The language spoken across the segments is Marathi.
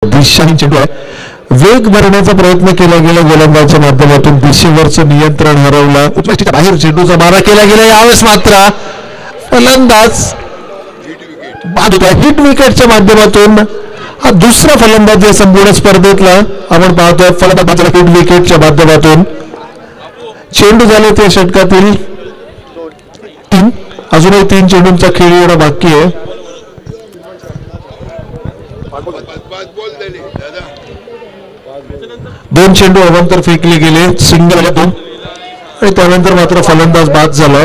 दिशाही चेंडू आहे, वेग भरण्याचा प्रयत्न केला गेला गोलंदाजाच्या माध्यमातून, दिशेवरचं नियंत्रण हरवलं, उपस्थितीच्या बाहेर चेंडूचा मारा केला गेला. यावेळेस मात्र फलंदाज बाद होता हिट विकेटच्या माध्यमातून. हा दुसरा फलंदाज या संपूर्ण स्पर्धेतला आपण पाहतोय. फलंदाज हिट विकेटच्या माध्यमातून चेंडू झाले ते षटकातील 3. अजूनही 3 चेंडूंचा खेळ येणं बाकी आहे. दोन चेंडू अवांतर फेकले गेले, सिंगल 2 आणि त्यानंतर मात्र फलंदाज बाद झाला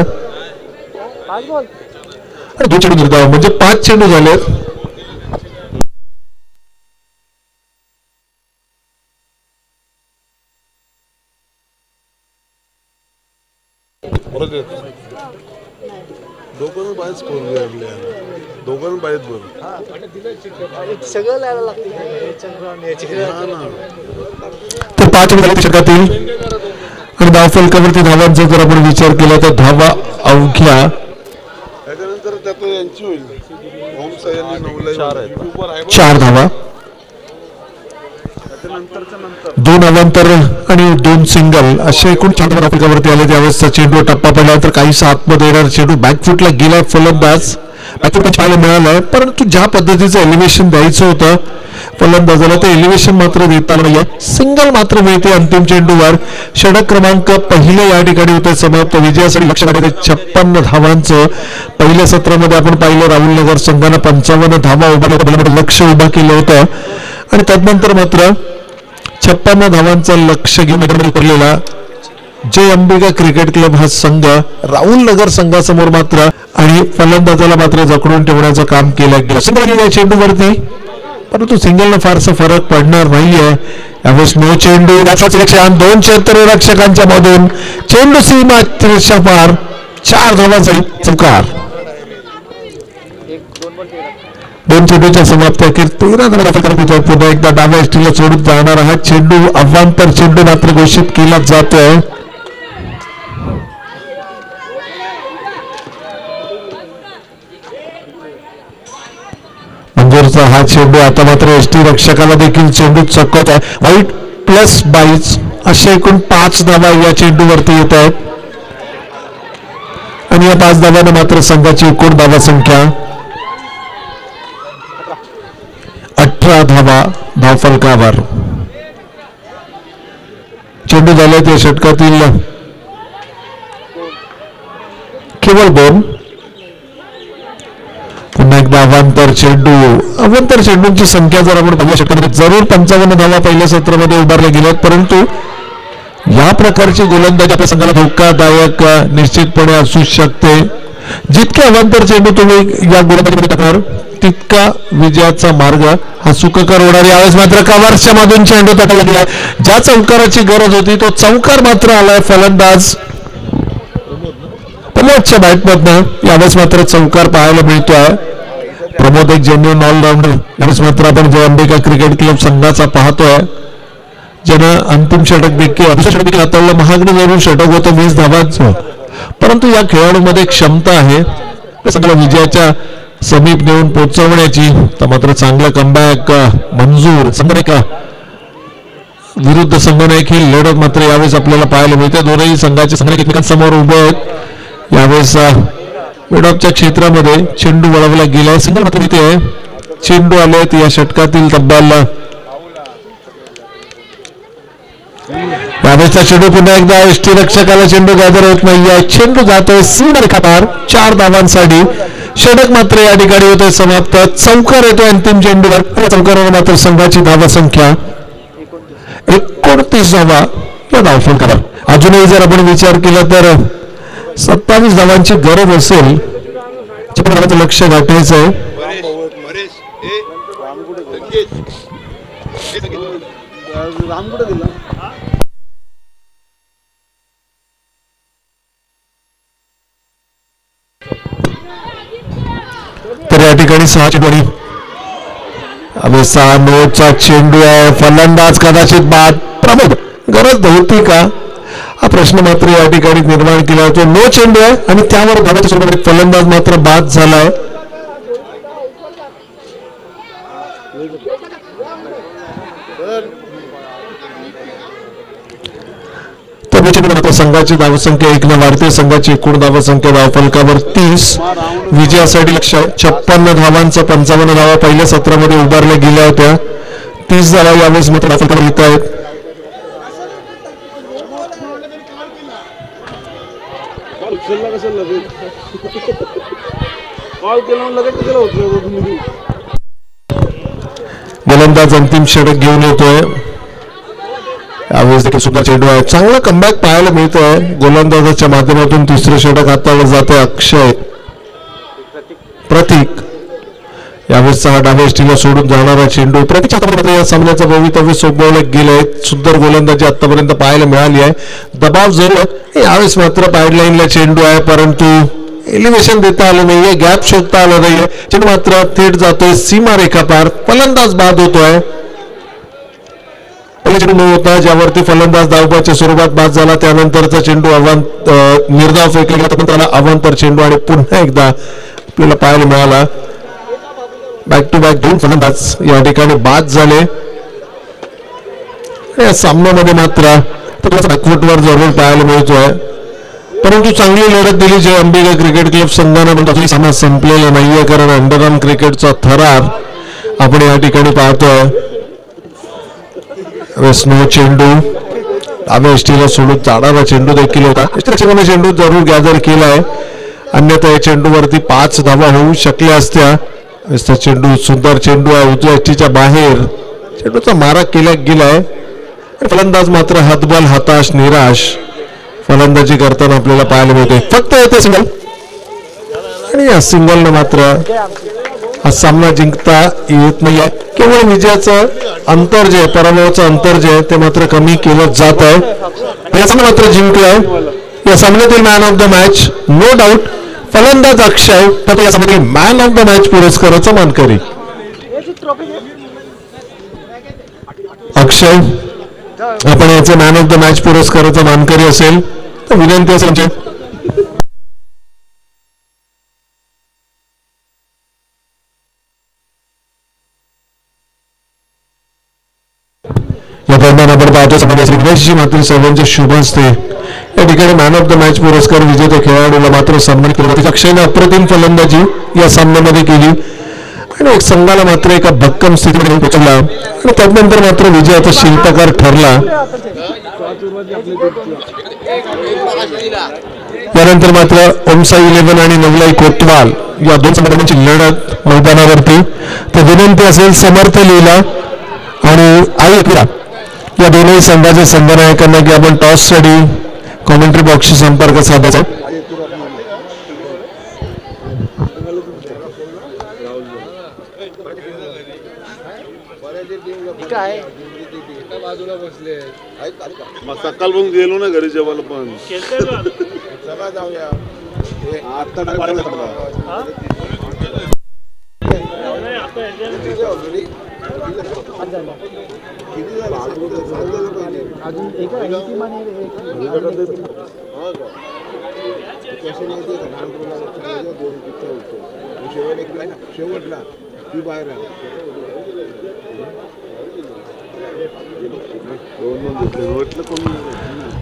आणि 2 चेंडू निर्धाव म्हणजे 5 चेंडू झाले. तर 5 झाले षटकातील आणि धावफलकावरती धावांचा जर आपण विचार केला तर धावा अवघ्या 4 धावा, 2 अवांतर आणि 2 सिंगल असे एकूण 4 धावा धावफलकावरती आले. त्यावेळेस चेंडू टप्पा पडला तर काहीसा आतमध्ये येणार चेंडू बॅकफुटला गेला. फलंदाज बॅकफुट पाहायला मिळालं, परंतु ज्या पद्धतीचं एलिव्हेशन द्यायचं होतं फलंदाजाला ते एलिव्हेशन मात्र देता नाहीये. सिंगल मात्र मिळते अंतिम चेंडूवर. षटक क्रमांक पहिले या ठिकाणी होते समाप्त. विजयासाठी लक्ष लागते 56 धावांचं. पहिल्या सत्रामध्ये आपण पाहिलं राहुल नगर संघानं 55 धावा उभारल्या, लक्ष उभं केलं होतं आणि त्यानंतर मात्र 56 धावांचं लक्ष घेऊन उतरलेला जय अंबिका क्रिकेट क्लब हा संघ राहुल नगर संघासमोर मात्र आणि फलंदाजाला मात्र जखडून ठेवण्याचं काम केलं गेलं. सिंगल चेंडूवरती, परंतु सिंगलनं फारसा फरक पडणार नाहीये. यावेळेस नो चेंडू, 2 क्षेत्ररक्षकांच्या मधून चेंडू सीमा पार, 4 धावांचा चौकार. 2 चेंडूच्या समाप्ती अखेर 13 धावा. पुन्हा एकदा डाव्या एसटीला सोडून जाणार हा चेंडू अवांतर चेंडू मात्र घोषित केला जातोय. मंजूरचा हा चेंडू आता मात्र एसटी रक्षकाला देखील चेंडू चकवत आहे. वाईट प्लस 22 असे एकूण 5 धावा या चेंडूवरती येत आहेत आणि या 5 धावांना मात्र संघाची एकूण धावा संख्या 18 धावा धावफलकावर. चेंडू झाले ते षटकातील केवळ 2. पुन्हा एकदा अवांतर चेंडूंची संख्या जर आपण पहिल्या षटकामध्ये जरूर 55 धावा पहिल्या सत्रामध्ये उभारल्या गेल्यात, परंतु या प्रकारची गोलंदाजी आपल्या संघाला धोकादायक निश्चितपणे असू शकते. जितके अवांतर चेंडू तुम्ही या गोलंदाजीमध्ये टाकणार तितका विजयाचा मार्ग हा सुखकर होणार. यावेळेस मात्र कव्हर्सच्या मधून चेंडू टाकला गेला, ज्या चौकाराची गरज होती तो चौकार मात्र आलाय. फलंदाज प्रमोदच्या बॅटमधनं यावेळेस मात्र चौकार पाहायला मिळतोय. प्रमोद एक जेन्युइन ऑलराऊंडर यावेळेस मात्र आपण जय अंबिका क्रिकेट क्लब संघाचा पाहतोय, ज्यानं अंतिम षटक देखील हाताळलं. महागडं जरूर षटक होतं 20 धावांचं, परंतु या खेळाडूमध्ये क्षमता आहे सगळ्या विजयाच्या समीप नेऊन पोहोचवण्याची. तर मात्र चांगला कमबॅक मंजूर. संघनायक विरुद्ध संघनायक ही लढत मात्र यावेळेस आपल्याला पाहायला मिळते. दोनही संघाचे संघनायक एकमेकांसमोर उभे आहेत. यावेळेस मिडऑफच्या क्षेत्रामध्ये चेंडू वळवला गेलाय. सिंगल मात्र इथे चेंडू आलेत या षटकातील तब्बल. यावेळेसचा चेंडू पुन्हा एकदा एसटी रक्षकाला चेंडू गॅदर होत नाहीये. चेंडू जातोय सीमा रेखापार 4 धावांसाठी. षटक मात्र या ठिकाणी होतोय समाप्त. चौकार येतोय अंतिम चेंडूवर. चौकारावर मात्र संघाची धावा संख्या 29 धावा या धावफलकावर. अजूनही जर आपण विचार केला तर 27 धावांची गरज असेल, लक्ष गाठायचं आहे. तर या ठिकाणी 6 चेंडू 6 नोटचा चेंडू आहे. फलंदाज कदाचित बाद. प्रमोद गरज होती का हा प्रश्न मात्र या ठिकाणी निर्माण केला जातो. नो चेंडू आहे आणि त्यावर धावाच्या स्वरूपात फलंदाज मात्र बाद झालाय. संघाची धावसंख्या 1 ने वाढते. संघाची एकूण धावसंख्या धावफलकावर 30. विजयासाठी लक्ष 56 धावांचा 55 धावा पहिल्या सत्रामध्ये उभारल्या गेल्या होत्या. 30 धावा यावेळेस मात्र धावफलकावर येत आहेत. गोलंदाज अंतिम षटक घेऊन येतोय. यावेळेस देखील सुद्धा चेंडू आहे. चांगला कमबॅक पाहायला मिळतोय. गोलंदाजाच्या माध्यमातून तिसरं षटक हाताळलं जाते. अक्षय प्रतीक यावेळेस डाव्या यष्टीला सोडून जाणारा चेंडू. प्रतीकच्या हातामध्ये या सामन्याचं भवितव्य सोपवलं गेलंय. सुंदर गोलंदाजी आतापर्यंत पाहायला मिळाली आहे. दबाव जरूर यावेळेस मात्र पाईडलाईनला चेंडू आहे, परंतु एलिव्हेशन देता आलं नाहीये, गॅप शोधता आलं नाहीये. चेंडू मात्र थेट जातोय सीमारेखा पार. फलंदाज बाद होतोय. चेंडू होता ज्यावरती फलंदाज धावबाच्या स्वरूपात बाद झाला. त्यानंतरचा चेंडू निर्धाव फेकला गेला, पण त्याला अवांतर चेंडू आणि पुन्हा एकदा आपल्याला पाहायला मिळाला. बॅक टू बॅक 2 फलंदाज या ठिकाणी बाद झाले. या सामन्यामध्ये मात्र बॅकफुटवर जरूर पाहायला मिळतोय, परंतु चांगली लढत दिली जे अंबिका क्रिकेट क्लब संघाने. पण तरी सामना संपलेला नाहीये, कारण अंडरआर्म क्रिकेटचा थरार आपण या ठिकाणी पाहतोय. स्नो चेंडू डाव्या यष्टीला सोडून जाणारा चेंडू देखील होता. चेंडू जरूर गॅदर केलाय, अन्यथा या चेंडूवरती 5 धावा होऊ शकल्या असत्या. चेंडू सुंदर चेंडू आहे. उजव्या यष्टीच्या बाहेर चेंडूचा मारा केला गेलाय. फलंदाज मात्र हतबल, हताश, निराश फलंदाजी करताना आपल्याला पाहायला मिळते. फक्त येते सिंगल, आणि या सिंगलनं मात्र हा सामना जिंकता येत नाहीये. केवळ विजयाचं अंतर जे पराभवाचं अंतर जे ते मात्र कमी केलं जात आहे. या सामना मात्र जिंकलाय. या सामन्यातील man of the match no doubt फलंदाज अक्षय. तर या सामन्यातील मॅन ऑफ द मॅच पुरस्काराचा मानकरी अक्षय. आपण याचे मॅन ऑफ द मॅच पुरस्काराचा मानकरी असेल तर विनंती असेल या दरम्यान आपण पाहतो मात्र सर्वांच्या शुभ असते. या ठिकाणी मॅन ऑफ द मॅच पुरस्कार विजेत्या खेळाडूला मात्र सन्मानित केला. अक्षयने अप्रतिम फलंदाजी या सामन्यामध्ये केली आणि संघाला मात्र एका भक्कम स्थितीमध्ये पोहोचला आणि त्यानंतर मात्र विजयाचा शिल्पकार ठरला. त्यानंतर मात्र ओमसाई 11 आणि नवलाई कोतवाल या 2 संघटनांची लढत मैदानावरती. तर विनंती असेल समर्थ लीला आणि आई अकिरा या दोन्ही संघाच्या संघनायकांना की आपण टॉससाठी कॉमेंट्री बॉक्सशी संपर्क साधायचा. सकाळ पण गेलो ना घरी जेवायला पण जाऊया. शेवटला ती बाहेर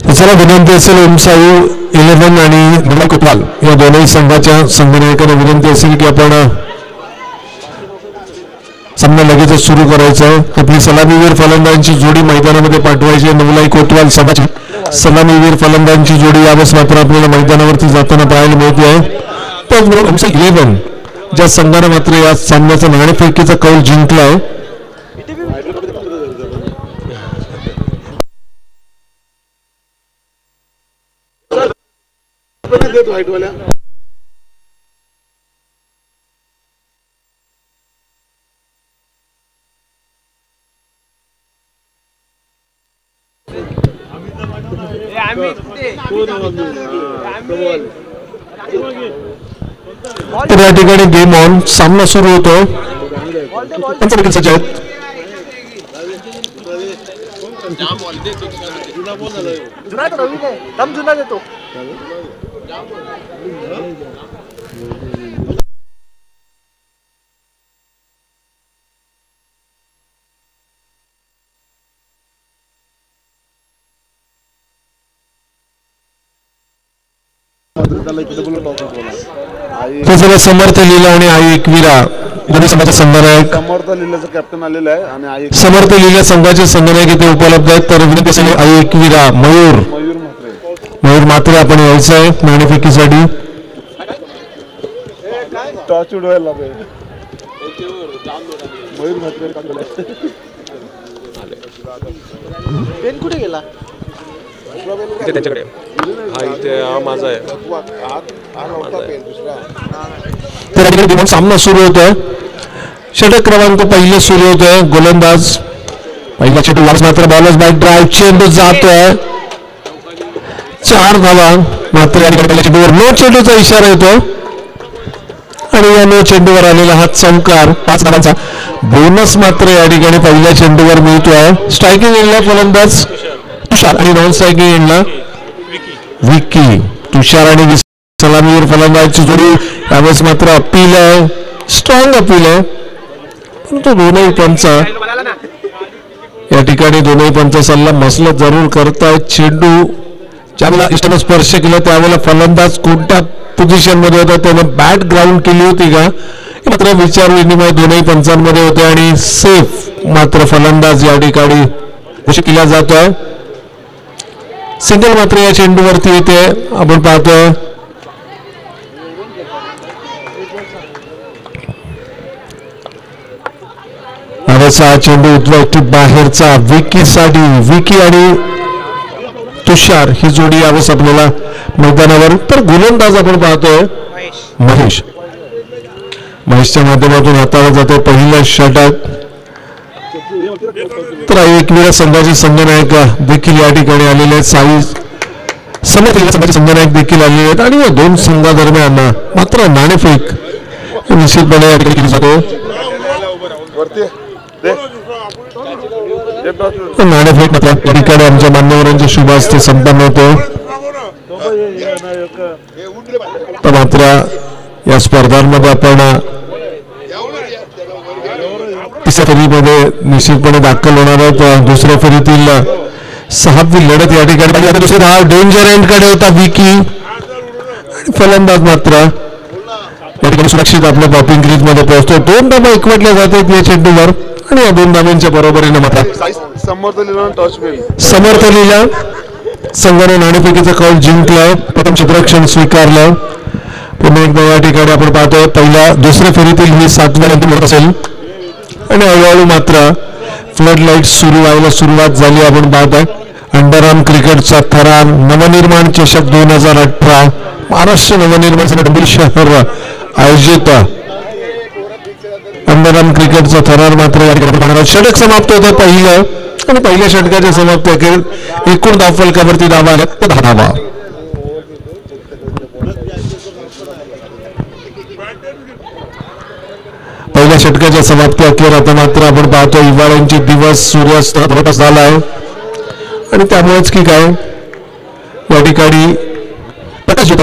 दुसरा विनंती असेल ओमसाई 11 आणि नवलाई कोतवाल या दोन्ही संघाच्या संघनायकांना विनंती असेल की आपण सामना लगेच सुरू करायचा. आपली सलामीवीर फलंदाजांची जोडी मैदानामध्ये पाठवायची. नवलाई कोतवाल संघाची सलामीवीर फलंदाजांची जोडी यावेळेस मात्र आपल्याला मैदानावरती जाताना पाहायला मिळते आहे. त्याचबरोबर ओमसाई 11 ज्या संघाने मात्र या सामन्याचा नाणेफेकीचा कौल जिंकलाय. तर या ठिकाणी गेम ऑन सामना सुरू होतो. सज्ज आहेत. हे सगळं समर्थ लीला आणि आई एकविरा दोन्ही संघाचे संघनायक समर्थ लिहिल्याचं कॅप्टन आलेलं आहे आणि आई समर्थ लीला संघाचे संघनायक इथे उपलब्ध आहेत. तर विनंती असेल आई एकविरा मयूर मात्रे आपण यायचं आहे नाणेफेकीसाठी. टॉर्च उडवायला मयूर म्हात्रे पेन कुठे गेला त्याच्याकडे हा इथे हा माझा आहे. तर सामना सुरू होतोय. षटक क्रमांक पहिले सुरू होतोय. गोलंदाज पहिला चेंडू मात्र बॉलर्स बॅक ड्राईव्ह चेंडू जातोय 4 धावा. मात्र पहिल्या चेंडूवर नो चेंडूचा इशारा येतो आणि या नो चेंडूवर आलेला हा चौकार 5 धावांचा बोनस मात्र या ठिकाणी पहिल्या चेंडूवर मिळतोय. स्ट्रायकिंग एंडला फलंदाज तुषार आणि नॉन स्ट्रायकिंग एंडला विकी. तुषार आणि सलामीवर फलंदाजची जोडी यावेळेस मात्र अपील आहे, स्ट्रॉंग अपील आहे. परंतु दोनही पंच या ठिकाणी दोनही पंच सल्ला मसलत जरूर करतायत. चेंडू ज्यावेळेला इष्टानं स्पर्श केला त्यावेळेला फलंदाज कोणत्या पोझिशन मध्ये होता, त्याने बॅट ग्राउंड केली होती का, हे मात्र विचार विनिमय दोनही पंचांमध्ये होते आणि सेफ मात्र फलंदाज या ठिकाणी घोषित केला जातोय. सिंगल मात्र या चेंडूवरती येते आपण पाहतोय. हा चेंडू उजव्या बाहेरचा विकीसाठी. विकी आणि तुषार ही जोडी यावेळेस आपल्याला मैदानावर. तर गोलंदाज आपण पाहतोय महेशच्या माध्यमातून हाताळलं जाते पहिलं षटक. तर एकविरा संघाचे संघनायक देखील या ठिकाणी आलेले आहेत. साई समर्थ संघाचे संघनायक देखील आलेले आहेत आणि या दोन संघादरम्यान मात्र नाणेफेक निश्चितपणे या ठिकाणी केली जाते. नाणेफेक मात्र या ठिकाणी आमच्या मान्यवरांच्या शुभ हस्ते संपन्न होतो. तर मात्र या स्पर्धांमध्ये आपण तिसऱ्या फेरीमध्ये निश्चितपणे दाखल होणार आहोत. दुसऱ्या फेरीतील 6वी लढत या ठिकाणी. दुसरी धाव डेंजर एंड कडे होता विकी आणि फलंदाज मात्र या ठिकाणी सुरक्षित आपल्या पॉपिंग क्रीज मध्ये पोहोचतो. 2 धावा एकवटल्या जातात या चेंडूवर आणि या 2 धावांच्या बरोबरीने मात्र समर्थ लीला संघाने नाणेफेकीचा कौल जिंकलाय. प्रथम क्षेत्ररक्षण स्वीकारलं. पुन्हा एकदा या ठिकाणी आपण पाहतोय पहिल्या दुसऱ्या फेरीतील ही 7वी अंतिम लढत असेल आणि हळूहळू मात्र फ्लड लाईट सुरू व्हायला सुरुवात झाली. आपण पाहतोय अंडरआर्म क्रिकेटचा थरार नवनिर्माण चषक 2018 महाराष्ट्र नवनिर्माण शहर आयोजित अंडरआर्म क्रिकेटचा थरार मात्र या ठिकाणी षटक समाप्त होतं पहिलं आणि पहिल्या षटकाच्या समाप्ती अखेर एकूण धावफलकावरती धावा आल्या 10 धावा. पहिल्या षटकाच्या समाप्ती अखेर आता मात्र आपण पाहतो हिवाळ्यांचे दिवस सूर्यास्त जवळपास झाला आहे आणि त्यामुळेच की काय या ठिकाणी प्रकाशित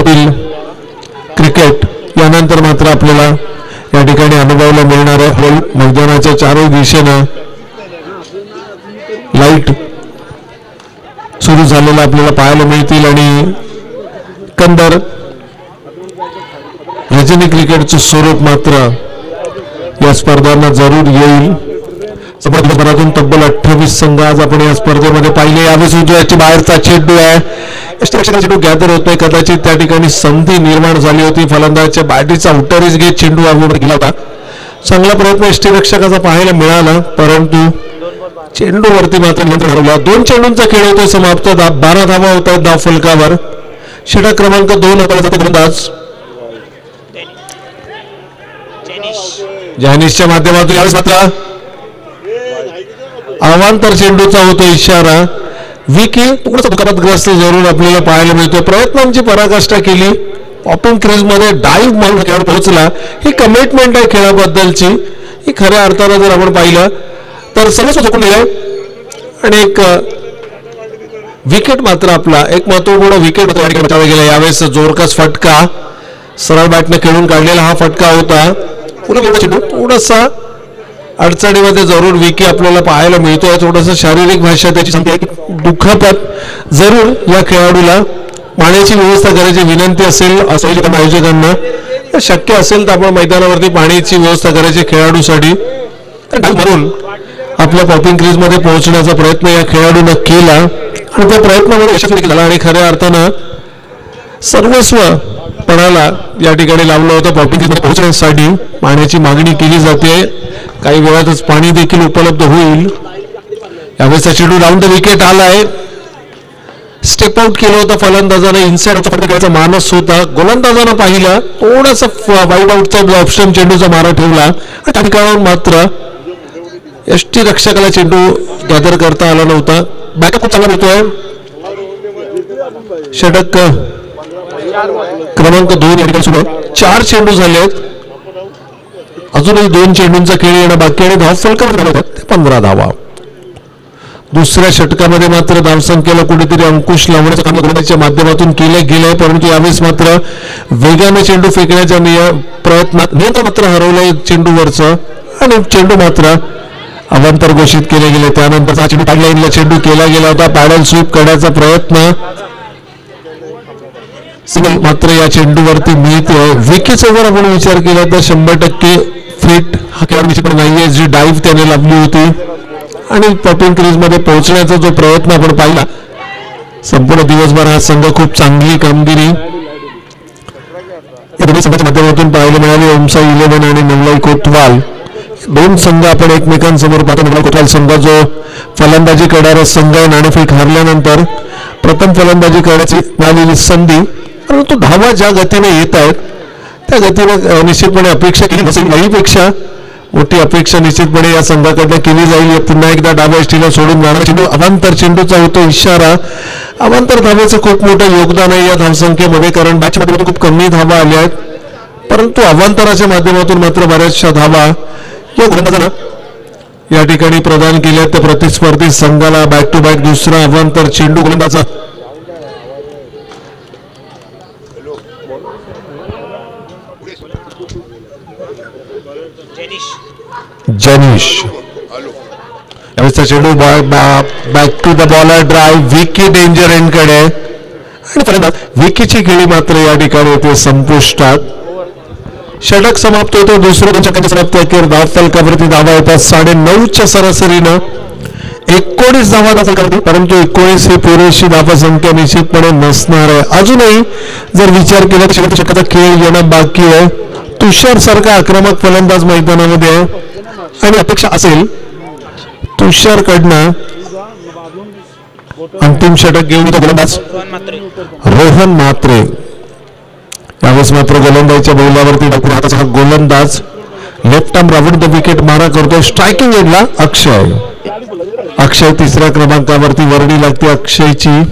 क्रिकेट यानंतर मात्र आपल्याला या ठिकाणी अनुभवायला मिळणार आहे. मैदानाच्या चारही दिशेनं लाईट सुरू झालेला आपल्याला पाहायला मिळतील आणि कंदर रजनी क्रिकेटचं स्वरूप मात्र या स्पर्धांना जरूर येईल. स्पर्धेभरातून तब्बल 28 संघ आज आपण या स्पर्धेमध्ये पाहिले. यावेळेस उजव्याची बाहेरचा चेंडू आहे. चेंडू गॅदर होतोय. कदाचित त्या ठिकाणी संधी निर्माण झाली होती. फलंदाजच्या बॅटीचा उतारीच घेत चेंडू आगीवर गेला होता. चांगला प्रयत्न यष्टीरक्षकाचा पाहायला मिळाला परंतु चेंडूवरती मात्र नियंत्रण हरवला. 2 चेंडूंचा खेळ होतोय समाप्त. 12 धावा होत आहेत धावफलकावर. षटक क्रमांक 2 हाताळला जातो गोलंदाज जॅनिसच्या माध्यमातून. यावेळेस मात्र अवांतर चेंडूचा होतो इशारा. विकी थोडासा दुखापतग्रस्त जरूर आपल्याला पाहायला मिळतो. प्रयत्नांची पराकाष्ठा केली. पॉपिंग क्रीज मध्ये डाईव्ह मारून खेळाडू पोहोचला. ही कमिटमेंट आहे खेळाबद्दलची. ही खऱ्या अर्थानं जर आपण पाहिलं तर सर्वच झोकून दिलं आणि एक विकेट मात्र आपला एक महत्वपूर्ण विकेट बचावला गेला. यावेळेस जोरकस फटका सरळ बॅटने खेळून काढलेला हा फटका होता. थोडासा अडचणीमध्ये जरूर विकी आपल्याला पाहायला मिळतोय. थोडंसं शारीरिक भाषा त्याची सांगते की दुखापत जरूर या खेळाडूला पाण्याची व्यवस्था करायची विनंती असेल आयोजकांना, शक्य असेल तर आपण मैदानावरती पाण्याची व्यवस्था करायची खेळाडूसाठी. म्हणून आपल्या पॉपिंग क्रीज मध्ये पोहोचण्याचा प्रयत्न या खेळाडूनं केला आणि त्या प्रयत्नामध्ये यशस्वी झाला आणि खऱ्या अर्थानं सर्वस्व पणाला या ठिकाणी लावलं होतं. पॉपिंग क्रीज मध्ये पोहोचण्यासाठी पाण्याची मागणी केली जाते, काही वेळातच पाणी देखील उपलब्ध होईल. यावेळेस चेंडू राऊंड द विकेट आलाय, स्टेप आउट केलं होतं फलंदाजाने, इनसाइड फटकायचा मानस होता. गोलंदाजानं पाहिलं, थोडासा वाईड आउटचा ऑप्शन चेंडूचा मारा ठेवला आणि त्या ठिकाणाहून मात्र यष्टी रक्षकाला चेंडू गॅदर करता आला नव्हता. बॅकअप खूप चांगला होतोय. षटक क्रमांक 2 या ठिकाणी सुरू. 4 चेंडू झाले आहेत, अजूनही 2 चेंडूंचा खेळ येणं बाकी आणि धाव फलकावर 15 धावा. दुसऱ्या षटकामध्ये मात्र धावसंख्येला कुठेतरी अंकुश लावण्याचं काम गोलंदाजीच्या माध्यमातून केले गेले, परंतु यावेळेस मात्र वेगाने चेंडू फेकण्याच्या प्रयत्नात नियंत्रण मात्र हरवलंय चेंडूवरचं आणि चेंडू मात्र अवांतर घोषित केले गेले. त्यानंतर चेंडू पॅडलाईनला चेंडू केला गेला होता, पॅडल स्वीप करण्याचा प्रयत्न मात्र या चेंडूवरती मिळतोय. विकेच ओव्हर आपण विचार केला तर 100% फिट हा खेळाडू निश्चितपणे नाहीये. जी डाईव्ह त्याने लावली होती आणि पॉपिंग क्रीज मध्ये पोहोचण्याचा जो प्रयत्न आपण पाहिला, संपूर्ण दिवसभर हा संघ खूप चांगली कामगिरी या दोन्ही संघाच्या माध्यमातून पाहायला मिळाली. ओमसा 11 आणि नवलाई कोतवाल 2 संघ आपण एकमेकांसमोर पाहतो. नवलाई कोतवाल संघ जो फलंदाजी करणारा संघ आहे, नाणेफेक हारल्यानंतर प्रथम फलंदाजी करण्याची मिळालेली संधी, परंतु धावा ज्या गतीने येत आहेत त्या गतीने निश्चितपणे अपेक्षा केली नसेल. नाहीपेक्षा मोठी अपेक्षा निश्चितपणे या संघाकडनं केली जाईल. पुन्हा एकदा डाव्या यष्टीला सोडून जाणार चेंडू अवांतर चेंडूचा होतो इशारा. अवांतर धावेचं खूप मोठं योगदान आहे या धावसंख्येमध्ये, कारण बॅटच्या माध्यमातून खूप कमी धावा आल्या आहेत, परंतु अवांतराच्या माध्यमातून मात्र बऱ्याचशा धावा या गोलंदाजानं या ठिकाणी प्रदान केल्या. त्या प्रतिस्पर्धी संघाला बॅक टू बॅक दुसरा अवांतर चेंडू गोलंदाजा जनीश यावेळेसचा चेंडू back to the bowler drive Vicky danger एंडकडे आणि फलंदाज विकीची खेळी मात्र या ठिकाणी होते संपुष्टात. षटक समाप्त होतो. दुसऱ्या 2 षटकाच्या समाप्ती अखेर धाव फलकावरती धावा येतात 9.5च्या सरासरीनं 19 धावा दाखल करते, परंतु 19 ही पुरेशी धावसंख्या निश्चितपणे नसणार आहे. अजूनही जर विचार केला तर शेवटच्या षटकाचा खेळ येणं बाकी आहे. तुषार सारखा आक्रमक फलंदाज मैदानामध्ये आहे आणि अपेक्षा असेल तुषार कडनं अंतिम षटक घेऊन गोलंदाज रोहन म्हात्रे. यावेळेस मात्र गोलंदाजीच्या बैलावरती हाताचा हा गोलंदाज left arm round the wicket मारा करतोय. स्ट्रायकिंग एंडला अक्षय 3ऱ्या क्रमांकावरती वर्णी लागते. अक्षयची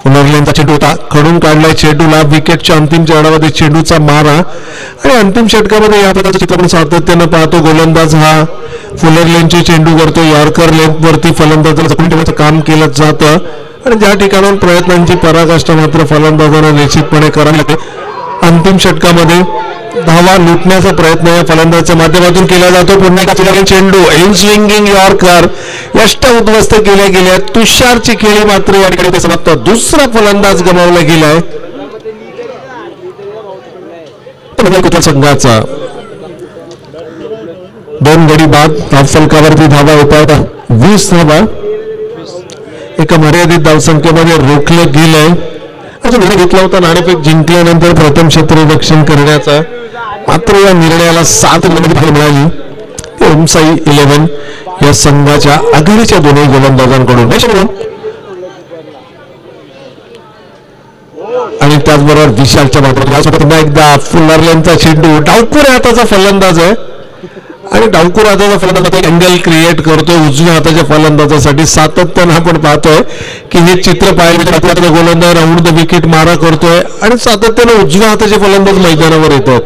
पुनर्लेनचा चेंडू होता, खडून काढलाय चेंडूला. विकेटच्या अंतिम चरणामध्ये चेंडूचा मारा आणि अंतिम षटकामध्ये या प्रकारचे चित्र आपण सातत्यानं पाहतो. गोलंदाज हा फुलरलेनचे चेंडू करतो. यॉर्कर लेन्थवरती फलंदाजाला जपून ठेवण्याचं काम केलं जातं आणि ज्या ठिकाणाहून प्रयत्नांची पराकाष्ठा मात्र फलंदाजांना निश्चितपणे करावी लागते. अंतिम षटकामध्ये धावा लुटण्याचा प्रयत्न या फलंदाजाच्या माध्यमातून केला जातो. पुन्हा एका चेंडू इन स्विंगिंग यॉर्कर यष्ट उद्ध्वस्त केल्या गेल्या. तुषारची खेळी मात्र या ठिकाणी समाप्त. दुसरा फलंदाज गमावला गेलाय संघाचा. 2 गडी बाद धाव फलकावरती धावा येतात 20 धावा एका मर्यादित धावसंख्येमध्ये रोखलं गेलंय. निर्णय घेतला होता नाणेफेक जिंकल्यानंतर प्रथम क्षेत्ररक्षण करण्याचा, मात्र या निर्णयाला 7 मिनिटे मिळाली. ओमसाई 11 या संघाच्या आघाडीच्या दोन्ही गोलंदाजांकडून आणि त्याचबरोबर विशालच्या माध्यमातून पुन्हा एकदा फुलरलेनचा चेंडू. डावखुऱ्या हाताचा फलंदाज आहे आणि डावखुऱ्या हाताचा फलंदाज अँगल क्रिएट करतोय उजव्या हाताच्या फलंदाजासाठी. सातत्यानं आपण पाहतोय की हे चित्र पाहिलं गोलंदाज राऊंड द विकेट मारा करतोय आणि सातत्यानं उजव्या हाताचे फलंदाज मैदानावर येतात.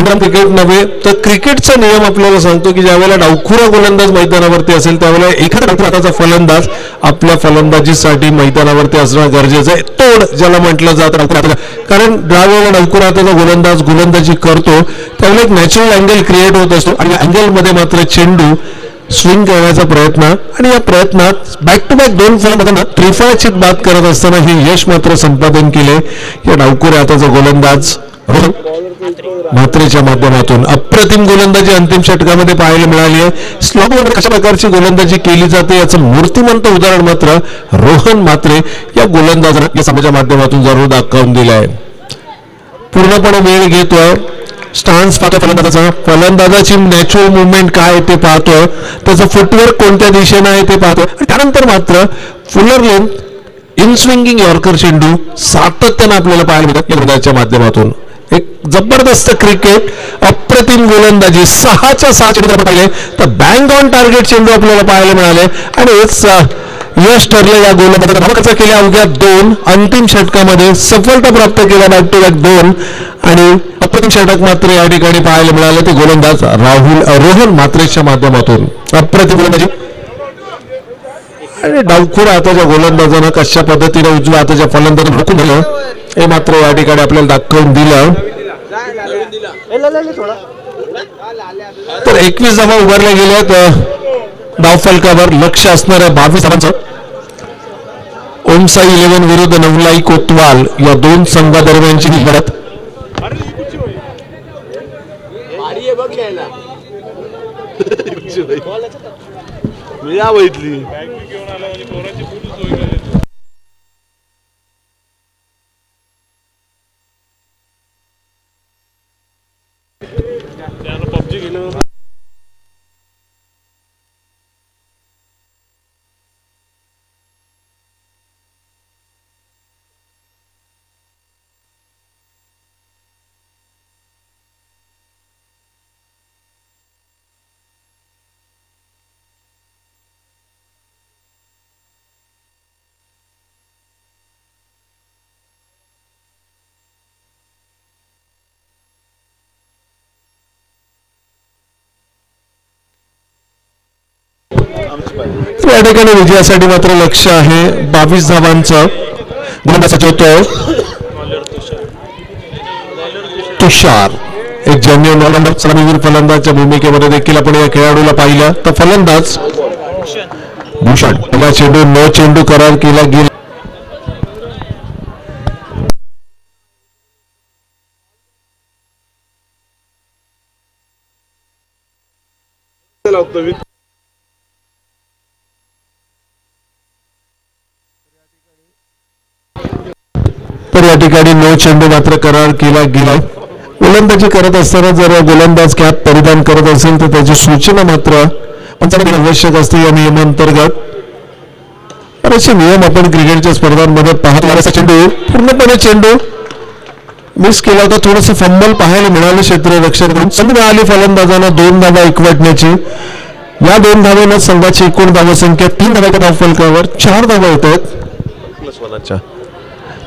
क्रिकेट नव्हे तर क्रिकेटचा नियम आपल्याला सांगतो की ज्यावेळेला डावखुरा गोलंदाज मैदानावरती असेल त्यावेळेला एखादा डावखुरा हाताचा फलंदाज आपल्या फलंदाजीसाठी मैदानावरती असणं गरजेचं आहे. तोड ज्याला म्हटलं जातं डावखुरा हाताचा, कारण ज्यावेळेला डावखुरा हाताचा गोलंदाज गोलंदाजी करतो त्यावेळेला एक नॅचरल अँगल क्रिएट होत असतो आणि अँगलमध्ये मात्र चेंडू स्विंग करण्याचा प्रयत्न आणि या प्रयत्नात बॅक टू बॅक 2 फलंदाजांना त्रिफळाचीत बाद करत असताना हे यश मात्र संपादन केले या डावखुऱ्या हाताचा गोलंदाज म्हात्रेच्या माध्यमातून. अप्रतिम गोलंदाजी अंतिम षटकामध्ये पाहायला मिळाली आहे. स्लॉगवर कशा प्रकारची गोलंदाजी केली जाते याचं मूर्तिमंत उदाहरण मात्र रोहन म्हात्रे या गोलंदाजानं या सामन्याच्या माध्यमातून जरूर दाखवून दिलं आहे. पूर्णपणे वेळ घेतोय स्टान्स पाहतो फलंदाजाचा, फलंदाजाची नॅचरल मुवमेंट काय आहे ते पाहतोय, त्याचं फुटवर्क कोणत्या दिशेनं आहे ते पाहतोय आणि त्यानंतर मात्र Fuller length in swinging yorker चेंडू सातत्यानं आपल्याला पाहायला मिळतात या गोलंदाजाच्या माध्यमातून. एक जबरदस्त क्रिकेट, अप्रतिम गोलंदाजी, 6च्या 6 चेंडू पाहिले तर बँग ऑन टार्गेट चेंडू आपल्याला पाहायला मिळाले आणि यश ठरलं या गोलंदाजाला. धावकचा केल्या अवघ्या 2 अंतिम षटकामध्ये सफलता प्राप्त केला बॅक टू बॅक 2 आणि अप्रतिम षटक मात्र या ठिकाणी पाहायला मिळालं ते गोलंदाज रोहन म्हात्रेच्या माध्यमातून. अप्रतिम गोलंदाजी आणि डावखुऱ्या हाताच्या गोलंदाजानं कशा पद्धतीने उजव्या हाताच्या फलंदाजाला रोखून दिलं हे मात्र या ठिकाणी आपल्याला दाखवून दिलं. तर 21 धावा उभारल्या गेल्यात धावफलकावर. लक्ष असणाऱ्या 22 धावांचं ओमसाई 11 विरुद्ध नवलाई कोतवाल या 2 संघादरम्यानची ही लढत. मी या बघितली पबजी घेणं. या ठिकाणी विजयासाठी मात्र लक्ष आहे 22 धावांचं. गोलंदाज होतो तुषार, एक जेन्युइन ऑलराउंडर सलामीवीर फलंदाजच्या भूमिकेमध्ये देखील आपण या खेळाडूला पाहिलं. तर फलंदाज भूषण पहिला चेंडू नो चेंडू करार केला गेला. तर या ठिकाणी नो चेंडू मात्र करार केला गेला. गोलंदाजी करत असताना जर गोलंदाज कॅप परिधान करत असेल तर त्याची सूचना मात्र आवश्यक असते या नियमांतर्गत. असे नियम आपण क्रिकेटच्या स्पर्धांमध्ये पाहतो. चेंडू पूर्णपणे चेंडू मिस केला होता, थोडस फंबल पाहायला मिळालं क्षेत्ररक्षक. संधी मिळाली फलंदाजांना 2 धावा एकवटण्याची. या 2 धावांना संघाची एकूण धावसंख्या 3 धावा धावफलकावर 4 धावा येत आहेत.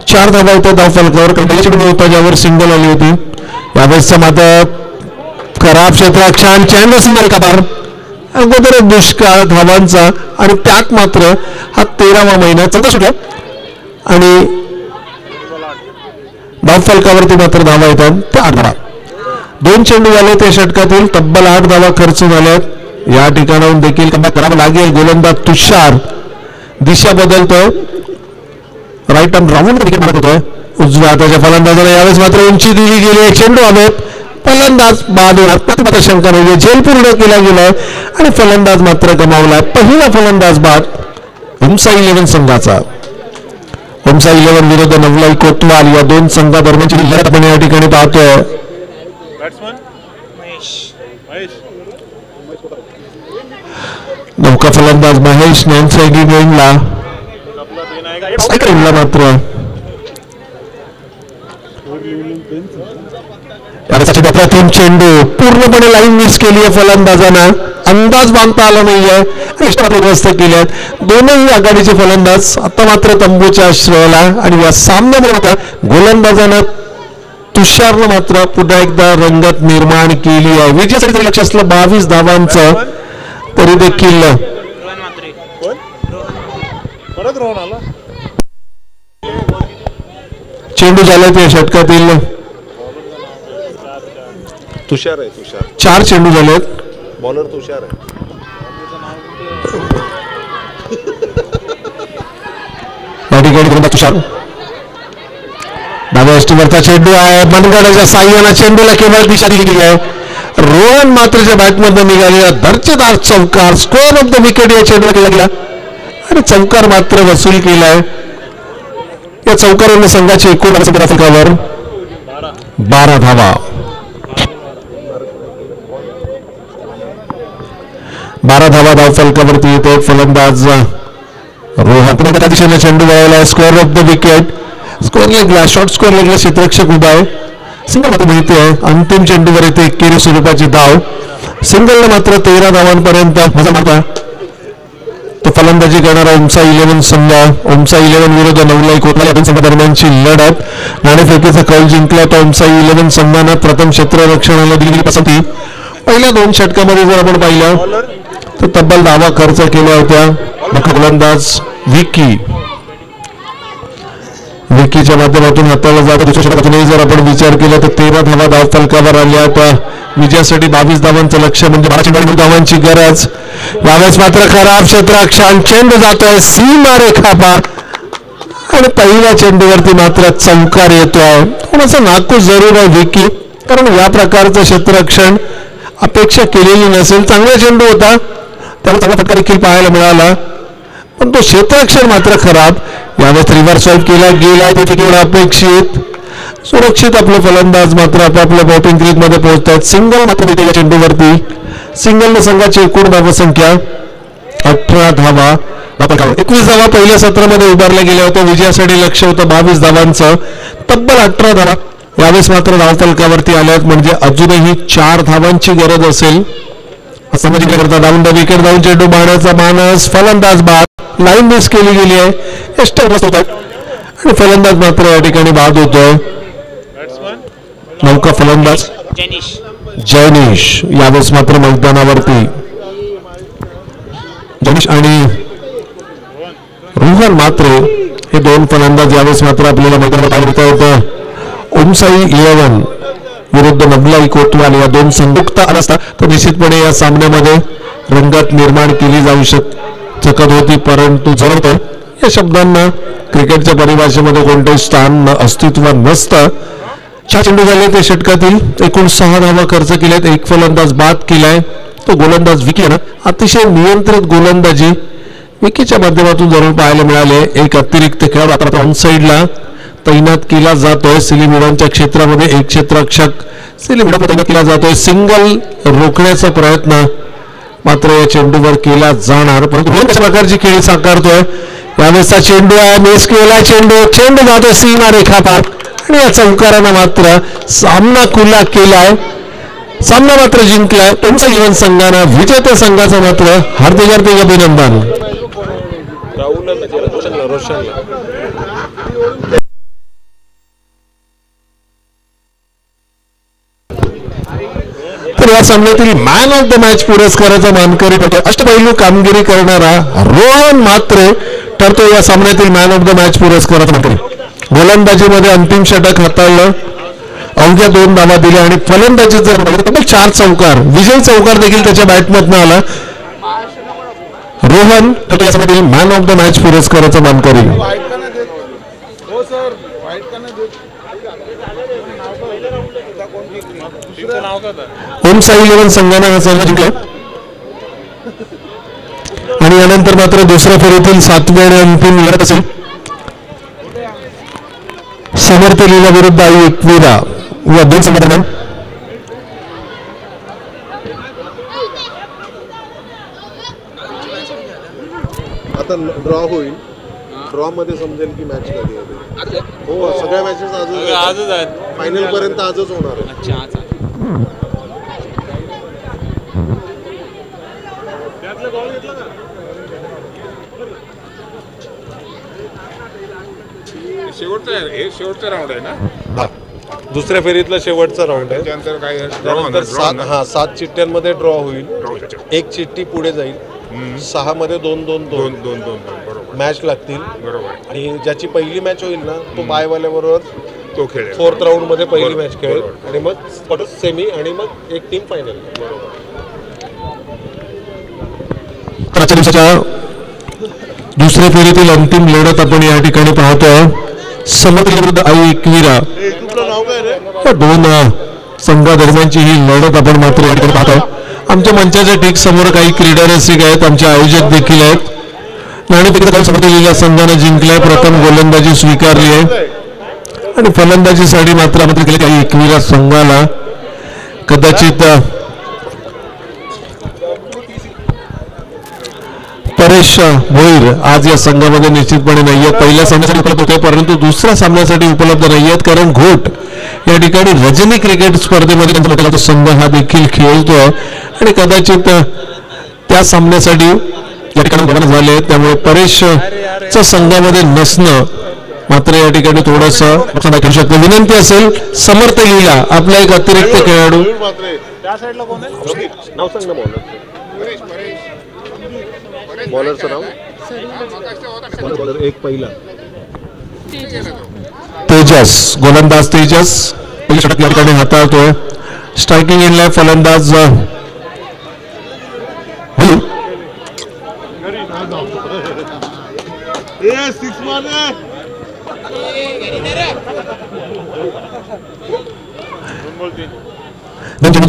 4 धावा येतात धावफलकावर. कंपनीच्या ज्यावर सिंगल आली होती यावेळेसचा मात्र खराब क्षेत्रात छान चेंडू सिंगल कबार अगोदर दुष्काळ धावांचा आणि त्यात मात्र हा 13वा महिना चलता सुटला आणि धावफलकावरती मात्र धावा येतात त्या 8 धावा. 2 चेंडू झाले त्या षटकातील तब्बल 8 धावा खर्च झाल्यात. या ठिकाणाहून देखील कमबॅक करावं लागेल. गोलंदाज तुषार दिशा बदलतोय, राईट आर्म राऊंड विकेट मारत होतोय. उजव्या हाताच्या फलंदाजाला यावेळेस मात्र उंची दिली गेली. चेंडू हवेत, फलंदाज बाद होणार शंका नाही. झेल पूर्ण केला गेलाय आणि फलंदाज मात्र गमावलाय. पहिला फलंदाज बाद ओमसाई 11 संघाचा. ओमसाई 11 विरुद्ध नवलाई कोतवाल या 2 संघादरम्यानची लढत आपण या ठिकाणी पाहतोय. नौका फलंदाज महेश नॅन्सेगिंगला मात्र अप्रतिम चेंडू पूर्णपणे लाईन मिस केली आहे फलंदाजांना. अंदाज बांधता आला नाहीये, व्यवस्था केल्यात दोनही आघाडीचे फलंदाज. आता मात्र तंबूच्या आश्रयाला आणि या सामन्यामध्ये गोलंदाजानं तुषारनं मात्र पुन्हा एकदा रंगत निर्माण केली आहे. विजयासाठी लक्ष असलं 22 धावांचं तरी देखील चेंडू झाला त्या षटकातील तुषार आहे. तुषार 4 चेंडू झालेत. बॉलर तुषार आहे. ठिकाणी गोलंदाज तुषार. डाव्या यष्टीवरचा चेंडू आहे, मनगडाच्या साह्याने चेंडूला केवळ दिशा दिली गेली आहे. रोहन मात्रच्या बॅटमधून निघालेला दर्जेदार चौकार, स्कोअर ऑफ द विकेट या चेंडूला केला गेला आणि चौकार मात्र वसूल केलाय. या चौकाराने संघाची एकूण फलकावर 12 धावा. 12 धावा धाव फलकावरती येतो. फलंदाज रोहन त्या दिशेने चेंडू वळवला. Square of the wicket, square लेगला, शॉर्ट स्कोअर लेगला क्षेत्ररक्षक उभा आहे. सिंगल मात्र मिळते आहे. अंतिम चेंडूवर येते एकेरी स्वरूपाची धाव. सिंगलने मात्र 13 धावांपर्यंत मजा मारला. तो फलंदाजी करणारा ओमसा 11 संघ, ओमसा 11 विरुद्ध नवलाई कोतवाल या दोन संघादरम्यानची लढत. नाणेफेकीचा कौल जिंकला तर ओमसा 11 संघानं प्रथम क्षेत्ररक्षणाला दिलेली पसंती. पहिल्या 2 षटकामध्ये जर आपण पाहिलं तर तब्बल 10 धावा खर्च केल्या होत्या. फलंदाज विकीच्या माध्यमातून हाताळला जातो. दुसऱ्या षटकातूनही जर आपण विचार केला तर 13 धावा धाव फलकावर आल्या. त्या विजयासाठी 22 धावांचं लक्ष्य म्हणजे 12 धावांची गरज. यावेळेस मात्र खराब क्षेत्ररक्षण, चेंडू जातोय सीमा रेखा पार आणि पहिल्या चेंडूवरती मात्र चौकार येतोय. कोणाचं नाकूस जरूर आहे विकी, कारण या प्रकारचं क्षेत्ररक्षण अपेक्षा केलेली नसेल. चांगला चेंडू होता, त्याला चांगला फटका देखील पाहायला मिळाला, पण तो क्षेत्ररक्षण मात्र खराब. यावेळेस रिव्हर्स स्वाईप केला गेला, तिथे केवळ अपेक्षित. सुरक्षित आपले फलंदाज मात्र आपापल्या बॅटिंग क्रीज मध्ये पोहोचतात. सिंगल मात्र तिथे या चेंडूवरती. सिंगलने संघाची एकूण धावसंख्या 18 धावा. 21 धावा पहिल्या सत्रामध्ये उभारल्या गेल्या होत्या. विजयासाठी लक्ष्य होतं 22 धावांचं, तब्बल 18 धावा यावेळेस मात्र धावफलकावरती आल्यात. म्हणजे अजूनही 4 धावांची गरज असेल. करता डाऊन द विकेट जाऊन चेंडू मारण्याचा मानस. फलंदाज बाद, लाईन मिस केली गेली आहे. आणि फलंदाज मात्र या ठिकाणी बाद होतोय. नौका फलंदाज जैनिश यावेळेस मात्र मैदानावरती. जैनिश आणि रोहन मात्र हे 2 फलंदाज यावेळेस मात्र आपल्याला मैदानात पाहता होतं. ओमसाई 11 विरुद्ध नवलाई कोतवाल या 2 संयुक्त आला असता तर निश्चितपणे या सामन्यामध्ये रंगत निर्माण केली जाऊ शकत होती, परंतु जवळ या शब्दांना क्रिकेटच्या परिभाषेमध्ये कोणतेही स्थान अस्तित्व नसतं. 4 चेंडू झाले ते षटकातील, एकूण 6 धावा खर्च केल्यात. 1 फलंदाज बाद केलाय, तो गोलंदाज विकी ना. अतिशय नियंत्रित गोलंदाजी विकीच्या माध्यमातून जरूर पाहायला मिळाले. एक अतिरिक्त खेळाडू आता ऑन साईडला तैनात केला जातोय. सिलिमिडांच्या क्षेत्रामध्ये 1 क्षेत्ररक्षक सिलिमिडा तैनात केला जातोय. सिंगल रोखण्याचा प्रयत्न मात्र या चेंडूवर केला जाणार, परंतु कशा प्रकारची खेळी साकारतोय. यावेळेसचा चेंडू आहे, मिस केला चेंडू जातोय सीमा रेखा पार आणि या चौकारानं मात्र सामना खुला केलाय. सामना मात्र जिंकलाय. तुमचा 11 संघानं विजेत्या संघाचं मात्र हार्दिक हार्दिक अभिनंदन. तर या सामन्यातील मॅन ऑफ द मॅच पुरस्काराचा मानकरी ठरतो. अष्टपैलू कामगिरी करणारा रोहन मात्र ठरतो या सामन्यातील मॅन ऑफ द मॅच पुरस्काराचा मानकरी. गोलंदाजीमध्ये अंतिम षटक हाताळलं, अवघ्या 2 धावा दिल्या आणि फलंदाजी जर तब्बल 4 चौकार, विजयी चौकार देखील त्याच्या बॅटमधनं आला. रोहन ठरतो या सामन्यातील मॅन ऑफ द मॅच पुरस्काराचा मानकरी. ओमसा 11 संघानं हा सामना जिंकला आणि यानंतर मात्र दुसऱ्या फेरीतील 7व्या आणि अंतिम लढत असेल समर्थ लीला विरुद्ध आई एकविरा या 2 संघादरम्यान. आता ड्रॉ होईल, ड्रॉ मध्ये समजेल की मॅच कधी आहे. हो, सगळ्या मॅचेस आजच आहेत, फायनल पर्यंत आजच होणार आहे. शेवटचा राऊंड आहे ना, दुसऱ्या फेरीतला शेवटचा राऊंड आहे. त्यानंतर 7 चिठ्ठ्यांमध्ये ड्रॉ होईल. 1 चिठ्ठी पुढे जाईल. 6 मध्ये 2-2 मॅच लागतील. आणि ज्याची पहिली मॅच होईल ना तो बायवाल्याबरोबर तो खेळेल. 4th राऊंड मध्ये पहिली मॅच खेळेल आणि मग सेमी आणि मग एक टीम फायनल. दुसऱ्या फेरीतील अंतिम लढत आपण या ठिकाणी पाहतोय. समर्थ विरुद्ध आई एकविरा या दोन संघादरम्यानची ही लढत आपण मात्र या ठिकाणी पाहतोय. आमच्या मंचाच्या ठीक समोर काही क्रीडा रसिक आहेत, आमचे आयोजक देखील आहेत. नाणेफेकीचा समर्थ लिहिलेल्या संघाने जिंकलाय, प्रथम गोलंदाजी स्वीकारली आहे आणि फलंदाजीसाठी मात्र आमंत्रित केले काही एकविरा संघाला. कदाचित परेश भोईर आज या संघामध्ये निश्चितपणे नाही आहेत. पहिल्या सामन्यासाठी उपलब्ध होते परंतु दुसऱ्या सामन्यासाठी उपलब्ध नाही आहेत, कारण घोट या ठिकाणी रजनी क्रिकेट स्पर्धेमध्ये त्यांचा मोठा संघ हा देखील खेळतो आणि कदाचित त्या सामन्यासाठी या ठिकाणी गमन झाले. त्यामुळे परेशच्या संघामध्ये नसणं मात्र या ठिकाणी थोडस नुकसान करू शकतं. विनंती असेल समर्थ लीला आपला एक अतिरिक्त खेळाडू बॉलरचं नाव एक पहिला तेजस, गोलंदाज तेजस पहिली षटक या ठिकाणी हाताळतोय. स्ट्रायकिंग एंडला फलंदाज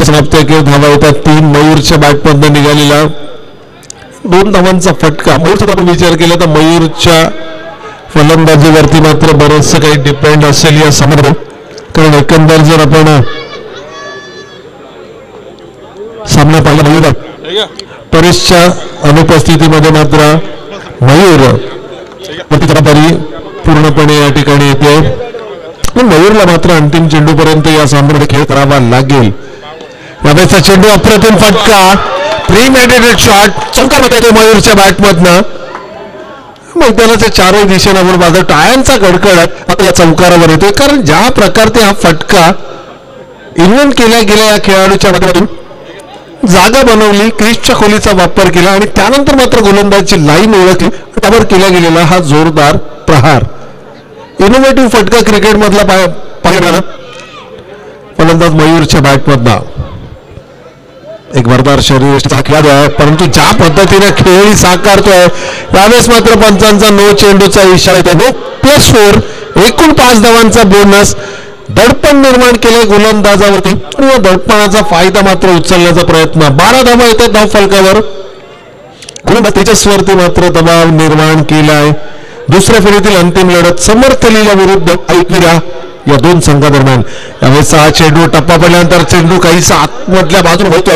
समाप्त धावा येतात. 3 मयूरच्या बॅटमधून निघालेला 2 धावांचा फटका. मयूरचा आपण विचार केला तर मयूरच्या फलंदाजीवरती मात्र बरंचसं काही डिपेंड असेल या सामन्यात, कारण एकंदर जर आपण सामना पाहिला मयूर परेशच्या अनुपस्थितीमध्ये मात्र मयूर जबाबदारी पूर्णपणे या ठिकाणी येते. मयूरला मात्र अंतिम चेंडूपर्यंत या सामन्यामध्ये खेळ करावा लागेल. यावेळेचा चेंडू अप्रतिम फटका, प्रीमेडिटेड शॉट चौकामध्ये येतो मयूरच्या बॅटमधनं. मैदानाच्या चारही दिशेने आपण पाहतो टाळ्यांचा कडकडाट आता या चौकारावर येतोय, कारण ज्या प्रकारचे हा फटका इन्व्हेंट केला गेला या खेळाडूच्या माध्यमातून जागा बनवली, क्रीजच्या खोलीचा वापर केला आणि त्यानंतर मात्र गोलंदाजची लाईन ओळखली, त्यावर केला गेलेला हा जोरदार प्रहार. इनोव्हेटिव्ह फटका क्रिकेट मधला पाहिला फलंदाज मयूरच्या बॅटमधला. एक वरदार शरीराचा खेळाडू आहे, परंतु ज्या पद्धतीने खेळ साकारतोय यावेळेस मात्र पंचांचा नो चेंडूचा इशारा येतो. नो +4 एकूण 5 धावांचा बोनस. दडपण निर्माण केले गोलंदाजावरती आणि या दडपणाचा फायदा मात्र उचलण्याचा प्रयत्न. 12 धावा येतात धाव फलकावर. गोलंदाज तेजस्वरती मात्र दबाव निर्माण केलाय. दुसऱ्या फेरीतील अंतिम लढत समर्थ लीला विरुद्ध ऐकविरा या दोन संघादरम्यान. यावेळेस हा चेंडू टप्पा पडल्यानंतर चेंडू काहीसा आतमधल्या बाजून होतो.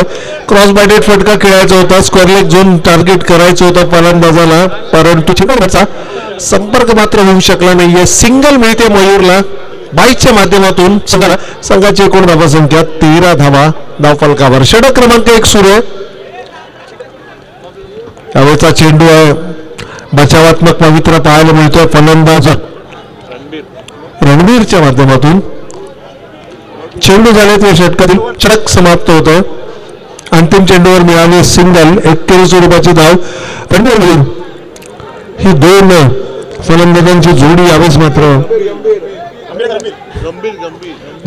क्रॉस बायडेड फटका खेळायचा होता, स्क्वेअर लेग झोन टार्गेट करायचं होतं फलंदाजाला, परंतु चेंडूचा संपर्क मात्र होऊ शकला नाहीये. सिंगल मिळते मयूरला बाईकच्या माध्यमातून. संघाची एकूण धावा संख्या 13 धावा धाव फलकावर. षटक क्रमांक 1 सुरू. यावेळेचा चेंडू आहे बचावात्मक पवित्र पाहायला मिळतोय. फलंदाज रणवीरच्या माध्यमातून चेंडू झाल्यात या षटकातील. षटक समाप्त होतं. अंतिम चेंडूवर मिळाली सिंगल. 81 स्वरूपाची धाव रणवीर. ही 2 फलंदाजांची जोडी यावेळेस मात्र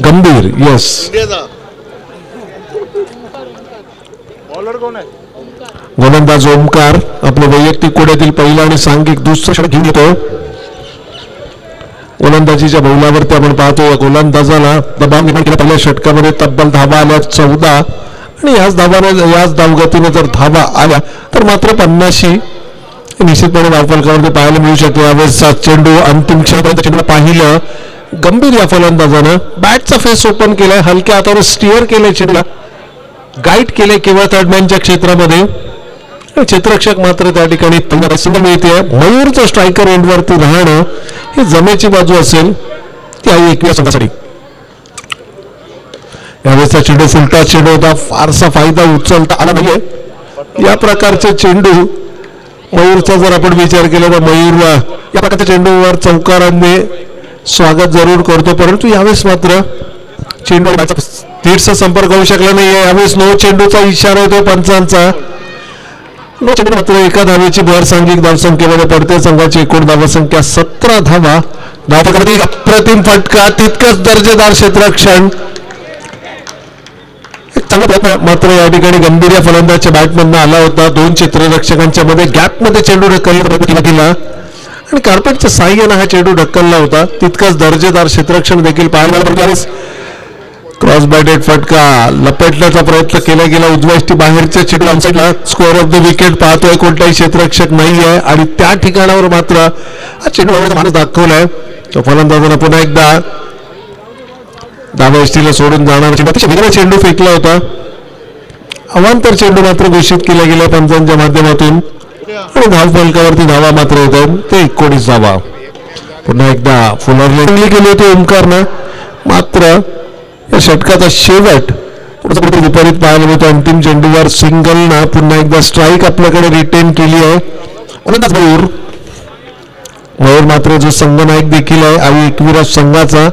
गंभीर. यस, गोलंदाज ओमकार आपल्या वैयक्तिक कोड्यातील पहिला आणि सांघिक दुसरा षटक घेऊन येतो. गोलंदाजीच्या बौलावरती आपण पाहतो या गोलंदाजाला दबाव निर्माण केला. पहिल्या षटकामध्ये तब्बल धावा आल्या 14 आणि याच धावगतीने जर धावा आल्या तर मात्र 50 निश्चितपणे धावफलकावरती पाहायला मिळू शकते. यावेळेस चेंडू अंतिम क्षणापर्यंत चेंडू पाहिलं. गंभीर या फलंदाजानं बॅटचा फेस ओपन केलाय, हलक्या हातावर स्टिअर केलंय, चेंडूला गाईड केले केवळ थर्डमॅनच्या क्षेत्रामध्ये. क्षेत्ररक्षक मात्र त्या ठिकाणी मिळते. मयूरचं स्ट्रायकर एंडवरती राहणं ही जमेची बाजू असेल ती आई एकव्या संघासाठी. यावेळेचा चेंडू फुलटा चेंडू होता, फारसा फायदा उचलता आला नाहीये. या प्रकारचे चेंडू मयूरचा जर आपण विचार केला तर मयूरला या प्रकारच्या चेंडूवर चौकारांनी स्वागत जरूर करतो, परंतु यावेळेस मात्र चेंडू थेटचा संपर्क होऊ शकला नाहीये. यावेळेस नो चेंडूचा इशारा येतो पंचांचा. नो चेंडू मात्र एका धावेची भर सांघिक धावसंख्येमध्ये पडते. संघाची एकूण धावसंख्या 17 धावा. अप्रतिम फटका, तितकंच दर्जेदार क्षेत्ररक्षण. चांगला प्रयत्न मात्र या ठिकाणी गंभीर या फलंदाजच्या बॅटमधनं आला होता. दोन क्षेत्ररक्षकांच्या मध्ये गॅपमध्ये चेंडू ढकलला प्रयत्न केला आणि कार्पेटच्या साह्यानं हा चेंडू ढकलला होता. तितकाच दर्जेदार क्षेत्ररक्षण देखील पाहायला मिळाले. क्रॉस बॅटेड फटका लपेटण्याचा प्रयत्न केला गेला उजव्या बाहेरच्या चेंडूला. स्कोअर ऑफ द विकेट पाहतोय कोणताही क्षेत्ररक्षक नाही आहे आणि त्या ठिकाणावर मात्र हा चेंडू माणूस दाखवलाय. तो फलंदाजानं पुन्हा एकदा डाव्या यष्टीला सोडून जाणार चेंडू फेकला होता. अवांतर चेंडू मात्र घोषित केला गेला पंचांच्या माध्यमातून आणि धाव फलकावरती धावा मात्र येत आहेत. ते 19 धावा. पुन्हा एकदा फुलरने केली होती ओमकारनं. मात्र या षटकाचा शेवट विपरीत पाहायला मिळतो. अंतिम चेंडूवर सिंगलनं पुन्हा एकदा स्ट्राईक आपल्याकडे रिटेन केली आहे. मयूर मात्र जो संघनायक देखील आहे आई एकविराज संघाचा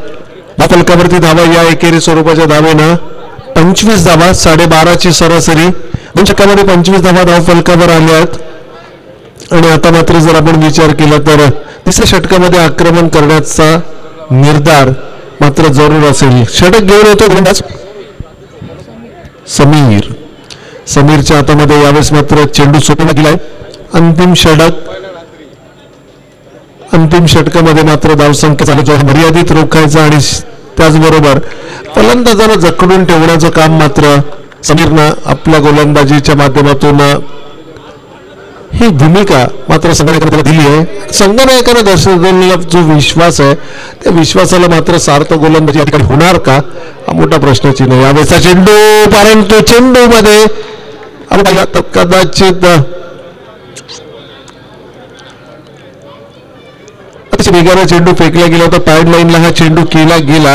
फलकावरती धावा या एकेरी स्वरूपाच्या धावेनं 25 धावा 12.5ची सरासरी. 2 षटकामध्ये 25 धावा धाव फलकावर आल्या आहेत आणि आता मात्र जर आपण विचार केला तर तिसऱ्या षटकामध्ये आक्रमण करण्याचा निर्धार मात्र जरूर असेल. षटक घेऊन येतो समीरच्या हातामध्ये यावेळेस मात्र चेंडू सोडला गेलाय. अंतिम षटकामध्ये मात्र धावसंख्या चालू मर्यादित रोखायचा आणि त्याचबरोबर फलंदाजांना जखडून ठेवण्याचं काम मात्र समीरनं आपल्या गोलंदाजीच्या माध्यमातून ही भूमिका मात्र संघनायकाने दिली आहे. संघनायकाने दर्शवलेला जो विश्वास आहे त्या विश्वासाला मात्र सार्थ गोलंदाजी या ठिकाणी होणार का हा मोठा प्रश्नचिन्ह आहे. यावेळेचा चेंडू परंतु चेंडू मध्ये कदाचित वेगाने चेंडू फेकला गेला होता. पॅड लाईनला हा चेंडू केला गेला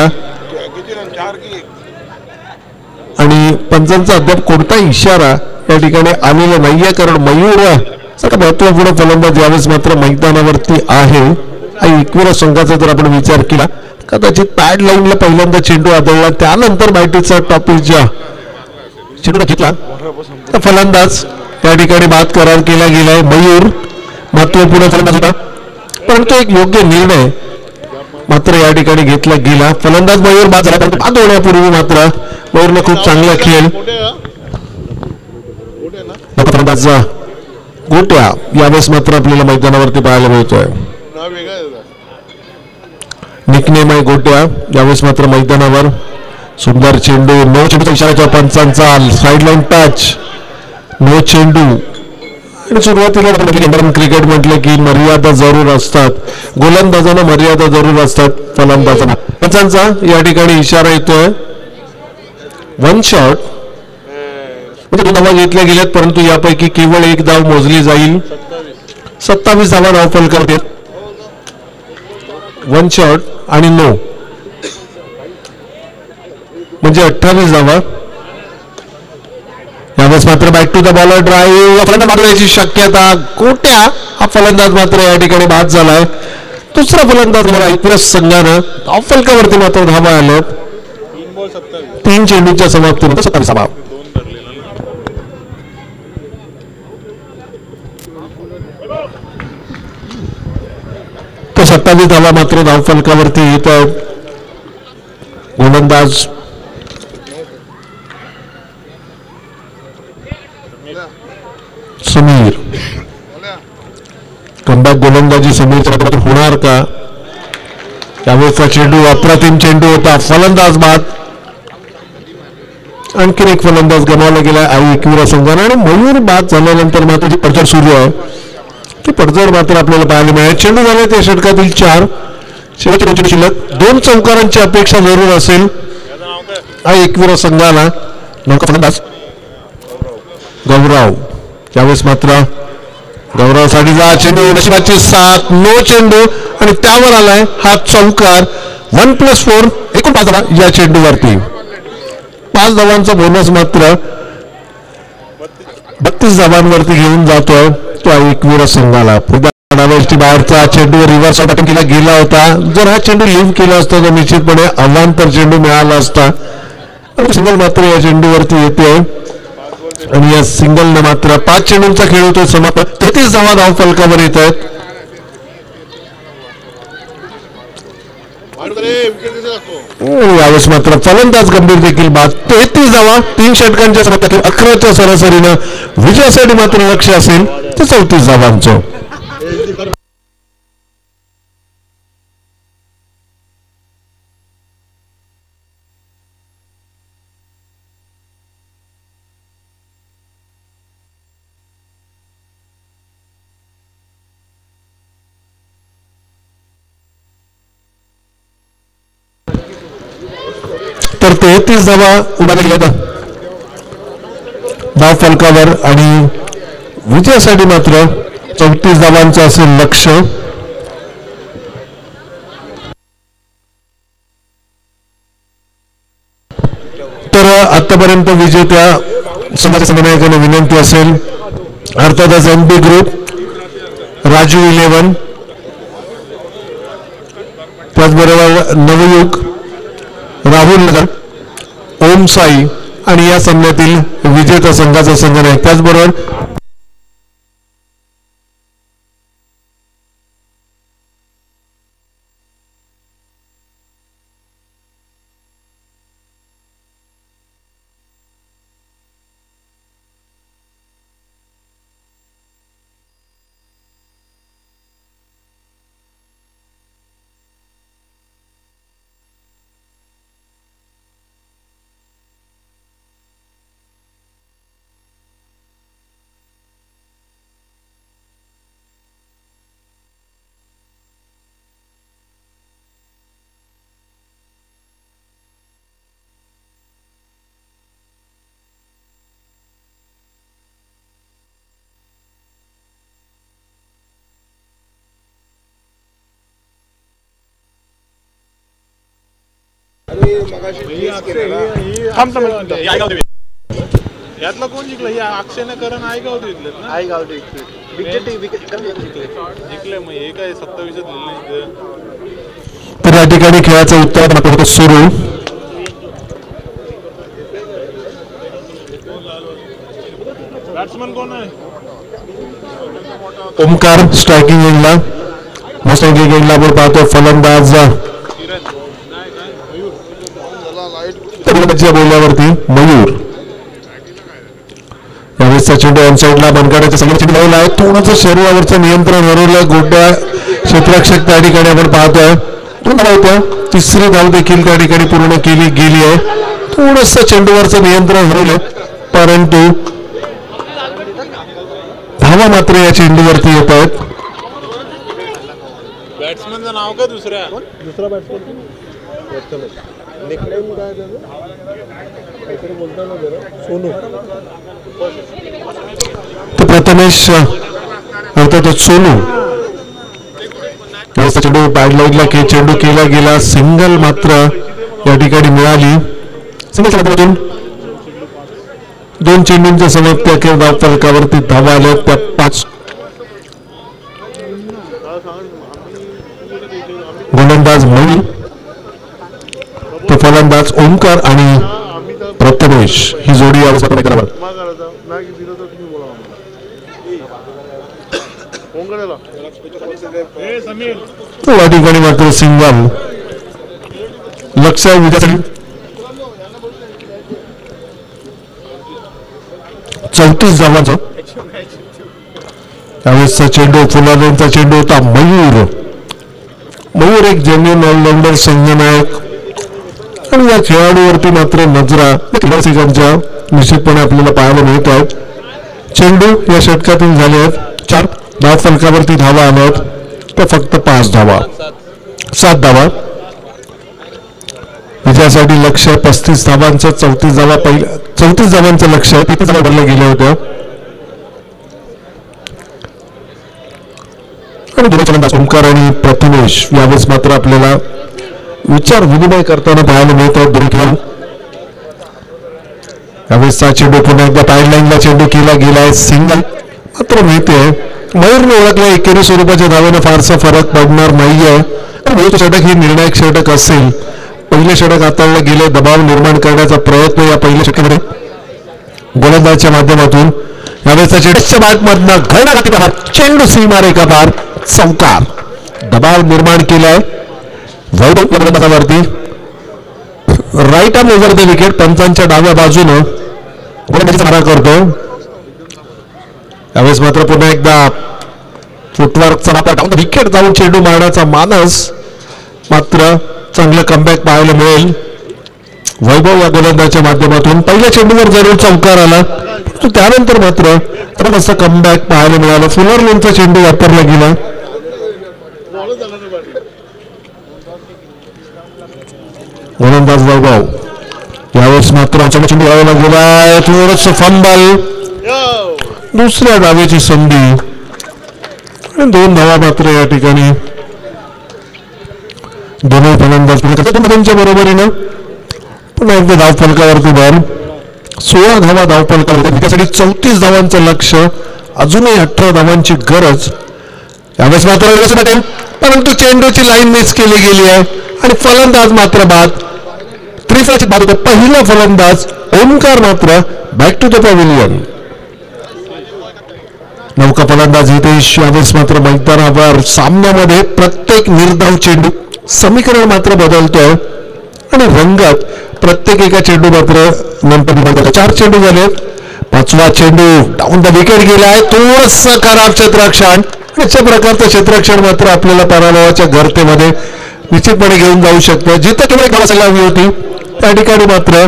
आणि पंचांचा अद्याप कोणता इशारा या ठिकाणी आलेला नाहीये कारण मयूर सारखा महत्वपूर्ण फलंदाज यावेळेस मात्र मैदानावरती आहे. आणि एकविराज संघाचा जर आपण विचार केला कदाचित पॅड लाईनला पहिल्यांदा चेंडू आदळला त्यानंतर बॅटीचा टॉपिकच्या चेंडू घेतला तर फलंदाज या ठिकाणी बाद करार केला गेलाय. मयूर महत्वपूर्ण फलंदाज होता परंतु एक योग्य निर्णय मात्र या ठिकाणी घेतला गेला. फलंदाज मयूर बाद झाला परंतु बाद होण्यापूर्वी मात्र मयूरने खूप चांगला खेळ फलंदाज गोट्या यावेळेस मात्र आपल्याला मैदानावरती पाहायला मिळतोय. निकनेम आहे गोट्या. यावेळेस मात्र मैदानावर सुंदर चेंडू नो चेंडूचा इशारा पंचांचा साईड लाईन टच नो चेंडू आणि सुरुवातीला क्रिकेट म्हटलं की मर्यादा जरूर असतात. गोलंदाजांना मर्यादा जरूर असतात. फलंदाजांना पंचांचा या ठिकाणी इशारा येतोय 1 शॉट म्हणजे 2 धावा घेतल्या गेल्यात परंतु यापैकी केवळ 1 धाव मोजली जाईल. 27 धावा धाव फलकावरती 1 शॉट आणि नो म्हणजे 28 धावा. यावेळेस मात्र back to the bowler drive फलंदाज मारण्याची शक्यता. गोट्या हा फलंदाज मात्र या ठिकाणी बाद झालाय. दुसरा फलंदाज मला एकविराज संघानं धाव फलकावरती मात्र धावा आल्यात. 3 चेंडूच्या समाप्तीनंतर 27 धावा. तो 27 धावा मात्र धाव फलकावरती येत आहेत. गोलंदाज समीर कमबॅक गोलंदाजी समीरच्या हातातून होणार का. त्यावेळेचा चेंडू अप्रतिम चेंडू होता. फलंदाज बाद. आणखीन एक फलंदाज गमावला गेला आई एकविराज संघाने आणि मयूर बाद झाल्यानंतर मात्र जी पडझड सुरू आहे ती पडझड मात्र आपल्याला पाहायला मिळेल. चेंडू झाले त्या षटकातील 4 शेवटचे शिल्लक 2 चौकारांची अपेक्षा जरूर असेल आई एकविराज संघाला. नौका फलंदाज गौरव त्यावेळेस मात्र गौरवसाठी चेंडू नशिबाची साथ नो चेंडू आणि त्यावर आलाय हा चौकार. 1+4 एकूण 5 धावा या चेंडूवरती. 5 धावांचा बोनस मात्र 32 धावांवरती घेऊन जातोय तो एकविराज संघाला. बाहेरचा चेंडू रिव्हर्स अटॅक केला गेला होता. जर हा चेंडू लिव्ह केला असता तर निश्चितपणे अवांतर चेंडू मिळाला असता. सिंगल मात्र या चेंडूवरती येते आणि या सिंगलनं मात्र 5 चेंडूंचा खेळ होतो समाप्त. 33 धावा धाव फलकावर येत आहेत. यावेळेस मात्र फलंदाज गंभीर देखील बाद. 33 धावा 3 षटकांच्या सरासरीने 11च्या सरासरीनं विजयासाठी मात्र लक्ष असेल तर 34 धावांचं. तर 33 धावा उभ्या गेल्या धाव फलकावर आणि विजयासाठी मात्र 34 धावांचं असेल लक्ष. तर आतापर्यंत विजेत्या संघाच्या समन्वयकांना विनंती असेल अर्थातच एमपी ग्रुप, राजू 11, त्याचबरोबर नवयुग, राहुल नगर, ओम साई आणि या सामन्यातील विजेता संघाचा संघनायक. त्याचबरोबर यातला कोण जिंकला? या अक्षयने करण आयगाव जिंकले ना? आयगाव जिंकले. मग हे काय 27 लिहिलं. तर या ठिकाणी खेळाचं उत्तर सुरू. बॅट्समन कोण आहे? ओमकार स्ट्रायकिंग एंडला. स्ट्रायकिंग एंडला आपण पाहतो फलंदाज बोलल्यावरती मयूर. यावेळेसचा चेंडू ऑन साईडला बनकाड्याच्या समोर चेंडू लावला आहे. थोडंसं शरीरावरचं नियंत्रण हरवलं. गोड्या क्षेत्ररक्षक त्या ठिकाणी आपण पाहतोय. तिसरी धाव देखील त्या ठिकाणी पूर्ण केली गेली आहे. थोडंसं चेंडूवरचं नियंत्रण हरवलं परंतु धावा मात्र या चेंडूवरती येत आहेत. बॅट्समनचं नाव का दुसरा बॅट्समन निकनेम काय काहीतरी बोलताना जरा सोनू. प्रथमेश अर्थातच सोनू. चेंडू पॅडलाईनला चेंडू केला गेला. सिंगल मात्र या ठिकाणी मिळाली. सिंगल 2 चेंडूंच्या समाप्ती अखेर धाव फलकावरती धावा आल्या त्या 5. गोलंदाज मयूर, तो फलंदाज ओमकार आणि प्रथमेश ही जोडी यावेळेस करावा. या ठिकाणी मात्र सिंगल लक्ष विजयासाठी 34 धावांचा. त्यावेळेसचा चेंडू फुलांचा चेंडू होता. मयूर एक जेन्युइन ऑलराऊंडर संघनायक आणि या खेळाडूवरती मात्र नजरा रसिकांच्या निश्चितपणे आपल्याला पाहायला मिळत आहेत. चेंडू या षटकातून झाले आहेत 4. धाव फलकावरती धावा आल्यात तर फक्त 5 धावा 7 धावा. विजयासाठी लक्ष 35 धावांचं. 34 धावा 34 धावांचं लक्ष आहे. तिथे धावा भरल्या गेल्या होत्या आणि दोन्ही फलंदाज ओमकार आणि प्रथमेश यावेळेस मात्र आपल्याला विचार विनिमय करताना पाहायला मिळत आहेत. दोन्ही खेळाडू यावेळेसचा चेंडू पुन्हा एकदा पॅडलाईनला चेंडू केला गेलाय. सिंगल मात्र मिळते. मयूरने ओळखला एकेरी स्वरूपाच्या धावेने फारसा फरक पडणार नाहीये. षटक ही निर्णायक षटक असेल. पहिले षटक हाताळलं गेले. दबाव निर्माण करण्याचा प्रयत्न या पहिल्या षटकामध्ये गोलंदाजच्या माध्यमातून. यावेळेसचा चेंडू बॅटमधनं घरण्यासाठी बाहेर चेंडू सीमारेखा पार चौकार. दबाव निर्माण केलाय वैभव गोलंदाजावरती. Right arm over the wicket. पंचांच्या डाव्या बाजूनं गोलंदाजीचा मारा करतो. यावेळेस मात्र पुन्हा एकदा फुटवर्कचा वापर डाऊन द विकेट जाऊन चेंडू मारण्याचा मानस. मात्र चांगलं कमबॅक पाहायला मिळेल वैभव या गोलंदाजच्या माध्यमातून. पहिल्या चेंडूवर जरूर चौकार आला, परंतु त्यानंतर मात्र मस्त कमबॅक पाहायला मिळालं. फुलर लेनचा चेंडू वापरला गेला. गोलंदाज वैभव यावेळेस मात्र चेंडू लावला गेलाय. थोडंसं फंबल. दुसऱ्या डावेची संधी आणि 2 धावा मात्र या ठिकाणी दोन्ही फलंदाज त्यांच्या बरोबरीनं पुन्हा एकदा धावफलकावरती भर. 16 धावा धावफलकावर. त्यासाठी 34 धावांचं लक्ष. अजूनही 18 धावांची गरज. यावेळेस मात्र परंतु चेंडूची लाईन मिस केली गेली आहे आणि फलंदाज मात्र बाद. त्रिफळाची बाद होते. पहिला फलंदाज ओमकार मात्र बॅक टू द पॅव्हिलियन. नौका फलंदाज हितेश यावेळेस मात्र मैदानावर. सामन्यामध्ये प्रत्येक निर्धाव चेंडू समीकरण मात्र बदलतोय आणि रंगात प्रत्येक एका चेंडू मात्र नंतर 4 चेंडू झाले. 5वा चेंडू डाऊन द विकेट गेलाय. थोडंसं खराब क्षेत्ररक्षण. अशा प्रकारचं क्षेत्ररक्षण मात्र आपल्याला पराभवाच्या गर्तेमध्ये निश्चितपणे घेऊन जाऊ शकतं. जिथं केवळ धावा सगळी हवी होती त्या ठिकाणी मात्र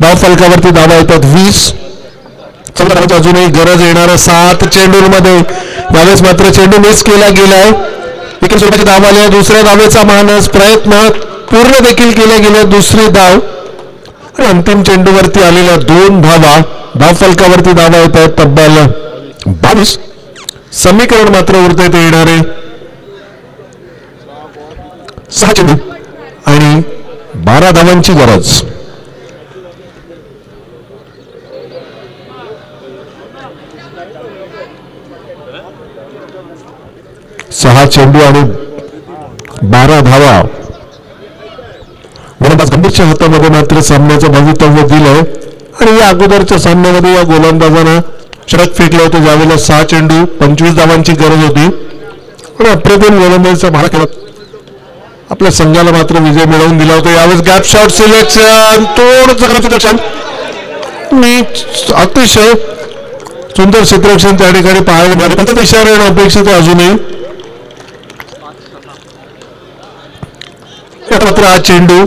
धाव फलकावरती धावा येतात 20. अजूनही गरज येणार 7 चेंडूंमध्ये. यावेळेस मात्र चेंडू मिस केला गेलाय. विकेट सोडण्याची धाव आली. दुसऱ्या धावेचा मानस. प्रयत्न पूर्ण देखील केले गेले. दुसरी धाव आणि अंतिम चेंडूवरती आलेल्या 2 धावा. धाव फलकावरती धावा येत आहेत तब्बल 22. समीकरण मात्र उरते ते येणारे 6 चेंडू आणि 12 धावांची गरज. सहा चेंडू आणि 12 धावा. गोलंदाज गंभीरच्या हातामध्ये मात्र सामन्याचं भवितव्य दिलंय आणि या अगोदरच्या सामन्यामध्ये या गोलंदाजानं षटक फेकलं होतं ज्यावेळेला 6 चेंडू 25 धावांची गरज होती आणि अप्रतिम गोलंदाजीचा मारा केला. आपल्या संघाला मात्र विजय मिळवून दिला होता. यावेळेस गॅप शॉट सिलेक्शन. थोडंसं क्षेत्ररक्षण. अतिशय सुंदर क्षेत्ररक्षण त्या ठिकाणी पाहायला मिळाले. पण इशारा येणं अपेक्षित आहे अजूनही. मात्र हा चेंडू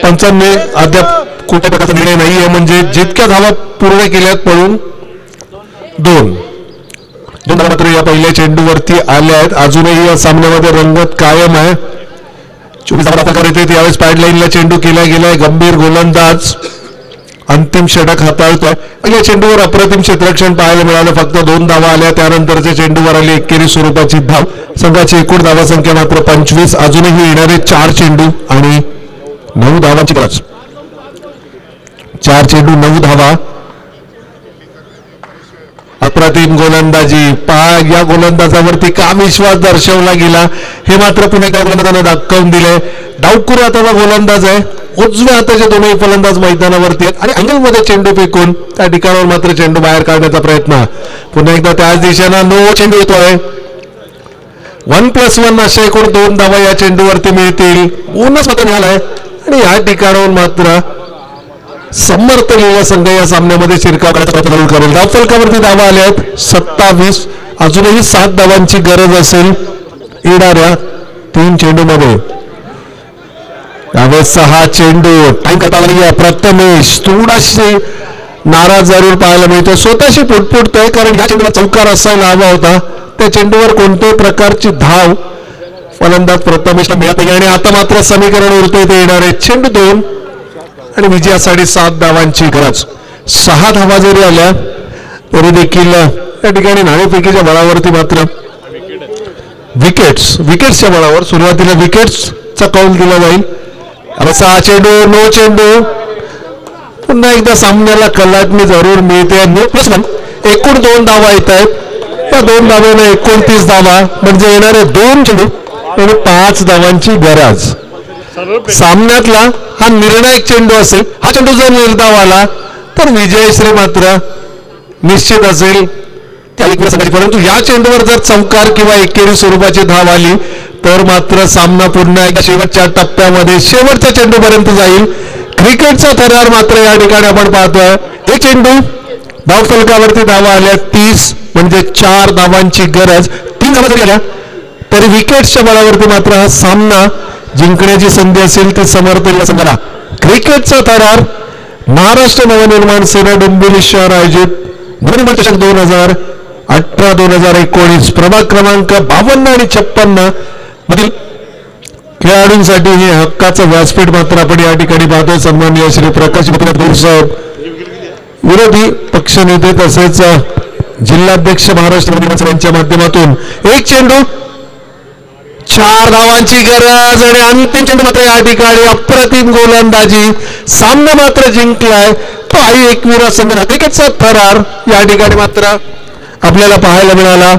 पंचांनी अद्याप कुठल्या प्रकारचा निर्णय नाहीये. म्हणजे जितक्या धावा पूर्ण केल्यात पळून 2 धावा मात्र या पहिल्या चेंडूवरती आल्या आहेत. अजूनही या सामन्यामध्ये रंगत कायम आहे. 24 धावा प्रकार येते. यावेळेस पॅडलाईनला चेंडू केला गेलाय. गंभीर गोलंदाज अंतिम षटक हाताळतोय. या चेंडूवर अप्रतिम क्षेत्ररक्षण पाहायला मिळालं. फक्त 2 धावा आल्या. त्यानंतरच्या चेंडूवर आली एकेरी स्वरूपाची धाव. संघाची एकूण धावा संख्या मात्र 25. अजूनही येणारे 4 चेंडू आणि 9 धावांची गरज. 4 चेंडू 9 धावा. अप्रतिम गोलंदाजी. या गोलंदाजावरती का विश्वास दर्शवला गेला हे मात्र पुन्हा एका गोलंदाजाने दाखवून दिले. डावखुरी हाताचा गोलंदाज आहे. उजव्या हाताचे दोन्ही फलंदाज मैदानावरती आहेत आणि अँगलमध्ये चेंडू फेकून त्या ठिकाणावर मात्र चेंडू बाहेर काढण्याचा प्रयत्न. पुन्हा एकदा त्याच दिशेनं नो चेंडू येतोय. 1+1 अशा एकूण 2 धावा या चेंडूवरती मिळतील. बोनस मात्र मिळालाय आणि या ठिकाणाहून मात्र समर्थ लिहिला संघ या सामन्यामध्ये शिरकाव करण्याचा प्रयत्न करेल. धाव फलकावरती धावा आल्या आहेत 27. अजूनही 7 धावांची गरज असेल येणाऱ्या 3 चेंडूमध्ये. यावेळेस 6 चेंडू टाइम करता प्रथमेश थोडाशी नाराज जरूर पाहायला मिळतो. स्वतःशी पुटपुटतोय कारण या चेंडूला चौकार असायला हवा होता. त्या चेंडूवर कोणत्याही प्रकारची धाव फलंदाज प्रथमेशला मिळत नाही आणि आता मात्र समीकरण उरते ते येणारे चेंडू 2 आणि विजयासाठी 7 धावांची गरज. 6 धावा जरी आल्या तरी देखील त्या ठिकाणी नाणेफेकीच्या बळावरती मात्र विकेट्सच्या बळावर सुरुवातीला विकेट्सचा कौल दिला जाईल. 6 चेंडू 9 चेंडू. पुन्हा एकदा सामन्याला कलाटणी जरूर मिळते. एकूण 2 धावा येत आहेत. त्या 2 धाव्याने 29 धावा म्हणजे येणारे 2 चेंडू आणि 5 धावांची गरज. सामन्यातला हा निर्णायक चेंडू असेल. हा चेंडू जर निर्धाव आला तर विजयश्री मात्र निश्चित असेल त्या संघाची. परंतु या चेंडूवर जर चौकार किंवा एकेरी स्वरूपाची धाव आली तर मात्र सामना पुन्हा एकदा शेवटच्या टप्प्यामध्ये शेवटच्या चेंडूपर्यंत जाईल. क्रिकेटचा थरार मात्र या ठिकाणी आपण पाहतोय. एक चेंडू धावफलकावरती धावा आल्या 30 म्हणजे 4 धावांची गरज. 3 धावा जरी आल्या तरी विकेट्सच्या बळावरती मात्र हा सामना जिंकण्याची संधी असेल ती समर्थन संघाला. क्रिकेटचा थरार महाराष्ट्र नवनिर्माण सेना डोंबिवली शहर आयोजित नवनिर्माण चषक 2018-2019 प्रभाग क्रमांक 52 आणि 56 मधील खेळाडूंसाठी हे हक्काचं व्यासपीठ मात्र आपण या ठिकाणी पाहतोय. सन्माननीय श्री प्रकाश साहेब विरोधी पक्षनेते तसेच जिल्हाध्यक्ष महाराष्ट्र यांच्या माध्यमातून एक चेंडू 4 धावांची गरज आणि अंतिम चेंडू मात्र या ठिकाणी अप्रतिम गोलंदाजी. सामना मात्र जिंकलाय तो आई एकविरा संघ. क्रिकेटचा थरार या ठिकाणी मात्र आपल्याला पाहायला मिळाला.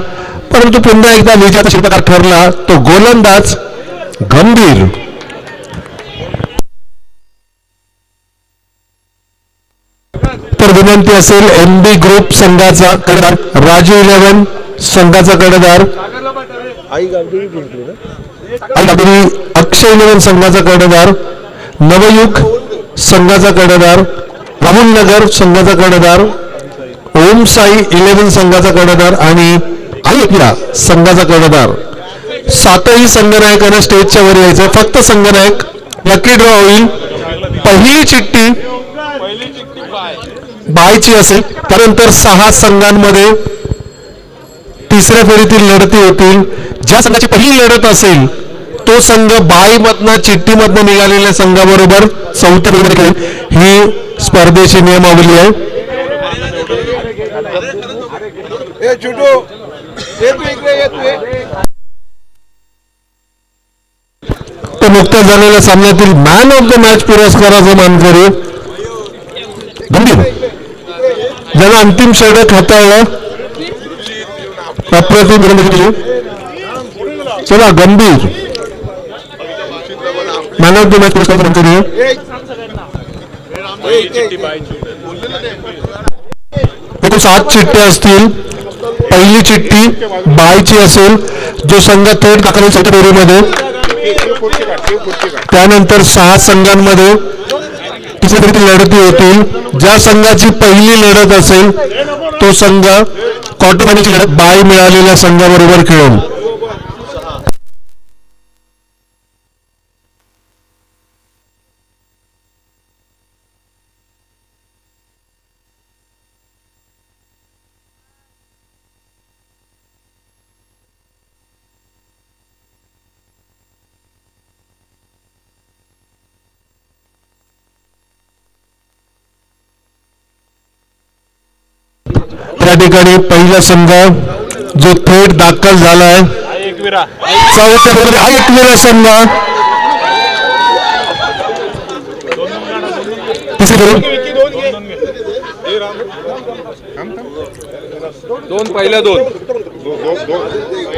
परंतु पुन्हा एकदा विजयाचा शिल्पकार ठरला तो गोलंदाज गंभीर. तर विनंती असेल एनबी ग्रुप संघाचा कर्णधार राजू 11 संघाचा कर्णधार अक्षय 11 संघाचा कर्णधार नवयुग संघाचा कर्णधार राहुल नगर संघाचा कर्णधार ओम साई 11 संघाचा कर्णधार आणि आईरा संघाचा कर्णधार. 7ही संघनायकांना स्टेजच्या वर यायचं. फक्त संघनायक लकी ड्रॉ होईल. पहिली चिठ्ठी बायची असेल. त्यानंतर 6 संघांमध्ये तिसऱ्या फेरीतील लढती होतील. ज्या संघाची पहिली लढत असेल तो संघ बाई मधनं चिठ्ठीमधनं निघालेल्या संघाबरोबर चौथ्या फेरीमध्ये खेळेल. ही स्पर्धेची नियमावली आहे. तर नुकत्याच झालेल्या सामन्यातील मॅन ऑफ द मॅच पुरस्काराचा मानकरी गंभीर ज्याला अंतिम षटक हाताळलं अप्रतिम. चला गंभीर मॅन ऑफ द मॅच पुरस्कार मानकरी. एकूण 7 चिठ्ठ्या असतील. पहिली चिठ्ठी बायची असेल. जो संघ थेट दाखल होईल चौथ्या फेरीमध्ये. त्यानंतर 6 संघांमध्ये तिसऱ्या फेरीतील लढती होतील. ज्या संघाची पहिली लढत असेल तो संघ क्वार्टर फायनलची लढत बाय मिळालेल्या संघाबरोबर खेळेल. त्या ठिकाणी पहिला संघ जो थेट दाखल झालाय चौथ्या फेरीमध्ये हा एकविरा संघ.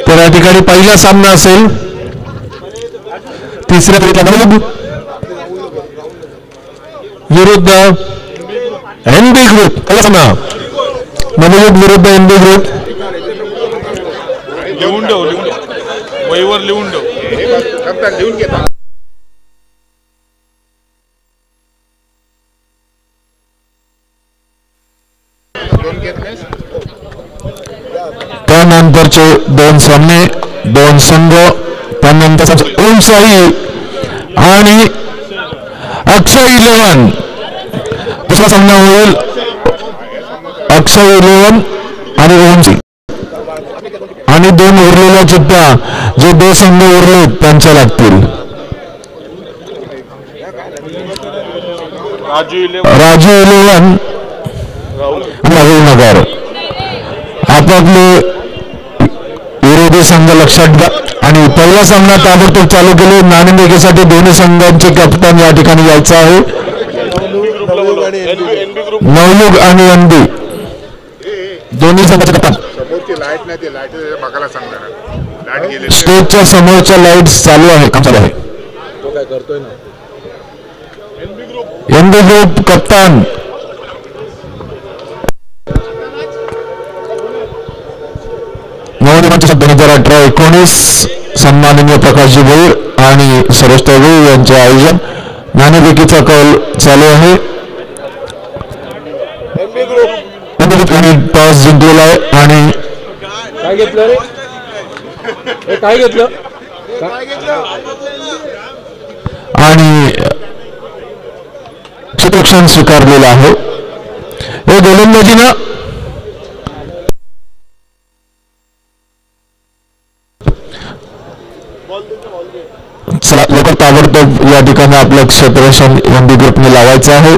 तर या ठिकाणी पहिला सामना असेल. तिसऱ्या फेरीतला विरुद्ध एनबी ग्रुप. पहिला सामना नवयुग विरुद्ध एनबी ग्रुप. लिहून ठेव वहीवर लिहून ठेव. त्यानंतरचे 2 सामने 2 संघ. त्यानंतर ओम साई आणि अक्षय 11. दुसरा सामना होईल अक्षय 11 आणि ओम साई. आणि 2 उरलेल्या चिठ्ठ्या जे 2 संघ उरले त्यांच्या लागतील. राजू 11 राहुल नगर. आपापले विरोधी संघ लक्षात घ्या आणि पहिला सामना ताबडतोब चालू केले. नाणेफेकीसाठी दोन्ही संघांचे कॅप्टन या ठिकाणी यायचं आहे. नवयुग आणि एनबी दोन्ही संघाचे कप्तान. स्टेजच्या समोरच्या लाईट्स चालू आहे. काम चालू आहे. एनबी ग्रुप कप्तान नवनिर्माण 2018-19 सन्माननीय प्रकाशजी भोईर आणि सरोजताई भोईर यांचे आयोजन नाणेफेकीचा कौल चालू आहे. टॉस जिंकलेला आहे आणि काय घेतलं रे, हे काय घेतलं आणि क्षेत्ररक्षण स्वीकारलेलं आहे. हे गोलंदाजीनं चला लवकर ताबडतोब या ठिकाणी आपलं क्षेत्ररक्षण एमबी ग्रुपने लावायचं आहे.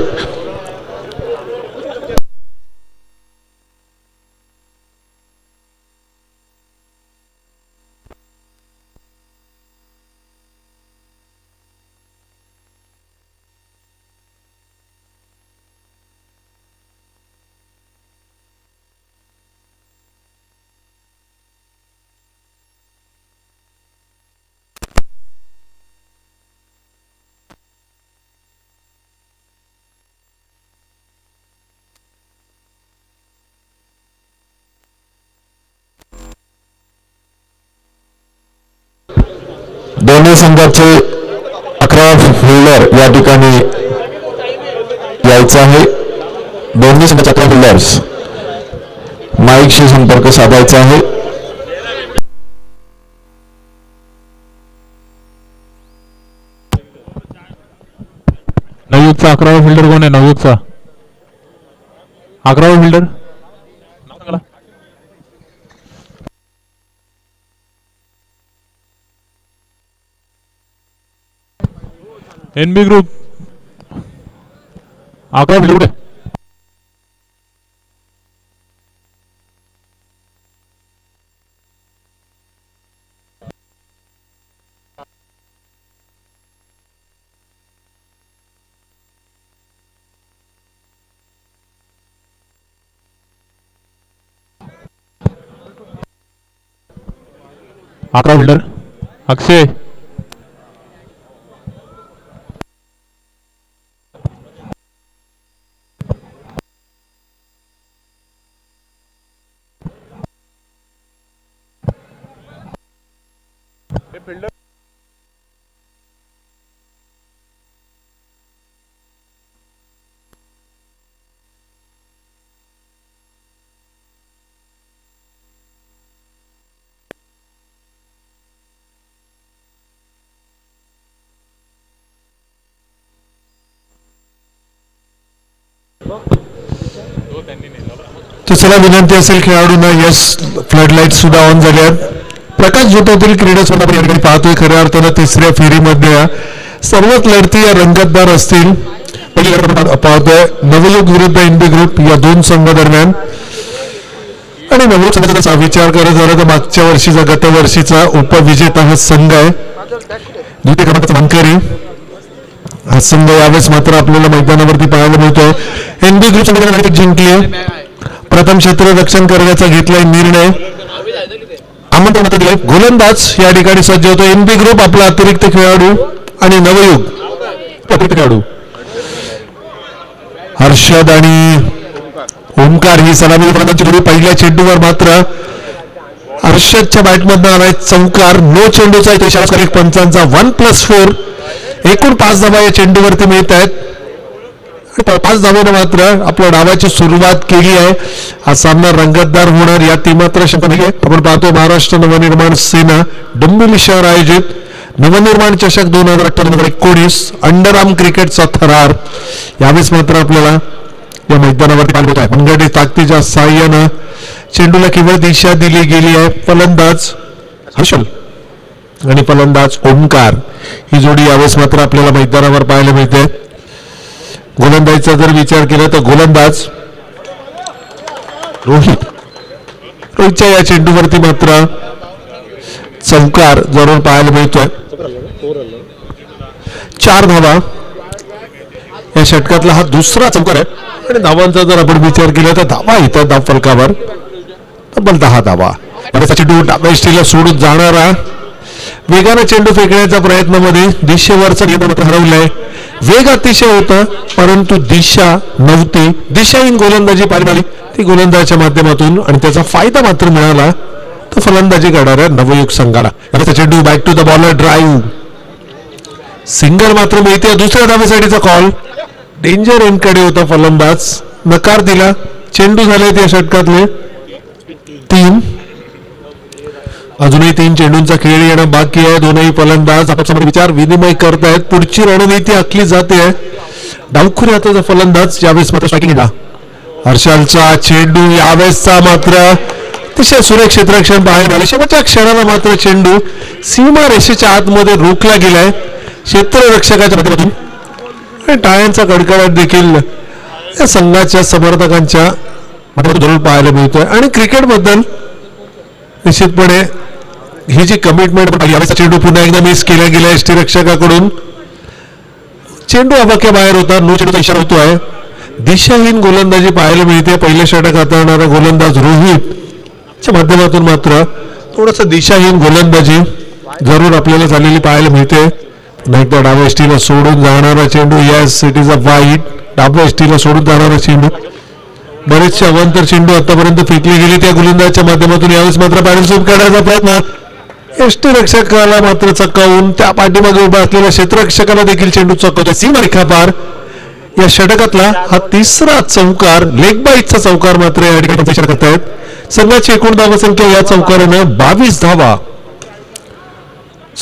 दोन्ही संघाचे 11 फिल्डर या ठिकाणी यायचं आहे. दोन्ही संघाचे 11 फिल्डर्स माईकशी संपर्क साधायचा आहे. नवयुगचा 11वा फिल्डर कोण आहे? नवयुगचा 11वा फिल्डर एनबी ग्रुप 11 फिल्डर. अकरा फिल्डर अक्षय तर चला विनंती असेल खेळाडूंना. यस फ्लड लाईट सुद्धा ऑन झाले आहेत. प्रकाश झोतातील क्रीडा स्पर्धा आपण या ठिकाणी पाहतोय. खऱ्या अर्थानं तिसऱ्या फेरीमध्ये सर्वच लढती या रंगतदार असतील. पाहतोय नवयुग विरुद्ध एनबी ग्रुप या दोन संघादरम्यान. आणि नवयुग संघाचा विचार करत झाला तर मागच्या वर्षीचा गतवर्षीचा उपविजेता हा संघ आहे. द्वितीय क्रमांकाचा मानकरी हा संघ यावेळेस मात्र आपल्याला मैदानावरती पाहायला मिळतोय. एनबी ग्रुप संघाने जिंकली. प्रथम क्षेत्ररक्षण करण्याचा घेतलाय निर्णय. आमंत्रण आता दिलंय. गोलंदाज या ठिकाणी सज्ज होतो. एनबी ग्रुप आपला अतिरिक्त खेळाडू आणि नवयुग अतिरिक्त खेळाडू हर्षद आणि ओंकार ही सलामी फलंदाजी जोडी. पहिल्या चेंडूवर मात्र हर्षदच्या बॅटमधनं आलाय चौकार. नो चेंडूचा इथे इशारा पंचांचा 1+4 एकूण 5 धावा या चेंडूवरती मिळत आहेत. 5 धावांनी मात्र आपल्या डावाची सुरुवात केली आहे. हा सामना रंगतदार होणार यात ती मात्र शंका नाही. आपण पाहतो महाराष्ट्र नवनिर्माण सेना डोंबिवली शहर आयोजित नवनिर्माण चषक 2018-19 अंडरआर्म क्रिकेटचा थरार यावेळेस मात्र आपल्याला या मैदानावरती पाहायला होत आहे. मनगटी ताकदीच्या साह्यानं चेंडूला केवळ दिशा दिली गेली आहे. फलंदाज हर्षल आणि फलंदाज ओंकार ही जोडी यावेळेस मात्र आपल्याला मैदानावर पाहायला मिळते. गोलंदाजीचा जर विचार केला तर गोलंदाज रोहितच्या या चेंडूवरती मात्र चौकार जरूर पाहायला मिळतोय. 4 धावा या षटकातला हा दुसरा चौकार आहे. आणि धावांचा जर आपण विचार केला तर धावा इथं धाव फलकावर तब्बल 10 धावा. चेंडू डाव्या इष्टीला सोडून जाणारा वेगाने चेंडू फेकण्याच्या प्रयत्नामध्ये दिशेवरचा नियंत्रण हरवलंय. वेग अतिशय होता परंतु दिशा नव्हती. दिशाहीन गोलंदाजी पाहिली आली ती गोलंदाजाच्या माध्यमातून आणि त्याचा फायदा मात्र मिळाला तर फलंदाजी करणाऱ्या नवयुग संघाला. आता चेंडू back to the bowler drive, single मात्र मिळते. दुसऱ्या धावेसाठीचा कॉल, डेंजर एंडकडे होता फलंदाज, नकार दिला. चेंडू झाले त्या षटकातले 3. अजूनही 3 चेंडूंचा खेळ येणं बाकी आहे. दोनही फलंदाज आपापसामध्ये विचार विनिमय करतायत. पुढची रणनीती आखली जाते. डावखुरी हाताचा फलंदाज यावेळेस मात्र स्ट्रायकिंगला. हर्षलचा चेंडू यावेळेसचा मात्र अतिशय सुरेख क्षेत्ररक्षण बाहेर आले. शेवटच्या क्षणाला मात्र चेंडू सीमा रेषेच्या आतमध्ये रोखला गेलाय क्षेत्ररक्षकाच्या माध्यमातून. आणि टाळ्यांचा कडकडाट देखील या संघाच्या समर्थकांच्या माध्यमातून पाहायला मिळतोय. आणि क्रिकेटबद्दल निश्चितपणे ही जी कमिटमेंट यावेळेस चेंडू पुन्हा एकदा मिस केला गेला यष्टीरक्षकाकडून. चेंडू अबाक्या बाहेर होता. नो चेंडूचा इशारा होतोय. दिशाहीन गोलंदाजी पाहायला मिळते. पहिलं षटक हाताळणारा गोलंदाज रोहितच्या माध्यमातून मात्र थोडस दिशाहीन गोलंदाजी जरूर आपल्याला झालेली पाहायला मिळते. एकदा डाव्या यष्टीला सोडून जाणारा चेंडू, yes it is a wide. डाव्या यष्टीला सोडून जाणारा चेंडू, बरेचसे अवांतर चेंडू आतापर्यंत फेकले गेले त्या गोलंदाजाच्या माध्यमातून. यावेळेस मात्र पॅडल स्वीप करण्याचा प्रयत्न, यष्टीरक्षकाला मात्र चकावून त्या पाठीमागे उभा असलेल्या क्षेत्ररक्षकाला देखील चेंडू चकवतोय. सीमारेखा पार. या षटकातला हा तिसरा चौकार, लेग बाईटचा चौकार मात्र या ठिकाणी इशारा करतायत. संघाची एकूण धावसंख्या या चौकारानं 22 धावा.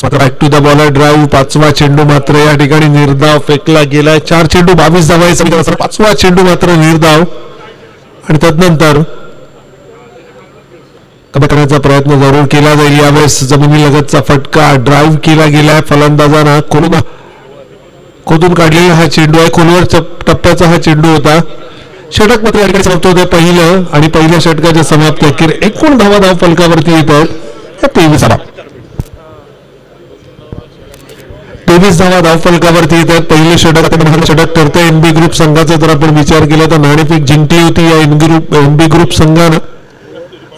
Back to the bowler drive, 5वा चेंडू मात्र या ठिकाणी निर्धाव फेकला गेलाय. 4 चेंडू 22 धावा, 5वा चेंडू मात्र निर्धाव. आणि तदनंतर कमी करण्याचा प्रयत्न जरूर केला जाईल. यावेळेस जमिनीलगतचा फटका ड्राईव्ह केला गेलाय. फलंदाजांना खोदून काढलेला हा चेंडू आहे. खोलवर टप्प्याचा हा चेंडू होता. षटक मात्र या ठिकाणी समाप्त होत आहे पहिलं. आणि पहिल्या षटकाच्या समाप्ती अखेर एकूण धावा धाव फलकावरती येत आहेत 23 धावा. 23 धावा धाव फलकावरती येत आहेत. पहिले षटक आता षटक ठरतंय. एनबी ग्रुप संघाचा जर आपण विचार केला तर नाणेफेक जिंकली होती या एनबी ग्रुप संघानं.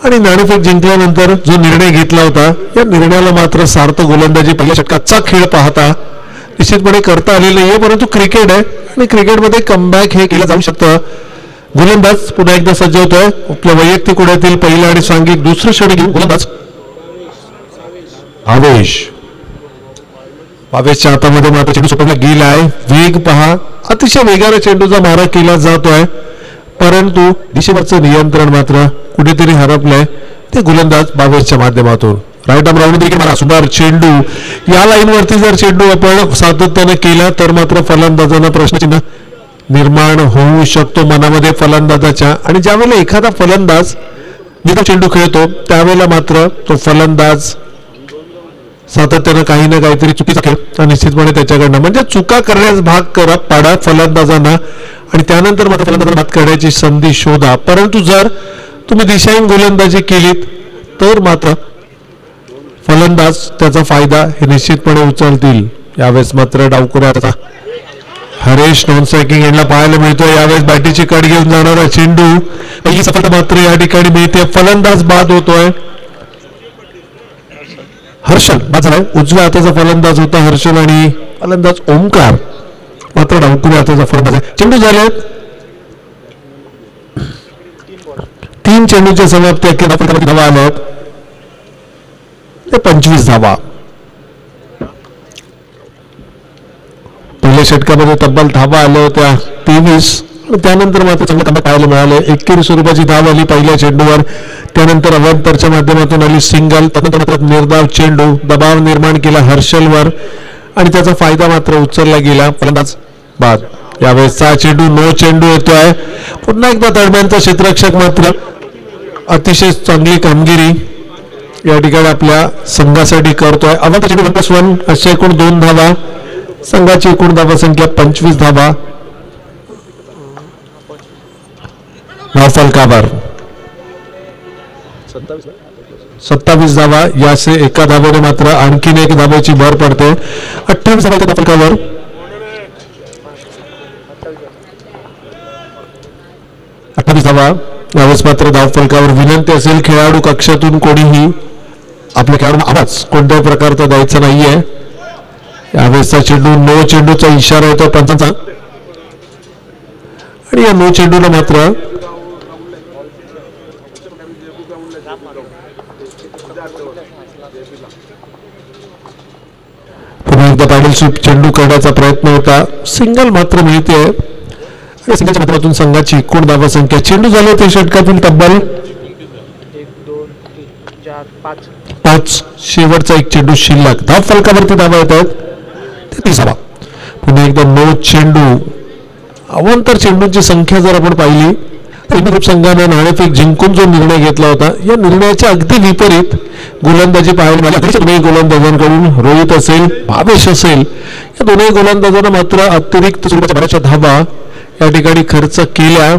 आणि नाणेफेक जिंकल्यानंतर जो निर्णय घेतला होता या निर्णयाला मात्र सार्थ गोलंदाजी पहिल्या षटकाचा खेळ पाहता निश्चितपणे करता आलेलं आहे. परंतु क्रिकेट आहे आणि क्रिकेटमध्ये कमबॅक हे केलं जाऊ शकतं. गोलंदाज पुन्हा एकदा सज्ज होतोय. आपल्या वैयक्तिक उड्यातील पहिलं आणि सांघिक दुसरं षटक घेऊन गोलंदाज आवेशच्या हातामध्ये मात्र चेंडू सोडला गेलाय. वेग पहा, अतिशय वेगाने चेंडूचा मारा केला जातोय. परंतु दिशेवरचं नियंत्रण मात्र कुठेतरी हरपलंय ते गोलंदाज बावेशच्या माध्यमातून. राईट आर्म राऊंड देखील मारा. सुंदर चेंडू. या लाईनवरती जर चेंडू आपण सातत्याने केला तर मात्र फलंदाजांना प्रश्नचिन्ह निर्माण होऊ शकतो मनामध्ये फलंदाजाच्या. आणि ज्यावेळेला एखादा फलंदाज जिथे चेंडू खेळतो त्यावेळेला मात्र तो फलंदाज सातत्यानं काही ना काहीतरी चुकीचा खेळ निश्चितपणे त्याच्याकडनं म्हणजे चुका करण्यास भाग पाडा फलंदाजांना. आणि त्यानंतर मात्र फलंदाजांना बात करण्याची संधी शोधा. परंतु जर तुम्ही दिशाहीन गोलंदाजी केलीत तर मात्र फलंदाज त्याचा फायदा हे निश्चितपणे उचलतील. यावेळेस मात्र डावखुऱ्याचा हरेश नॉन स्ट्रायकिंग एंडला पाहायला मिळतोय. यावेळेस बॅटीची कड घेऊन जाणारा चेंडू, पहिली सफलता मात्र या ठिकाणी मिळते. फलंदाज बाद होतोय. हर्षल बाद झालाय. उजव्या हाताचा फलंदाज होता हर्षल आणि फलंदाज ओंकार मात्र डावखुऱ्या हाताचा फलंदाज आहे. चेंडू झाले 3 चेंडूच्या समाप्ती अखेर धावा आल्यात 25 धावा. पहिल्या षटकामध्ये तब्बल धावा आल्या होत्या 23. त्यानंतर मात्र चांगलं कमबॅक पाहायला मिळालं. 21 स्वरूपाची धाव आली पहिल्या चेंडूवर. त्यानंतर अवांतरच्या माध्यमातून आली सिंगल. त्यानंतर मात्र निर्धाव चेंडू, दबाव निर्माण केला हर्षलवर आणि त्याचा फायदा मात्र उचलला गेला. फलंदाज बाद. यावेळेसचा चेंडू नो चेंडू येतोय. पुन्हा एकदा दरम्यानचा क्षेत्ररक्षक मात्र अतिशय चांगली कामगिरी या ठिकाणी आपल्या संघासाठी करतोय. अवांतर चेंडू 1+1 अशा एकूण 2 धावा. संघाची एकूण धावा संख्या 25 धावा फलकावर. 27 धावा. याचे एका धावेने मात्र आणखीन एक धावेची भर पडते. 28 धावा फलकावर. 28 धावा. यावेळेस मात्र धाव फलकावर. विनंती असेल खेळाडू कक्षातून कोणीही आपल्या खेळाडूंना आवाज कोणत्याही प्रकारचा द्यायचा नाहीये. यावेळेसचा चेंडू नो चेंडूचा इशारा येतो पंचांचा. आणि या नो चेंडूला मात्र पुन्हा एकदा पॅडल स्वीप चेंडू करण्याचा प्रयत्न होता, सिंगल मात्र मिळते आणि सिंगलच्या माध्यमातून संघाची एकूण धावा संख्या चेंडू झाले ते षटकातून तब्बल 5. शेवटचा एक चेंडू शिल्लक, धाव फलकावरती धावा येतात 33 धावा. पुन्हा एकदा 9 चेंडू, अवांतर चेंडूंची संख्या जर आपण पाहिली तर संघाने नाणेफेक जिंकून जो निर्णय घेतला होता या निर्णयाच्या अगदी विपरीत गोलंदाजी पाहायला मिळाली. दोन्ही गोलंदाजांकडून रोहित असेल भावेश असेल या दोन्ही गोलंदाजांना मात्र अतिरिक्त स्वरूपाच्या बऱ्याचशा धावा या ठिकाणी खर्च केल्या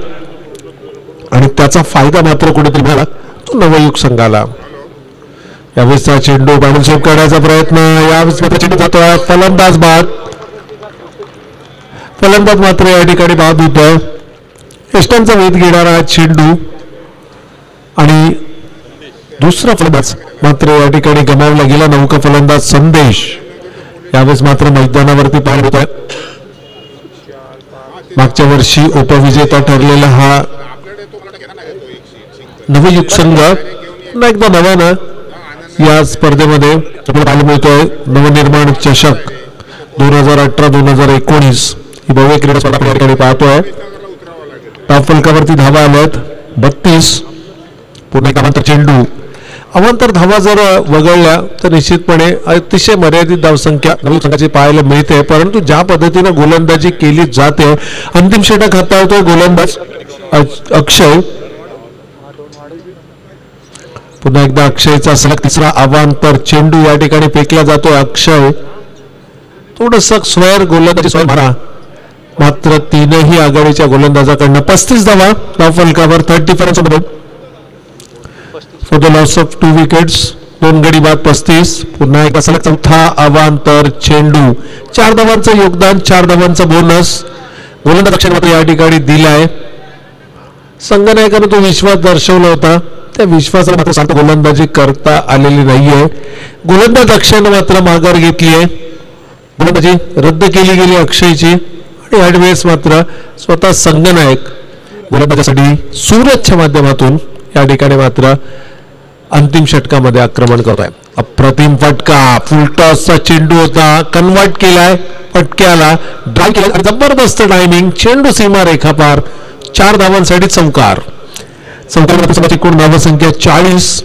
आणि त्याचा फायदा मात्र कुठेतरी मिळाला तो नवयुग संघाला. यावेळेसचा चेंडू पॅडल स्वीप करण्याचा प्रयत्न, यावेळेस मात्र चेंडू जातोय फलंदाज बाद. फलंदाज मात्र या ठिकाणी बाद होतोय. यष्टांचा वेध घेणारा चेंडू आणि दुसरा फलंदाज मात्र या ठिकाणी गमावला गेला. नौका फलंदाज संदेश यावेळेस मात्र मैदानावरती पाहायला होत आहे. मागच्या वर्षी उपविजेता ठरलेला हा नवयुग संघ पुन्हा एकदा नव्यानं या स्पर्धेमध्ये आपल्याला पाहायला मिळतोय. नवनिर्माण चषक 2018-2019 ही भव्य क्रीडा स्पर्धा आपण या ठिकाणी पाहतोय. धाव फलकावरती धावा आल्यात 32. पुन्हा एक अवांतर चेंडू, अवांतर धावा जर वगळल्या तर निश्चितपणे अतिशय मर्यादित धावसंख्या नवयुग संघाची पाहायला मिळते. परंतु ज्या पद्धतीने गोलंदाजी केली जाते, अंतिम षटक हाताळतोय गोलंदाज अक्षय. पुन्हा एकदा अक्षयचा सलग तिसरा अवांतर चेंडू या ठिकाणी फेकला जातोय. अक्षय थोडस स्क्वेअर गोलंदाजी स्वयं भरा, मात्र तीनही आघाडीच्या गोलंदाजाकडनं 35 धावा धाव फलकावर 34 for the loss of 2 wickets. 2 गडी बाद 35. पुन्हा एकदा सलग चौथा अवांतर चेंडू, 4 धावांचं योगदान, 4 धावांचा बोनस गोलंदाज अक्षय मात्र या ठिकाणी दिलाय. संघनायकाने तो विश्वास दर्शवला होता, त्या विश्वासाला मात्र शांत गोलंदाजी करता आलेली नाहीये. गोलंदाज अक्षयनं मात्र माघार घेतली आहे, गोलंदाजी रद्द केली गेली अक्षयची आणि यावेळेस मात्र स्वतः संघनायक गोलंदाजासाठी सूरजच्या माध्यमातून या ठिकाणी मात्र अंतिम षटकामध्ये आक्रमण करत आहे. अप्रतिम फटका, फुलटॉसचा चेंडू होता, कन्वर्ट केलाय फटक्याला, ड्राईव्ह केला आणि जबरदस्त टायमिंग, चेंडू सीमा रेखा पार, 4 धावांसाठी चौकार. चौकाराची एकूण धावसंख्या 40.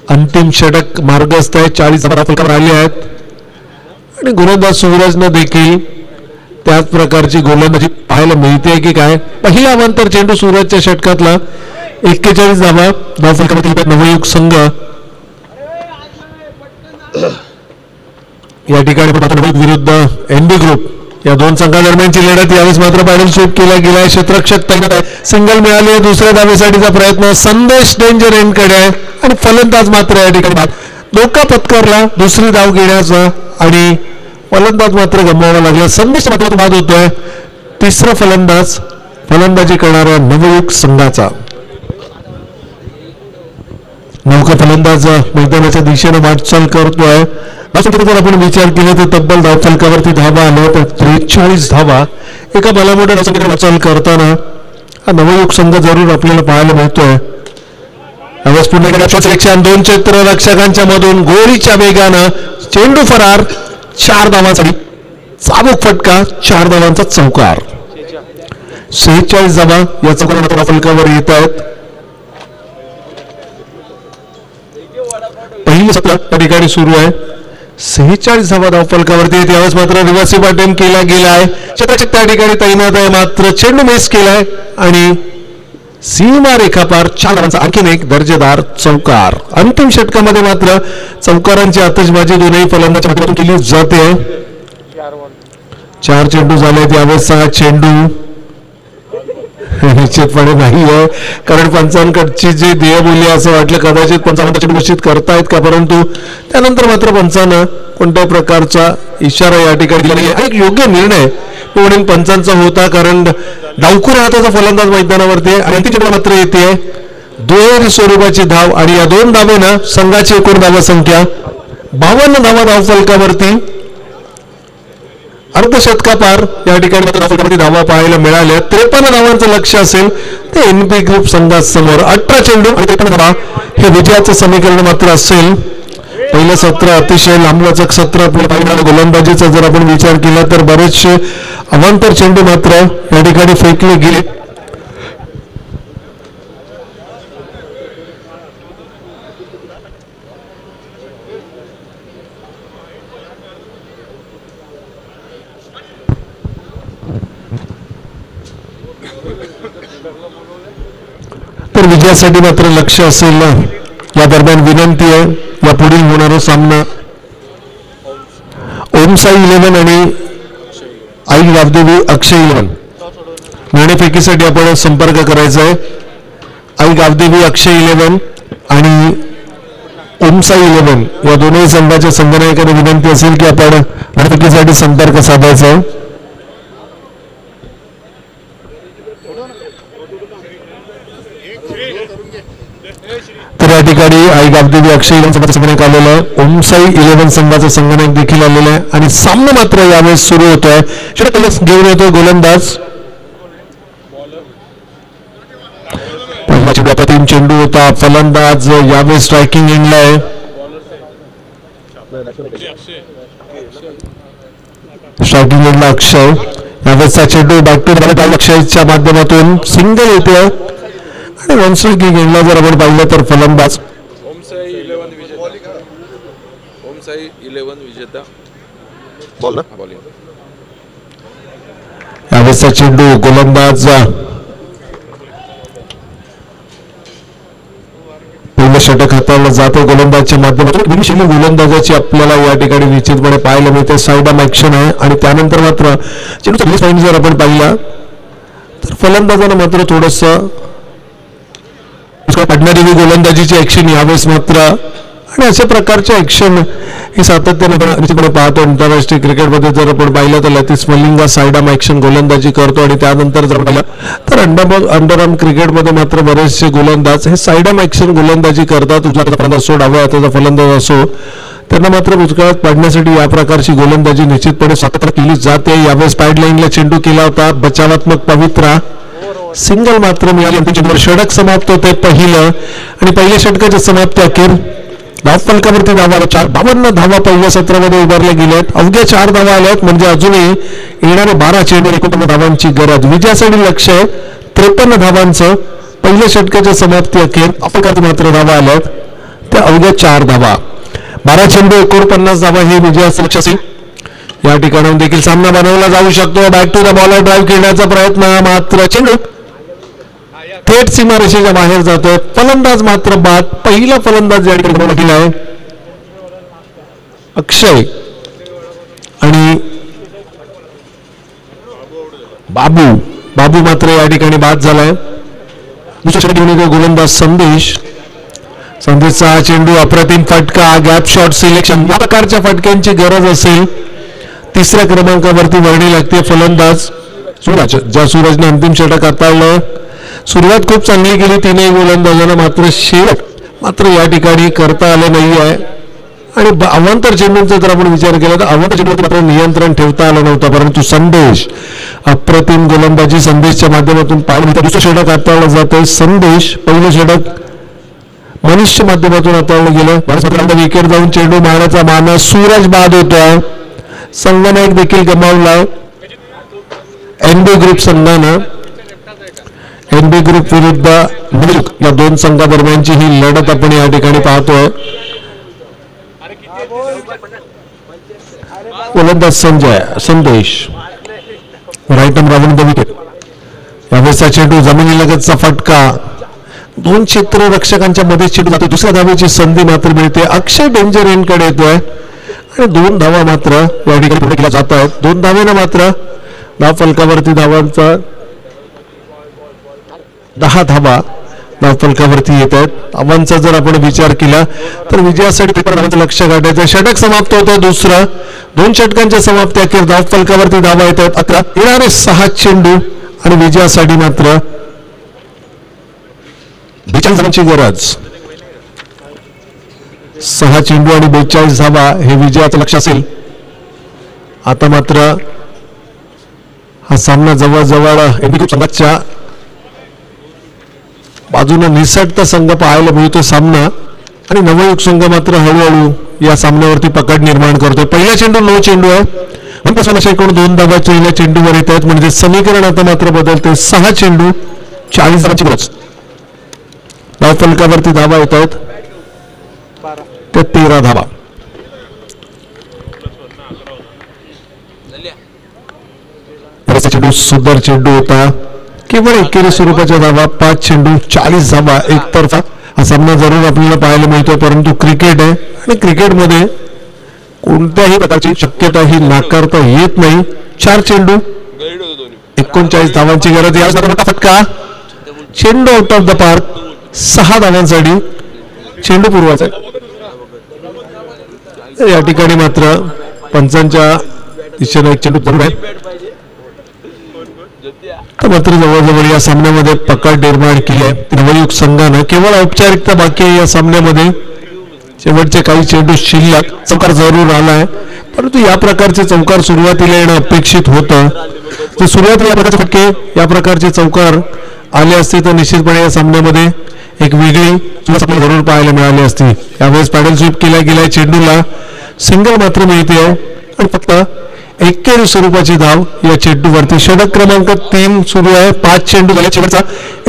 अंतिम षटक मार्गस्थ आहे, 40 धावा फलकावर आले आहेत आणि गोलंदाज सूरजनं देखील त्याच प्रकारची गोलंदाजी पाहायला मिळते की काय. पहिला अवांतर चेंडू सूरजच्या षटकातला 41 धावा धाव फलकावरती नवयुग संघ या ठिकाणी विरुद्ध एनबी ग्रुप या दोन संघादरम्यानची लढत. यावेळेस मात्र पॅडल स्वीप केला गेलाय, क्षेत्ररक्षक तैनात आहे, सिंगल मिळाली, दुसऱ्या धावेसाठीचा प्रयत्न, संदेश डेंजर एंडकडे आहे आणि फलंदाज मात्र या ठिकाणी धोका पत्करला दुसरी धाव घेण्याचा आणि फलंदाज मात्र गमवावा लागला. संदेश मात्र बाद होतोय. तिसरा फलंदाज फलंदाजी करणाऱ्या नवयुग संघाचा नौका फलंदाज मैदानाच्या दिशेने वाटचाल करतोय. जर आपण विचार केला तर तब्बल धाव फलकावरती धावा आल्या तर 43 धावा एका बलामोठ्या वाटचाल करताना हा नवयुग संघ जरूर आपल्याला पाहायला मिळतोय. पुन्हा 2 क्षेत्ररक्षकांच्या मधून गोळीच्या वेगानं चेंडू फरार, 4 धावांसाठी चाबूक फटका, 4 धावांचा चौकार. 46 धावा या चौकारात फलकावर येत आहेत. पहिली सत्र त्या ठिकाणी सुरू आहे. 46 धावा धाव फलकावरती आहेत. यावेळेस मात्र रिव्हर्सिव्ह अटेम्प्ट केला गेलाय, क्षेत्ररक्षक त्या ठिकाणी तैनात आहे, मात्र चेंडू मिस केलाय आणि सीमा रेखा पार, 4 धावांचा आणखीन एक दर्जेदार चौकार. अंतिम षटकामध्ये मात्र चौकारांची आतषबाजी दोनही फलंदाजाच्या माध्यमातून केली जाते. 4 चेंडू झालेत. यावेळेस 6 चेंडू निश्चितपणे नाही आहे, कारण पंचांकडची जी देयबोली असं वाटलं कदाचित पंचांना चेंडू निश्चित करतायत का, परंतु त्यानंतर मात्र पंचांना कोणत्याही प्रकारचा इशारा या ठिकाणी दिला नाही. एक योग्य निर्णय निवडून पंचांचा होता, कारण डावखुर हाताचा फलंदाज मैदानावरती आहे आणि ती चेंडू मात्र येते दुहेरी स्वरूपाची धाव आणि या 2 धावेनं संघाची एकूण धावा संख्या 52 धावा धाव फलकावरती, अर्धशतकापार या ठिकाणी धावा पाहायला मिळाल्या. 53 धावांचं लक्ष असेल ते एनपी ग्रुप संघासमोर. 18 चेंडू आणि 53 धावा हे विजयाचं समीकरण मात्र असेल. पहिलं सत्र अतिशय लांबलचक सत्र आपल्याला पाहिलं. गोलंदाजीचा जर आपण विचार केला तर बरेचसे अवांतर चेंडू मात्र या ठिकाणी फेकले गेले. तर विजयासाठी मात्र लक्ष असेल ना. या दरम्यान विनंती आहे, या पुढील होणारा सामना ओमसाई 11 आणि आई गावदेवी अक्षय 11 नाणेफेकीसाठी आपण संपर्क करायचा आहे. आई गावदेवी अक्षय 11 आणि ओमसाई 11 या दोन्ही संघाच्या संघनायकांना विनंती असेल की आपण नाणेफेकीसाठी संपर्क साधायचा आहे. तर या ठिकाणी आई गावदेवी अक्षय 11 संघाचा संगणक आलेला आहे. ओमसाई 11 संघाचा संगणक देखील आलेला आहे आणि सामना मात्र यावेळेस सुरू होतोय. घेऊन येतोय गोलंदाज. अप्रतिम चेंडू होता. फलंदाज यावेळेस स्ट्रायकिंग एंडला आहे. स्ट्रायकिंग एंडला अक्षय. यावेळेसचा चेंडू बॅक टू बॅक अक्षयच्या माध्यमातून सिंगल येतोय आणि वन स्ट्रायकिंग एंडला जर आपण पाहिलं तर फलंदाज ओमसाई 11 विजेता यावेळेसचा चेंडू गोलंदाज पहिलं षटक हाताळलं जातं गोलंदाजच्या माध्यमातून. विशेष गोलंदाजाची आपल्याला या ठिकाणी निश्चितपणे पाहायला मिळते. साईड ऑफ ऍक्शन आहे आणि त्यानंतर मात्र चेंडूचा रिलीज पॉईंट जर आपण पाहिला तर फलंदाजानं मात्र थोडस पडणारी गोलंदाजीची ऍक्शन यावेळेस मात्र आणि अशा प्रकारचे ऍक्शन हे सातत्याने पाहतो. आंतरराष्ट्रीय क्रिकेटमध्ये जर आपण पाहिलं तर Latif Malinga side arm action गोलंदाजी करतो आणि त्यानंतर जर पाहिलं तर अंडरआर्म क्रिकेटमध्ये मात्र बरेचसे गोलंदाज हे साईड आर्म ऍक्शन गोलंदाजी करतात. फलंदाज असो डाव्या हाताचा फलंदाज असो त्यांना मात्र भूतकाळात पाडण्यासाठी या प्रकारची गोलंदाजी निश्चितपणे सातत्याने केली जाते. यावेळेस पॅड लाईनला चेंडू केला होता. बचावात्मक पवित्रा सिंगल मात्र मिळाली. षटक समाप्त होते पहिलं आणि पहिल्या षटकाच्या समाप्ती अखेर धाव फलकावरती धावा 52 धावा पहिल्या सत्रामध्ये उभारल्या गेल्यात. अवघ्या 4 धावा आल्यात म्हणजे अजूनही येणारे 12 चेंडू 49 धावांची गरज. विजयासाठी लक्ष आहे 53 धावांचं. पहिल्या षटकाच्या समाप्ती अखेर अपघात मात्र धावा आल्यात त्या अवघ्या 4 धावा. 12 चेंडू 49 धावा हे विजयाचं लक्ष असेल. या ठिकाणाहून देखील सामना बनवला जाऊ शकतो. Back to the bowler drive खेळण्याचा प्रयत्न मात्र चेंडू थेट सीमारेषेच्या बाहेर जातोय. फलंदाज मात्र बाद. पहिला फलंदाज या ठिकाणी केला आहे अक्षय आणि बाबू मात्र या ठिकाणी बाद झालाय. दुसऱ्या गोलंदाज संदेशचा हा चेंडू अप्रतिम फटका. गॅप शॉट सिलेक्शन या प्रकारच्या फटक्यांची गरज असेल. तिसऱ्या क्रमांकावरती वर्णी लागते फलंदाज सूरज. ज्या सूरजने अंतिम षटक हाताळलं. सुरुवात खूप चांगली केली तीनही गोलंदाजांना मात्र शेवट मात्र या ठिकाणी करता आलं नाही आहे आणि अवांतर चेंडूंचा जर आपण विचार केला तर अवांतर चेंडूवर मात्र नियंत्रण ठेवता आलं नव्हतं. परंतु संदेश अप्रतिम गोलंदाजी संदेशच्या माध्यमातून पाहिलं. दुसरं षटक हाताळलं जातंय. संदेश पहिलं षटक मनीषच्या माध्यमातून हाताळलं गेलं. विकेट जाऊन चेंडू मारण्याचा मानस. सूरज बाद होतोय. संघनायक देखील गमावलाय. एनबी ग्रुप संघानं एनबी ग्रुप विरुद्ध या दोन संघादरम्यानची ही लढत आपण या ठिकाणी पाहतोय. गोलंदाज Sandesh right arm round the wicket. यावेळेसचा चेंडू जमिनीलगतचा फटका. 2 क्षेत्ररक्षकांच्या मध्ये चेंडू जातो. दुसऱ्या धावेची संधी मात्र मिळते. अक्षय डेंजर एंडकडे येतोय आणि 2 धावा मात्र या ठिकाणी पुढे केल्या जात आहेत. 2 धावेनं मात्र धाव फलकावरती धावांचा 10 धावा धाव फलकावरती येत आहेत. धावांचा जर आपण विचार केला तर विजयासाठी पेपरचं लक्ष गाठायचं. षटक समाप्त होतं दुसरं. 2 षटकांच्या समाप्ती अखेर धाव फलकावरती धावा येत आहेत 11. येणारे 6 चेंडू आणि विजयासाठी मात्र 42 धावांची गरज. 6 चेंडू आणि 42 धावा हे विजयाचं लक्ष असेल. आता मात्र हा सामना जवळजवळ संघाच्या बाजूने निसटता संघ पाहायला मिळतो सामना आणि नवयुग संघ मात्र हळूहळू या सामन्यावरती पकड निर्माण करतोय. पहिला चेंडू नो चेंडू आहे म्हणून अशा एकूण 2 धावाच्या या चेंडूवर येत आहेत म्हणजे समीकरण आता मात्र बदलते. 6 चेंडू 40 धावांची गरज. धाव फलकावरती धावा येत आहेत त्या 13 धावा. चेंडू सुंदर चेंडू होता केवळ एकेरी स्वरूपाच्या धावा. 5 चेंडू 40 धावा एकतर्फा हा सामना जरूर आपल्याला पाहायला मिळतो परंतु क्रिकेट आहे आणि क्रिकेटमध्ये कोणत्याही प्रकारची शक्यता ही नाकारता येत नाही. 4 चेंडू 39 धावांची गरज. या मोठा फटका चेंडू आउट ऑफ द पार्क. 6 धावांसाठी चेंडू पूर्वाचा या ठिकाणी मात्र पंचांच्या दिशेने एक चेंडू जरूर आहे मात्र जवळजवळ या सामन्यामध्ये पकड निर्माण केली आहे. नवयुग संघानं केवळ औपचारिकता बाकी आहे या सामन्यामध्ये. शेवटचे काही चेंडू शिल्लक. चौकार जरूर आलाय परंतु या प्रकारचे चौकार सुरुवातीला येणं अपेक्षित होतं. सुरुवातीला प्रकारचे फटके या प्रकारचे चौकार आले असते तर निश्चितपणे या सामन्यामध्ये एक वेगळी सुरुवात जरूर पाहायला मिळाली असती. यावेळेस पॅडल स्वीप केल्या गेल्या चेंडूला सिंगल मात्र मिळते आणि फक्त एकेरी स्वरूपाची धाव या चेंडूवरती. षटक क्रमांक 3 सुरू आहे. 5 चेंडू झाले शेवटचा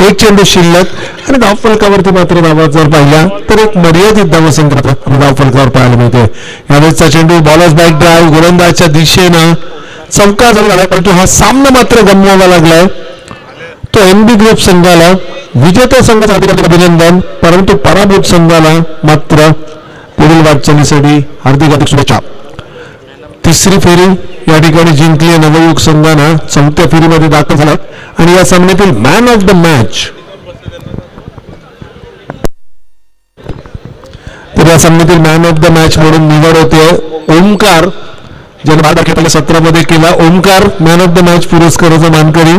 1 चेंडू शिल्लक आणि धाव फलकावरती मात्र धावा जर पाहिल्या तर एक मर्यादित धावसंख्या धाव फलकावर पाहायला मिळते. यावेळेसचा चेंडू बॉलर्स बॅक ड्राईव्ह गोलंदाजच्या दिशेनं चौका जरी झाला परंतु हा सामना मात्र गमवावा लागलाय. तो एनबी ग्रुप संघाला विजेत्या संघाचा अभिनंदन परंतु पराभूत संघाला मात्र पुढील वाटचालीसाठी हार्दिक शुभेच्छा. तिसरी फेरी या ठिकाणी जिंकली नवयुग संघानं. 4थ्या फेरीमध्ये दाखल झाला आणि या सामन्यातील मॅन ऑफ द मॅच तर या सामन्यातील मॅन ऑफ द मॅच म्हणून निवड होते ओमकार ज्याने 12 तारखेला 17 मध्ये केला. Omkar man of the match पुरस्काराचा मानकरी.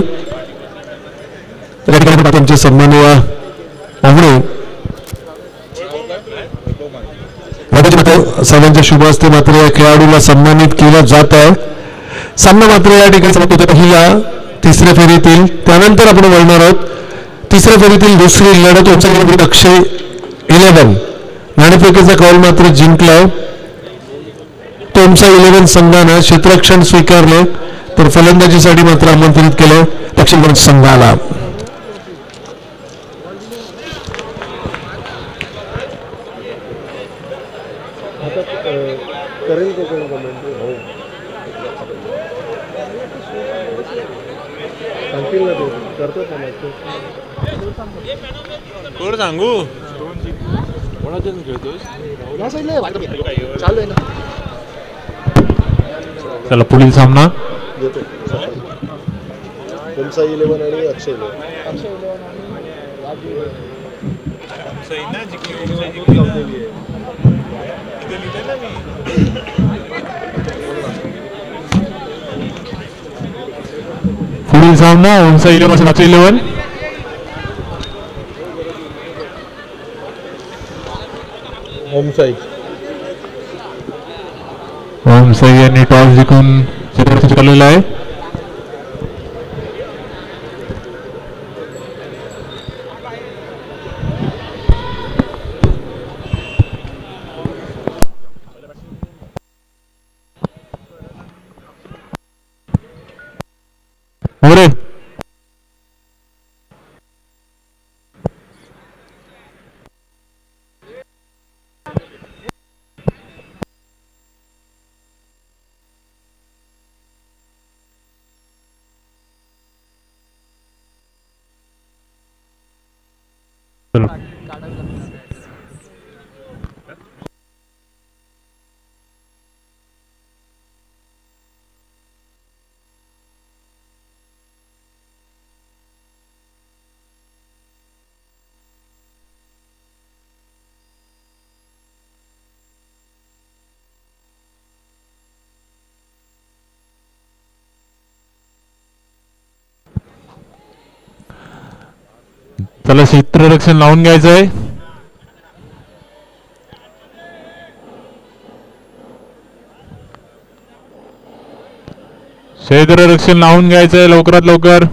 या ठिकाणी त्यांचे सन्माननीय पाहुणे सर्वांच्या शुभ हस्ते मात्र या खेळाडूला सन्मानित केलं जात आहे. सामना मात्र या ठिकाणी पहिला 3ऱ्या फेरीतील. त्यानंतर आपण वळणार आहोत 3ऱ्या फेरीतील दुसरी लढत. अक्षय 11 नाणेफेकीचा कौल मात्र जिंकलाय. तोमसा 11 संघानं क्षेत्ररक्षण स्वीकारले तर फलंदाजीसाठी मात्र आमंत्रित केलं दक्षिण संघाला. करेल को कोण कमेंट हो सांगतील ना ते करतात ना कोण सांगू कोणाच्या खेळतोस चालू आहे ना. चला पुढील सामना येतो तुमचा 11 आणि अक्षय 11. पुढील सामना ओमसा 11 होमसाई ओमसाई यांनी टॉस जिंकून क्षेत्ररक्षण केलेलं आहे. मोरे त्याला क्षेत्ररक्षण लावून घ्यायचं आहे. क्षेत्ररक्षण लावून घ्यायचं आहे लवकरात लवकर.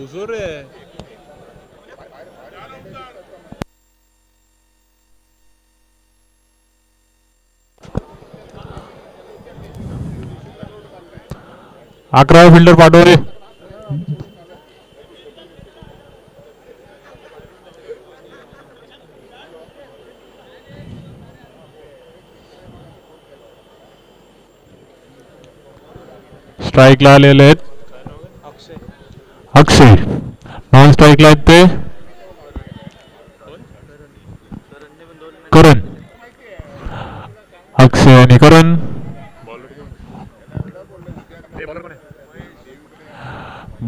घुसो रे. अकरा फिल्डर पाठव रे. स्ट्राईकला आलेले आहेत अक्षय. नॉन स्ट्राईकला आहेत ते करण. अक्षय आणि करण.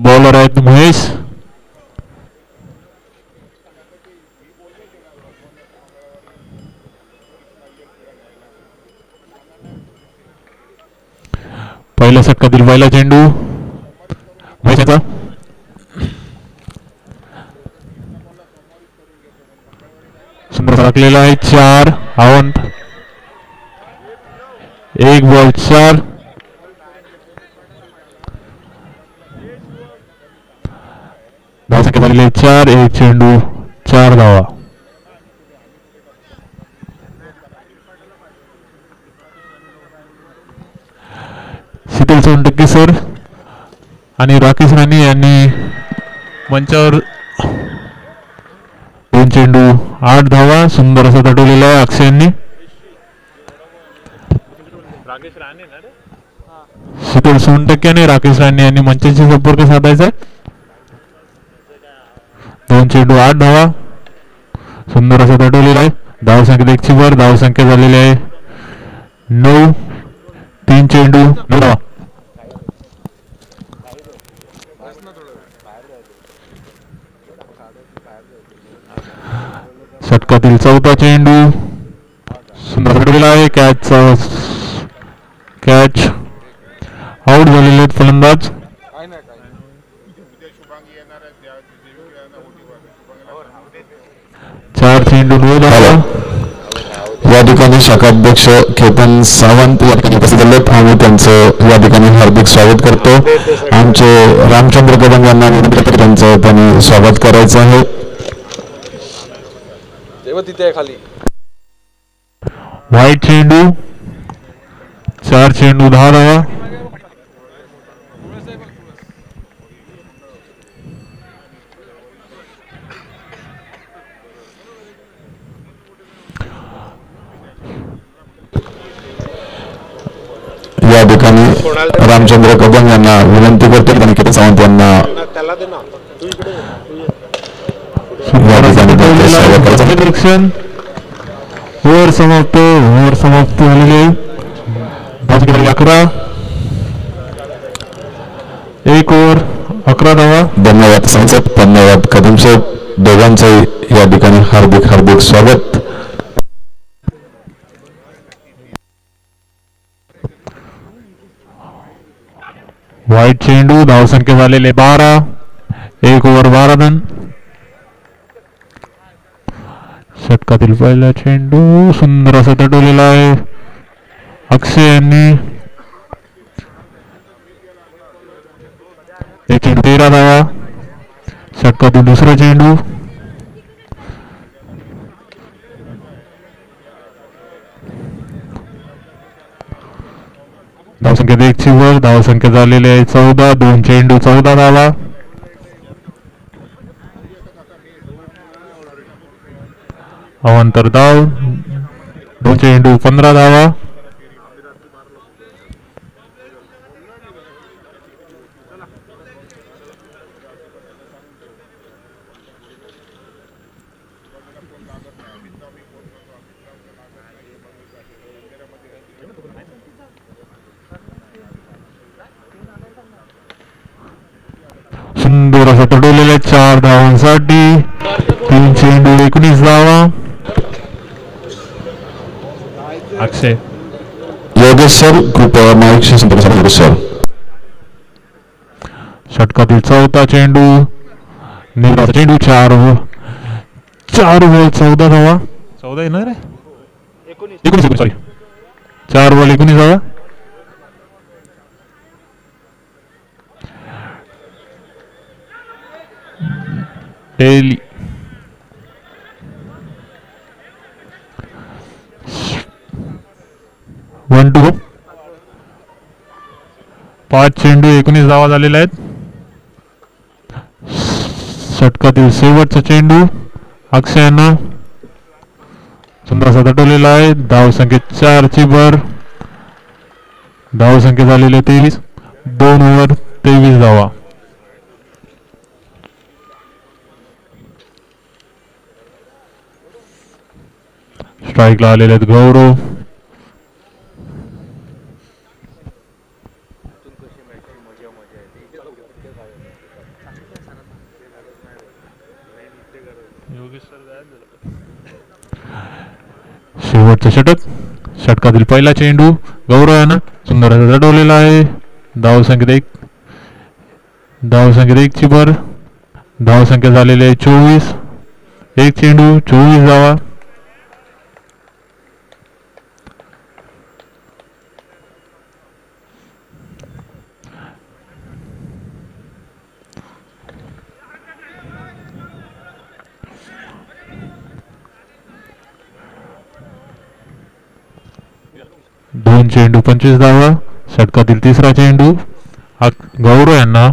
बॉलर आहेत महेश. पहिल्या षटकातील पहिला चेंडू महेशचा. सुंदर राखलेला आहे. 4 अवंत. 1 बॉल 4. धाव संख्या झालेली 4. 1 चेंडू 4 धावा. शीतल सोनटक्के सर आणि राकेश राणे यांनी मंचावर 2 चेंडू 8 धावा. सुंदर असा तटवलेला आहे अक्षय यांनी. शीतल सोनटक्के आणि राकेश राणे यांनी मंचाशी संपर्क साधायचा. 2 चेंडू 8 धावा. सुंदर असा तटवलेला आहे. धाव संख्या 1 ची वर. धाव संख्या झालेली आहे 9. 3 चेंडू 9 धावा. षटकातील चौथा चेंडू सुंदर तटवलेला आहे. कॅच आउट झालेले आहेत फलंदाज. 4 चेंडू 9 धावा. या ठिकाणी शाखाध्यक्ष केतन सावंत या ठिकाणी उपस्थित आहेत. आम्ही त्यांचं या ठिकाणी हार्दिक स्वागत करतो. आमचे रामचंद्र कदम यांना त्यांचं त्यांनी स्वागत करायचं आहे. तिथे खाली व्हाईट चेंडू 4 चेंडू 10 धावा. या ठिकाणी रामचंद्र कदम यांना विनंती करतो आणि केतन सावंत यांना क्षेत्ररक्षण. ओव्हर समाप्त झालेले. 11. 1 ओव्हर 11 धावा. धन्यवाद संसद. धन्यवाद कदम साहेब. दोघांचंही या ठिकाणी हार्दिक हार्दिक स्वागत. व्हाईट चेंडू. धाव संख्या झालेले 12. 1 ओव्हर 12 रन. षटकातील पहिला चेंडू सुंदर असा तटवलेला आहे अक्षय यांनी. 1 चेंडू 13 धावा. षटकातील दुसरा चेंडू धाव संख्या 1 ची वर. धाव संख्या झालेली आहे 14. 2 चेंडू 14 धावा. अवांतर धाव. 2 चेंडू 15 धावा. सुंदर असा तटवलेला 4 धावांसाठी. 3 चेंडू 19 धावा. अक्षय योगेश सर कृपया माईकशी संपर्क साधा सर. षटकातील चौथा चेंडू निर्धार चेंडू 4 बॉल 14 धावा. 14 येणार आहे 19 सॉरी 4 बॉल 19 धावा. टेली. One two. 5 चेंडू 19 धावा झालेल्या आहेत. षटकातील शेवटचा चेंडू अक्षयानं सुंदर असा तटवलेला आहे. धावसंख्या 4 ची भर. धावसंख्या झालेली 23. 2 ओव्हर 23 धावा. स्ट्राईकला आलेले आहेत गौरव. शेवटचं षटक. षटकातील पहिला चेंडू गौरव यानं सुंदर असा तटवलेला आहे. धावसंख्येत 1 ची भर. धावसंख्या झालेली आहे 24. 1 चेंडू 24 धावा. दोन चेंडू 25 धावा. षटकातील तिसरा चेंडू गौरव यांना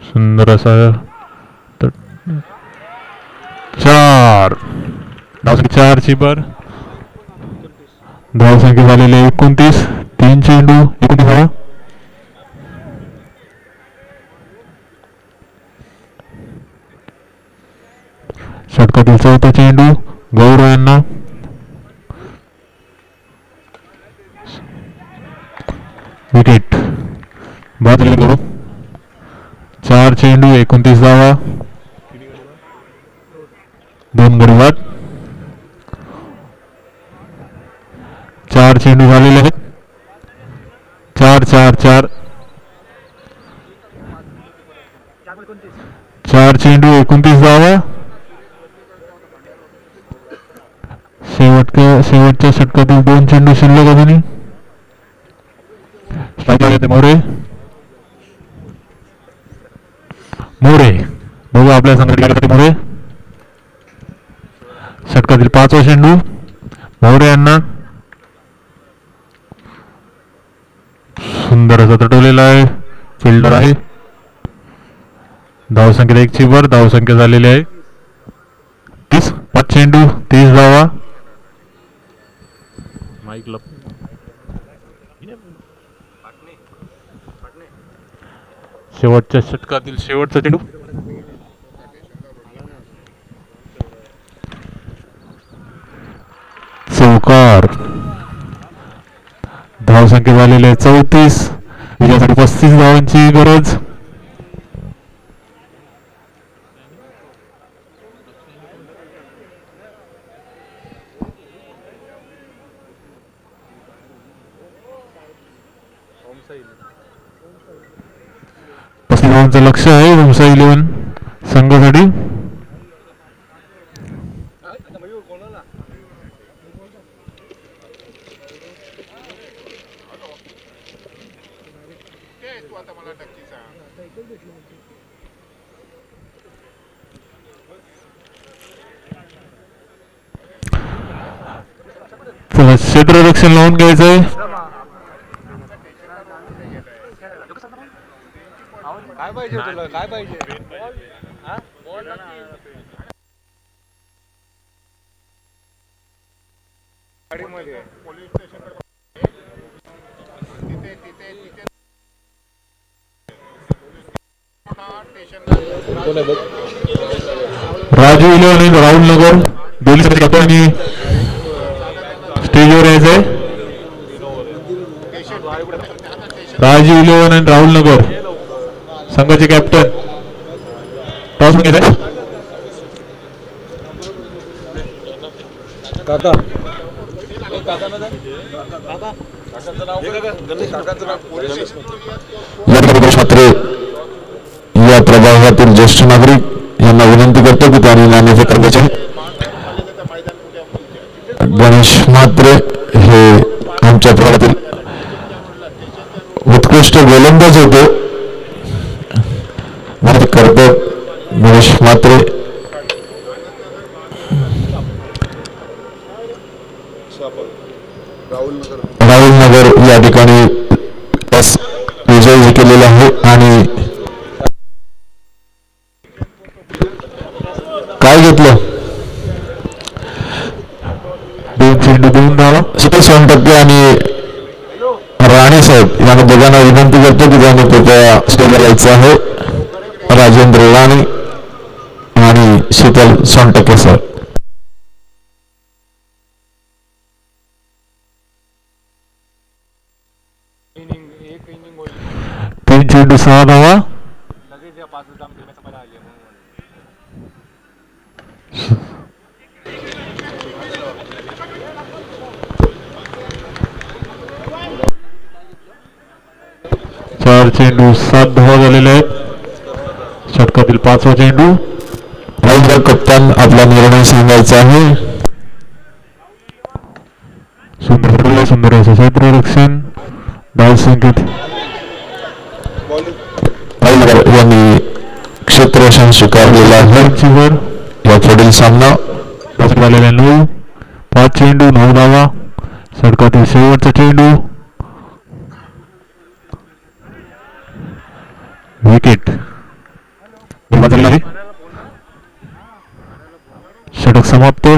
सुंदर असा 4. धावसंख्या 4 ची भर. धावसंख्या झालेली 29. 3 चेंडू 29 धावा. षटकातील चौथा चेंडू गौरव यांना विकेट. बाद झाले गौरव. 4 चेंडू 29 धावा. 2 गडी बाद. 4 चेंडू झालेले आहेत. 4 4 4. 4 चेंडू 29 धावा. शेवटच्या षटकातील 2 चेंडू शिल्लक अजूनही. मोरे बघू आपल्या संघटनेसाठी. मोरे षटकातील 5वा चेंडू मोरे यांना सुंदर असा तटवलेला आहे. फिल्डर आहे. धावसंख्या 1 ची भर. धावसंख्या झालेली आहे 30. 5 चेंडू 30 धावा. शेवटच्या षटकातील शेवटचा चेंडू चौकार. धावसंख्या झालेली आहे 34. विजयासाठी 35 धावांची गरज. लक्ष आहे हुमसा 11 संघासाठी. चला क्षेत्ररक्षण लावून घ्यायचंय. काय पाहिजे तुला? काय पाहिजे? राजू 11 राहुल नगर दोन्ही संघांनी स्टेजवर यायचंय. राजू 11 आणि राहुल नगर संघाचे कॅप्टन टॉस घेत आहे. या प्रभागातील ज्येष्ठ नागरिक यांना विनंती करतो की त्यांनी नाण्याचे कर्मचारी गणेश म्हात्रे हे आमच्या प्रभागातील उत्कृष्ट उत्कृष्ट गोलंदाज होते करतात मनीष म्हात्रे. राहुल नगर या ठिकाणी विजय केलेला आहे आणि काय घेतलं 2% आणि राणे साहेब यांना दोघांना विनंती करतो की त्यांनी कृपया स्टेजवर यायचं आहे. राजेंद्र राणे आणि शीतल सोनटके सर. तीन चेंडू 6 धावा. चार चेंडू 7 धावा झालेले आहेत. षटकातील 5वा चेंडू. कप्तान आपला निर्णय सांगायचा आहे. सुंदर असं क्षेत्ररक्षण. धाव संकेत यांनी क्षेत्ररक्षण स्वीकारलेला आहे. या पुढील सामना झालेला 9. 5 चेंडू 9 धावा. षटकातील शेवटचा चेंडू. विकेट. षटक समाप्त.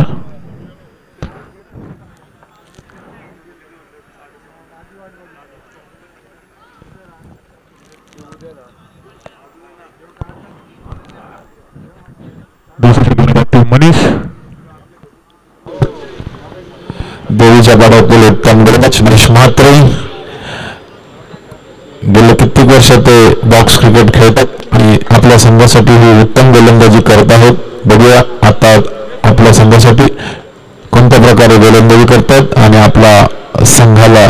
मनीष देवीच्या पाडातील उत्तम गोलंदाज मनीष म्हात्रे. गेले कित्येक वर्ष ते बॉक्स क्रिकेट खेळतात आणि आपल्या संघासाठी ही उत्तम गोलंदाजी करत आहेत. बघूया आता आपल्या संघासाठी कोणत्या प्रकारे गोलंदाजी करतात आणि आपला संघाला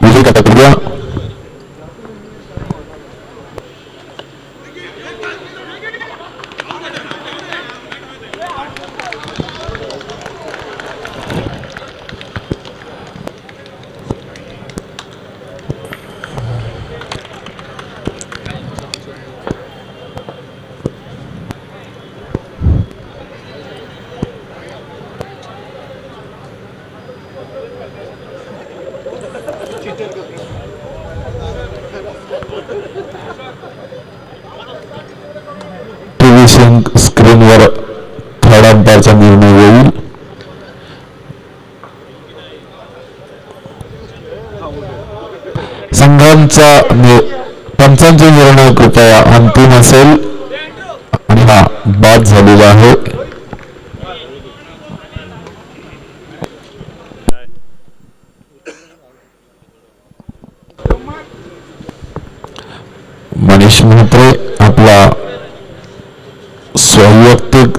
विजय करतात. बघूया. स्क्रीनवर थर्ड अंपायरचा निर्णय होईल. पंचांचा निर्णय कृपया अंतिम असेल आणि हा बाद झालेला आहे. मनीष म्हात्रे आपला वैयक्तिक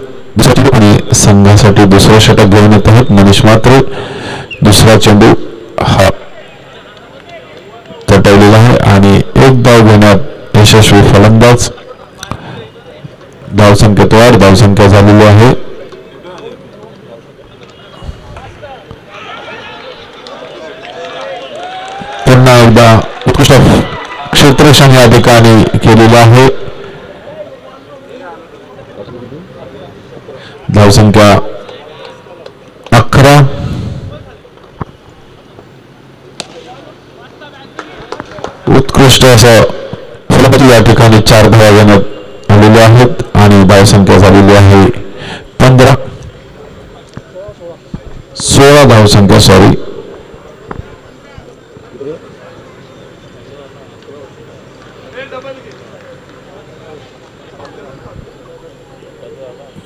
आणि संघासाठी दुसरा षटक घेऊन येत आहेत. मनीष म्हात्रे. दुसरा चेंडू हा तटवलेला आहे आणि एक धाव घेण्यात यशस्वी फलंदाज. धावसंख्येत वाढ. धावसंख्या झालेली आहे पुन्हा एकदा उत्कृष्ट क्षेत्ररक्षण या ठिकाणी केलेलं आहे. धावसंख्या 11. उत्कृष्ट असं फलंदाजी या ठिकाणी 4 धावा घेण्यात आलेल्या आहेत आणि धावसंख्या झालेली आहे 16 धावसंख्या. सॉरी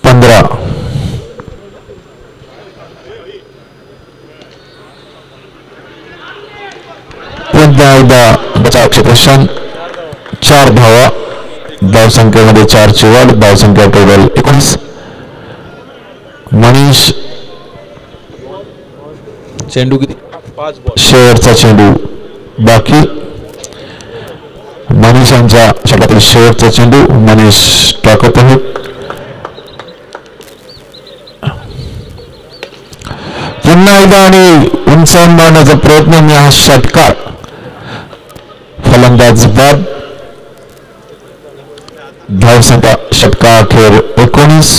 15. पुन्हा एकदा बचाव क्षेत्ररक्षण 4 धावा. धावसंख्येमध्ये 4 ची वाढ. धावसंख्या टोटल 19. मनीष चेंडू किती? शेवटचा चेंडू बाकी. मनीष यांच्या षटकातील शेवटचा चेंडू मनीष टाकत आहेत. पुन्हा एकदा आणि उंचावून मारण्याचा प्रयत्न. हा षटकार फलंदाज बाद. धावसंख्या षटका अखेर 19.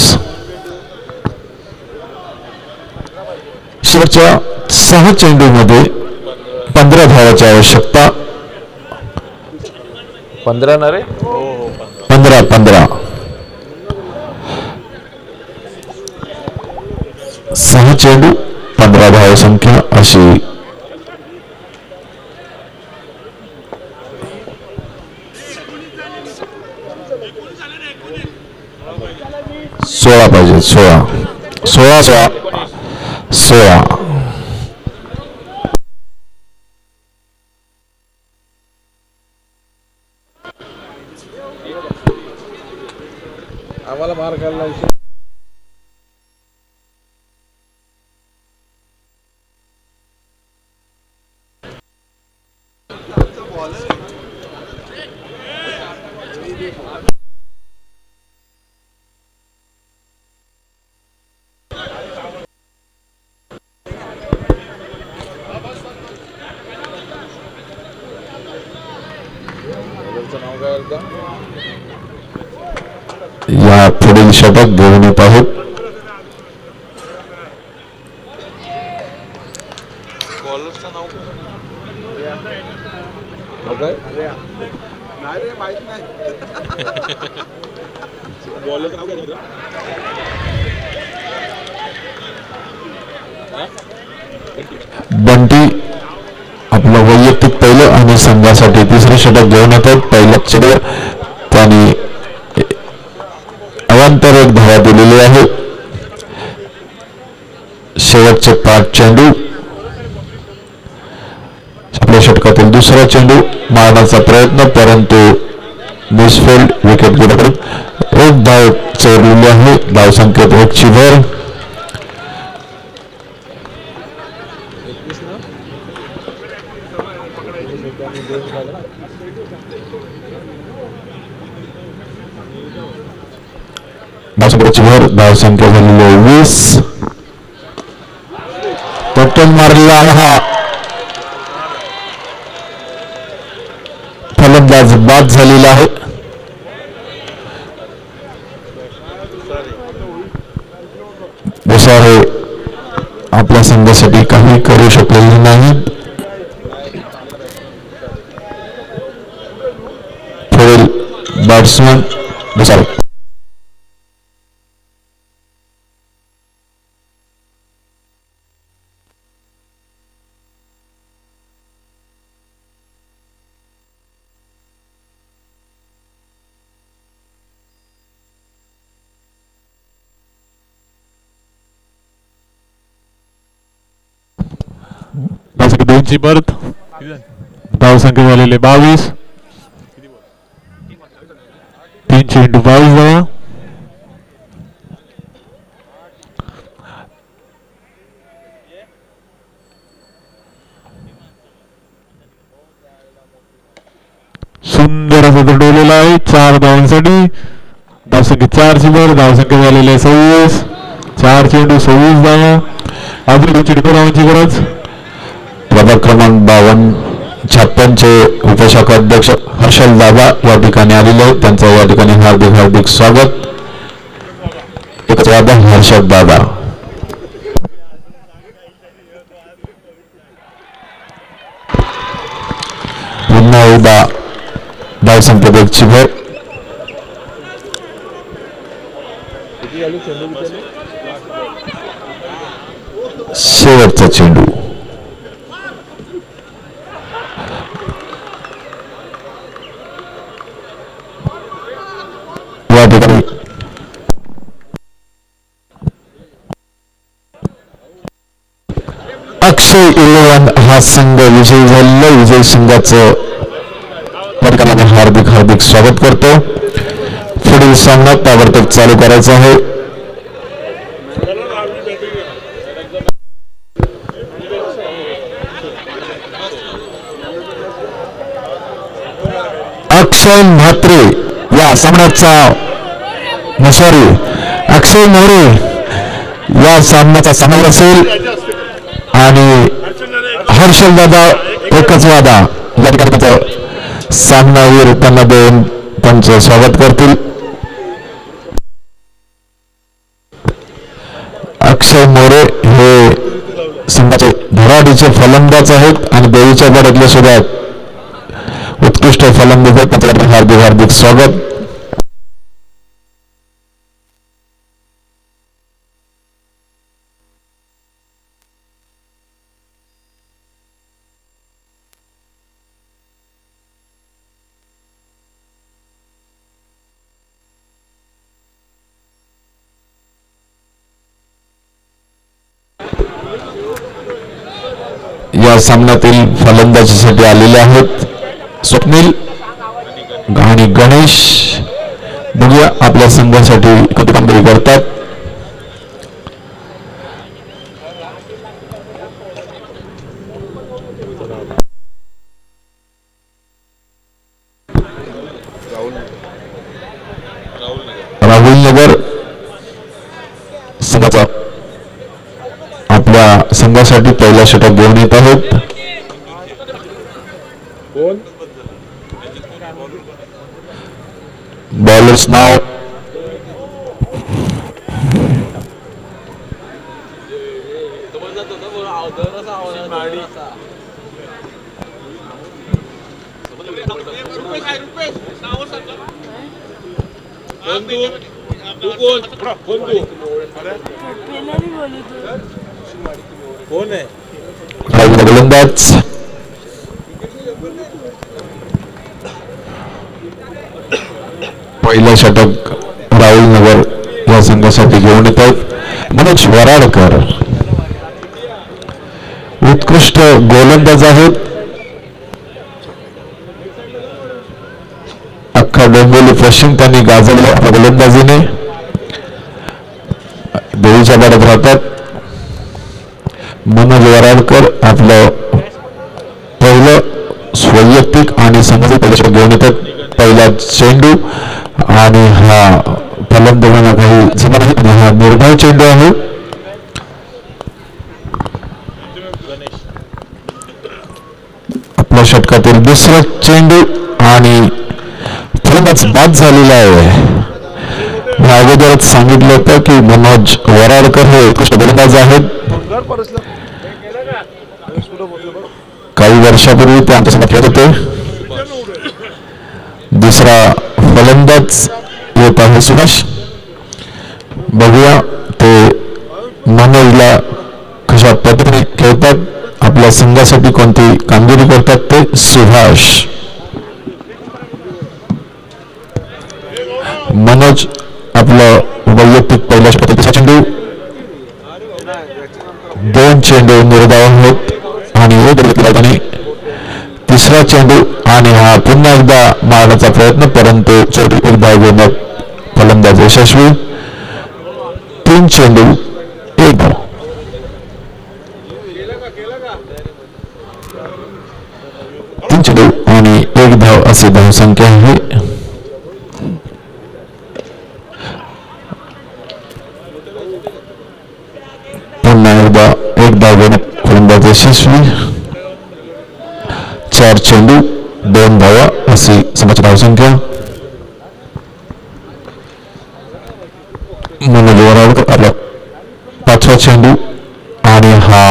शेवटच्या 6 चेंडूमध्ये 15 धावाची आवश्यकता. 15 ना रे. 15 6 चेंडू 15 धावसंख्या अशी. सोळा पाहिजे. 16 आम्हाला मार खायला या पुढील षटक घेऊन येत आहेत. बंटी आपलं वैयक्तिक पहिलं आणि संघासाठी तिसरे षटक घेऊन येत आहेत. पहिलं चेंडू त्यांनी अवांतर एक धावा दिलेली आहे. शेवटचे 5 चेंडू. आपल्या षटकातील दुसरा चेंडू मारण्याचा प्रयत्न, परंतु मिसफिल्ड. विकेट गिराकडून 1 धाव चोरलेली आहे. धावसंख्येत 1 ची भर. धावसंख्येची भर. धावसंख्या झालेली आहे 20. पटकन मारलेला हा फलंदाज बाद झालेला आहे. हे आपल्या संघासाठी काही करू शकलेले नाही. पुढील बॅट्समन दोनची बर्थ. धावसंख्या झालेले 22. 3 चेंडू 22 धावा. सुंदर असं तो डोलेला आहे 4 धावांसाठी. धावसंख्या 4 ची भर. धावसंख्या झालेली आहे 26. 4 चेंडू 26 धावा. अजून 2 चेंडू धावांची गरज. प्रभाग क्रमांक 52-56 चे उपशाखा अध्यक्ष हर्षल दादा या ठिकाणी आलेले आहेत. त्यांचं या ठिकाणी हार्दिक स्वागत. एकच वादा हर्षल दादा. पुन्हा एकदा धावसंख्येत 1 ची भर. शेवटचा चेंडू. या ठिकाणी अक्षय 11 हा संघ विजयी झालेला. विजयी संघाचं हार्दिक स्वागत करतो. पुढील सामना ताबडतोब चालू करायचा आहे. अक्षय म्हात्रे या सामन्याचा अक्षय मोरे या सामन्याचा समावेश असेल आणि हर्षल दादा एकच वादा या ठिकाणी सामनावीर त्यांना देऊन त्यांचं स्वागत करतील. अक्षय मोरे हे संघाचे धडाडीचे फलंदाज आहेत आणि देवीच्या गडातले सुद्धा उत्कृष्ट फलंदाज आहेत. त्यांचं हार्दिक हार्दिक स्वागत. या सामन्यातील फलंदाजीसाठी आलेले आहेत स्वप्नील आणि गणेश. बघूया आपल्या संघासाठी कधी कामगिरी करतात. राहुल नगर संघाचा आपल्या संघासाठी पहिला षटक घेऊन येत आहेत. बॉलर्स नाव गोलंदाज पहिलं षटक राहुल नगर या संघासाठी घेऊन येत आहेत. मनोज वराडकर उत्कृष्ट गोलंदाज आहेत. अख्खा डोंबिवली पश्चिम त्यांनी गाजवला गोलंदाजीने. देवीच्या बाळात राहतात. मनोज वराडकर आपलं पहिलं वैयक्तिक आणि संघाचे पहिलं घेऊन येतात. पहिला चेंडू आणि हा फलंदाजांना काही जमा नाही. हा निर्धाव चेंडू आहे. आपल्या षटकातील दुसरा चेंडू आणि फलंदाज बाद झालेला आहे. मी अगोदरच सांगितलं होतं की मनोज वराडकर हे उत्कृष्ट गोलंदाज आहेत. काही वर्षापूर्वी ते आमच्या संघात खेळत होते. दुसरा फलंदाज येत आहे सुभाष. बघूया ते मनोजला कशा पद्धतीने खेळतात, आपल्या संघासाठी कोणती कामगिरी करतात ते. सुभाष मनोज आपलं वैयक्तिक पहिल्या षटकाचा चेंडू. दोन चेंडू निर्धाव आहेत आणि तिसरा चेंडू आणि हा पुन्हा एकदा मारण्याचा प्रयत्न, परंतु चेंडू एक धाव घेण्यात फलंदाज यशस्वी. 3 चेंडू 1 धाव. तीन चेंडू आणि 1 धाव अशी धावसंख्या आहे. पुन्हा एकदा 1 धाव घेण्यात फलंदाज यशस्वी. 4 चेंडू 2 धावा अशी संघाची धावसंख्या. मनोज वराडकर आपला 5वा चेंडू आणि हा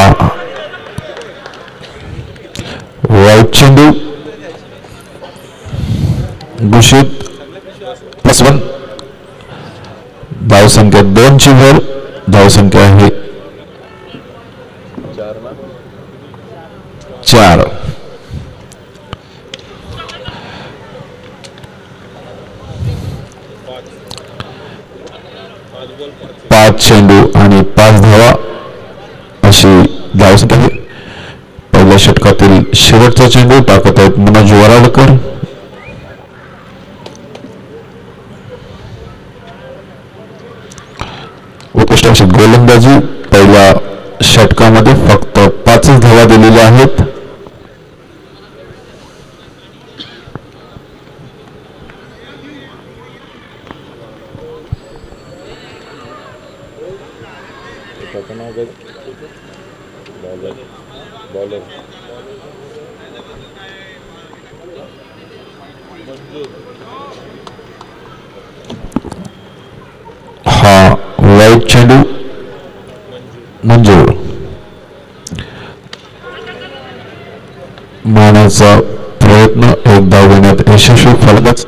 वाईट चेंडू. घोषित +1. धावसंख्या 2 ची भर. धावसंख्या आहे 4. पाच चेंडू आणि 5 धावा अशी धावसंख्या आहे. पहिल्या षटकातील शेवटचा चेंडू टाकत आहेत मनोज वराडकर. उत्कृष्ट अशी गोलंदाजी. पहिल्या षटकामध्ये फक्त 5 धावा दिलेल्या आहेत. हा वाईट चेंडू मंजूर. मारण्याचा प्रयत्न, एक धाव घेण्यात यशस्वी. फलंदाज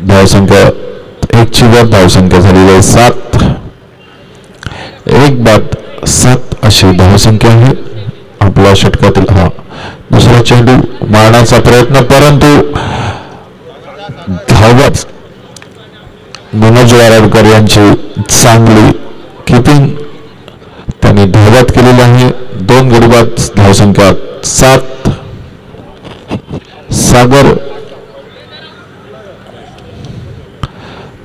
धावसंख्या 1ची वर, धावसंख्या झालेली आहे 7. 1 बाद 7 अशी धावसंख्या आहे. आपल्या षटकातील हा दुसरा चेंडू मारण्याचा प्रयत्न, परंतु धावबाज मनोज वाराडकर यांची चांगली किपिंग, त्यांनी धावबाद केलेली आहे. 2 गडी बाद, धावसंख्या 7. सागर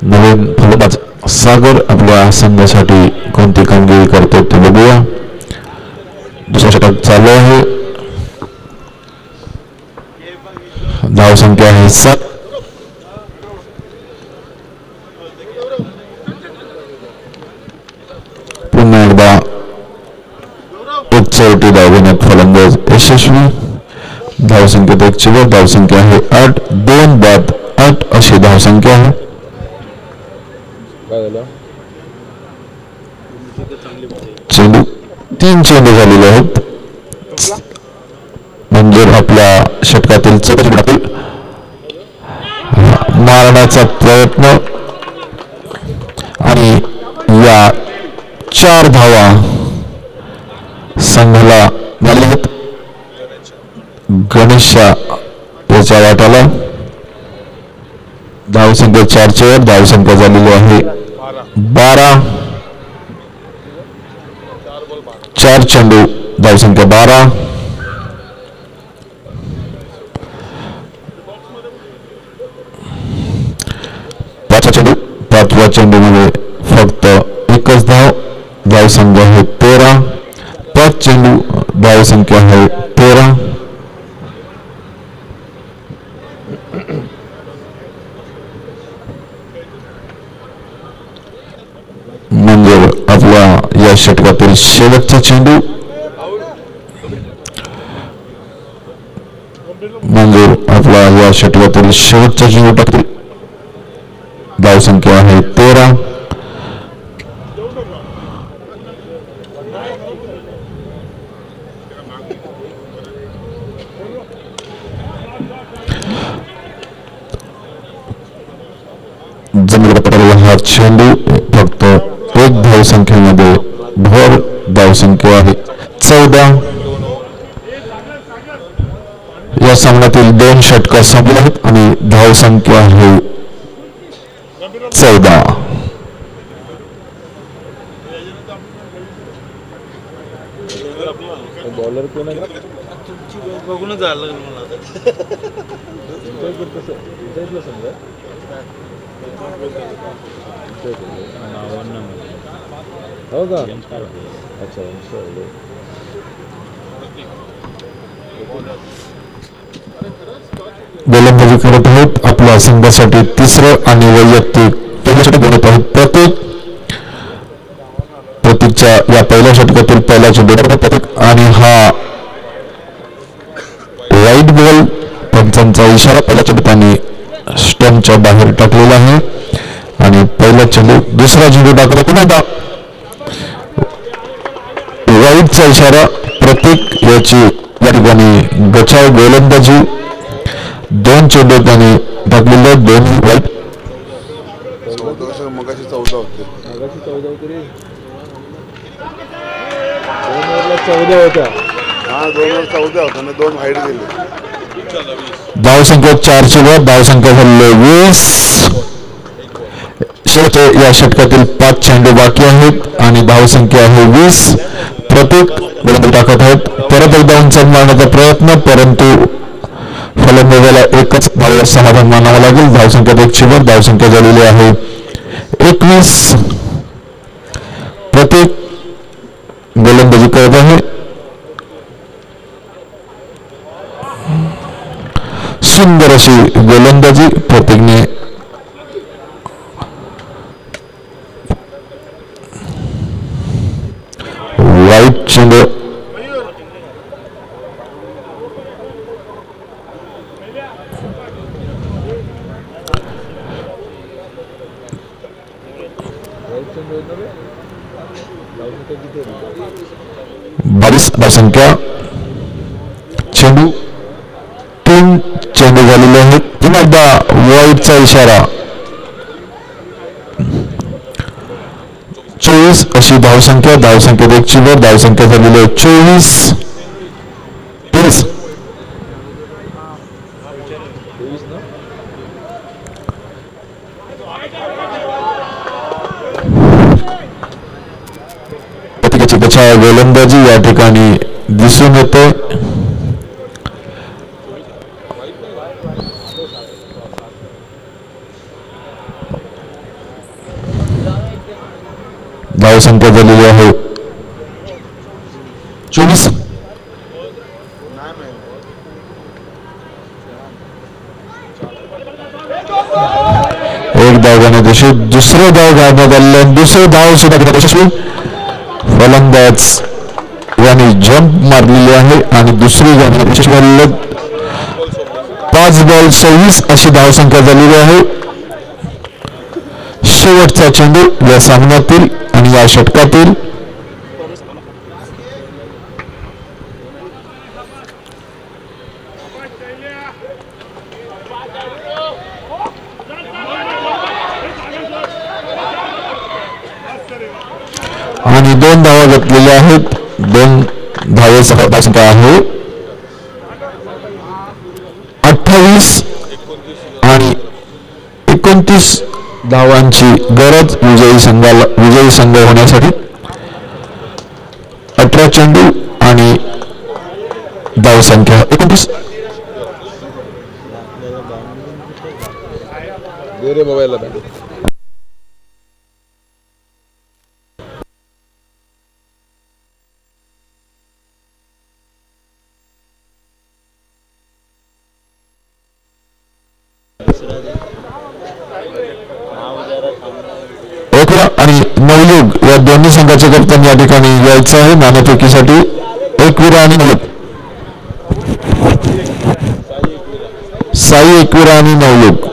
नवीन फलंदाज सागर आपल्या संघासाठी कोणती कामगिरी करते ते बघूया. दुसरा षटक चालू आहे. धावसंख्या आहे 7. पुन्हा एकदा 1 धाव घेण्यात फलंदाज यशस्वी. धावसंख्येत 1ची वर, धावसंख्या आहे 8. 2 बाद 8 अशी धावसंख्या आहे. चेंडू 3 चेंडू झालेले आहेत. म्हणजे आपल्या षटकातील चौथ्या मारण्याचा प्रयत्न आणि या 4 धावा संघाला झाल्या आहेत. गणेशच्या याच्या वाटाला धावसंख्या 4ची वर, धावसंख्या झालेली आहे 12. 4 चेंडू, धावसंख्या 12. पाचव्या चेंडूमध्ये फक्त 1च धाव, धावसंख्या आहे 13. 5 चेंडू, धावसंख्या आहे 13. म्हणजे आपल्या या षटकातील शेवटचा चेंडू मंजूर. आपला या षटकातील शेवटचा चेंडू टाकतील. धावसंख्या आहे 13. हा चेंडू फक्त 1 धावसंख्येमध्ये भर, धावसंख्या आहे 14. या सामन्यातील 2 षटक संपले आहेत आणि धावसंख्या आहे 14. बॉलर कोण आहे? बघूनच आलं मला समजा हो का? अच्छा गोलंदाजी करत आहेत. आपल्या संघासाठी 3रं आणि वैयक्तिक पहिलं षटक बनत आहेत. प्रतीकच्या या पहिल्या षटकातील पहिला चेंडू प्रतीक आणि हा वाईट बॉल, पंचांचा इशारा. पहिल्या चेंडूने स्टंपच्या बाहेर टाकलेला आहे आणि पहिला चेंडू, दुसरा चेंडू टाकला पुन्हा वाईटचा इशारा. प्रतीक याची या ठिकाणी बचाव गोलंदाजी. 2 चेंडू त्याने टाकलेले, 2 वाईट. 14 मगाशी 14 होते. 14 होत्या. हा 2 वर 14 होता आणि 2 हाईट गेले. धावसंख्या 4ची वर, धावसंख्या झालेली 20. शेवटचे या षटकातील 5 चेंडू बाकी आहेत आणि धावसंख्या आहे 20. प्रतीक गोलंदाजी टाकत आहेत. परत एकदा उंच मारण्याचा प्रयत्न, परंतु फलंदाजाला 1च धाव समाधान मानावं लागेल. धावसंख्या 1ची वर, धावसंख्या झालेली आहे 21. प्रतीक गोलंदाजी करत आहे. सुंदर अशी गोलंदाजी प्रतीकने वाईट चेंडू 22 धावसंख्या. चेंडू 3 चेंडू झालेले आहेत. पुन्हा एकदा वाईडचा इशारा. 24 अशी धावसंख्या. धावसंख्येत एक चिवर. धावसंख्या झालेली आहे 24. 30 त्याच्या गोलंदाजी या ठिकाणी दिसून येते. धावसंख्या झालेली आहे 24. एक धाव घेण्यात यशस्वी. दुसरे धाव काढण्यात आले. दुसरे धाव सुद्धा घेण्यात यशस्वी. फलंदाज यांनी जंप मारलेली आहे आणि दुसरी घेण्यात यशस्वी झालेले. 5 बॉल 26 अशी धावसंख्या झालेली आहे. शेवटचा चेंडू या सामन्यातील आणि या षटकातील. आणि 2 धावा घेतलेल्या आहेत. 2 धावेसह धावसंख्या आहे 28 आणि 29 धावांची गरज विजयी संघ होण्यासाठी. 18 चेंडू आणि धावसंख्या 29. आणि नवयुग या दोन्ही संघाचे कप्तान या ठिकाणी यायचं आहे नाणेफेकीसाठी. एकविरा आणि नवयुग. साई एकविरा आणि नवयुग.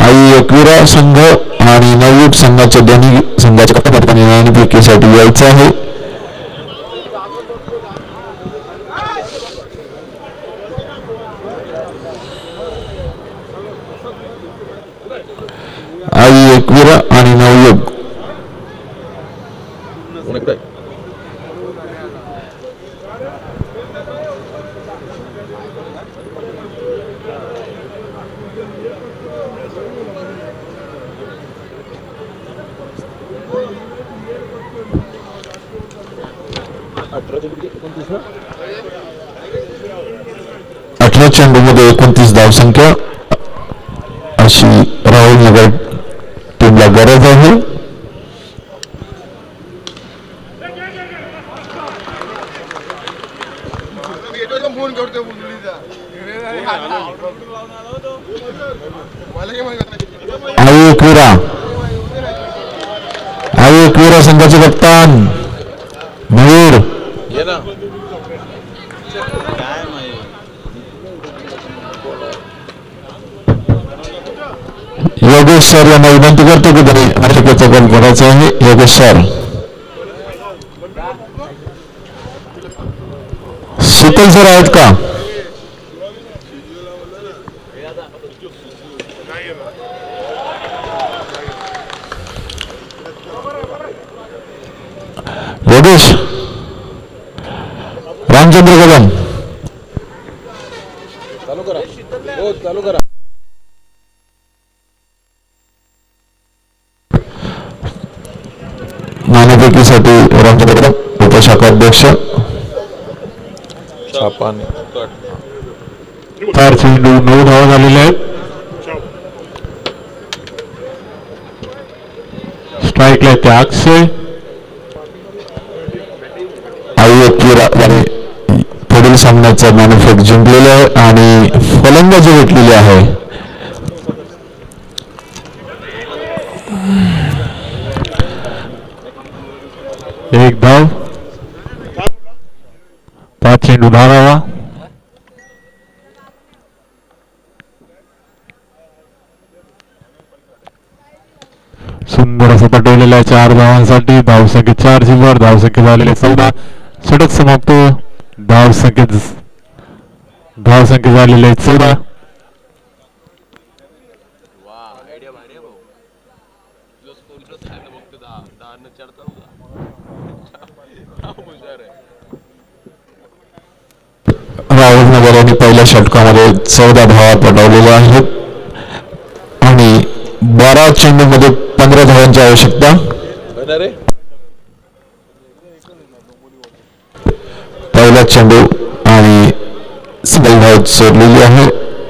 आई एकविरा संघ आणि नवयुग संघाच्या दोन्ही संघाच्या कप्तान या ठिकाणी नाणेफेकीसाठी यायचं आहे. आई एकविरा आणि नवयुग. अठरा चेंडूमध्ये 29 धावसंख्या अशी राहुल नगर टीमला गरज आहे. आई एकविरा संघाचे कप्तान मयूर. योगेश सर यांना विनंती करतो की त्यांनी अटकेचा गोल करायचा आहे. योगेश सर. शीतल सर आहेत का? योगेश. रामचंद्र कदम. चालू करा. नाणेफेकीसाठी रामचंद्र कदम उपशाखाध्यक्ष. 4 चेंडू 9 धावा झालेले आहेत. स्ट्राईकला ते अक्षय. आई एकविरा याने पुढील सामन्याचा नाणेफेक जिंकलेला आहे आणि फलंदाजी घेतलेली आहे. एक धाव. 5 चेंडू धावावा. सुंदर असं पटवलेलं आहे 4 धावांसाठी. धावसंख्या 4ची वर, धावसंख्या झालेले 14. षटक समाप्त. धावसंख्या झालेले 14. राहुल नगर यांनी पहिल्या षटकामध्ये 14 धावा पटवलेल्या आहेत आणि 12 चेंडूमध्ये 15 धावांची आवश्यकता. पहिला चेंडू आणि सिंगल धाव सोडलेली आहे.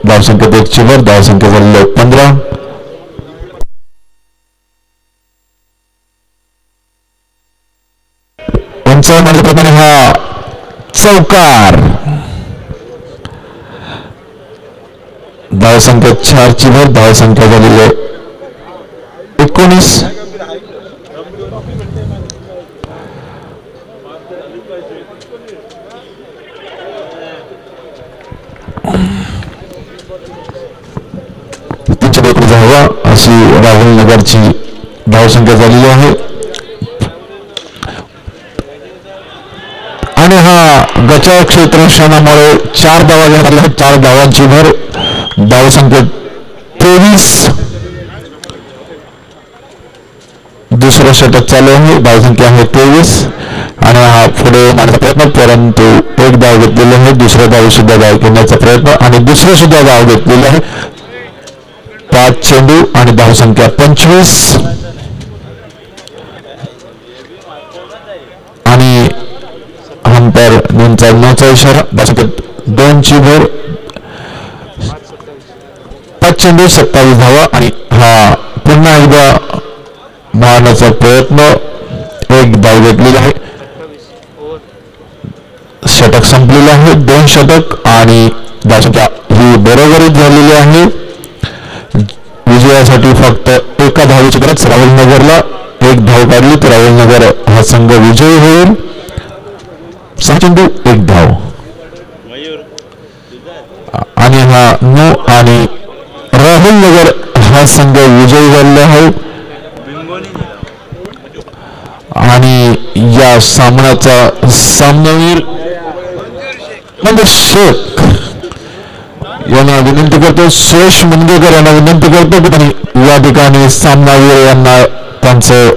धावसंख्येत 1ची वर, धावसंख्या झालेली 15. उंचावण्याप्रमाणे हा चौकार. धावसंख्या 4ची वर, धावसंख्या झालेली 19. धावा अशी राहुल नगरची धावसंख्या झालेली आहे आणि हा बचाव क्षेत्ररक्षणामुळे 4 धावा घेतल्या. 4 धावांची भर, धावसंख्या 23. दुसरं षटक चालू आहे, धावसंख्या आहे 23 आणि हा पुढे येण्याचा प्रयत्न, परंतु 1 धाव घेतलेली आहे. दुसऱ्या धाव सुद्धा धाव घेण्याचा प्रयत्न आणि दुसरं सुद्धा धाव घेतलेली आहे. 5 चेंडू आणि धावसंख्या 25 आणि अंतर 2चा इशारा. धावसंख्या 2ची भर, 5 चेंडू 27 धावा आणि हा पुन्हा एकदा मारण्याचा प्रयत्न. 1 धाव घेतलेली आहे. षटक संपलेलं आहे. 2 षटक आणि धावसंख्या ही बरोबरीच झालेली आहे. विजयासाठी फक्त 1 धावेची गरज. राहुल नगरला 1 धाव काढली तर राहुल नगर हा संघ विजयी होईल. 6 चेंडू 1 धाव आणि हा 9 आणि राहुल नगर हा संघ विजयी झालेला आहे आणि या सामन्याचा सामनावीर म्हणजे शेख यांना विनंती करतो, सुरेश मुनगेकर यांना विनंती करतो की त्यांनी या ठिकाणी सामनावीर यांना त्यांचं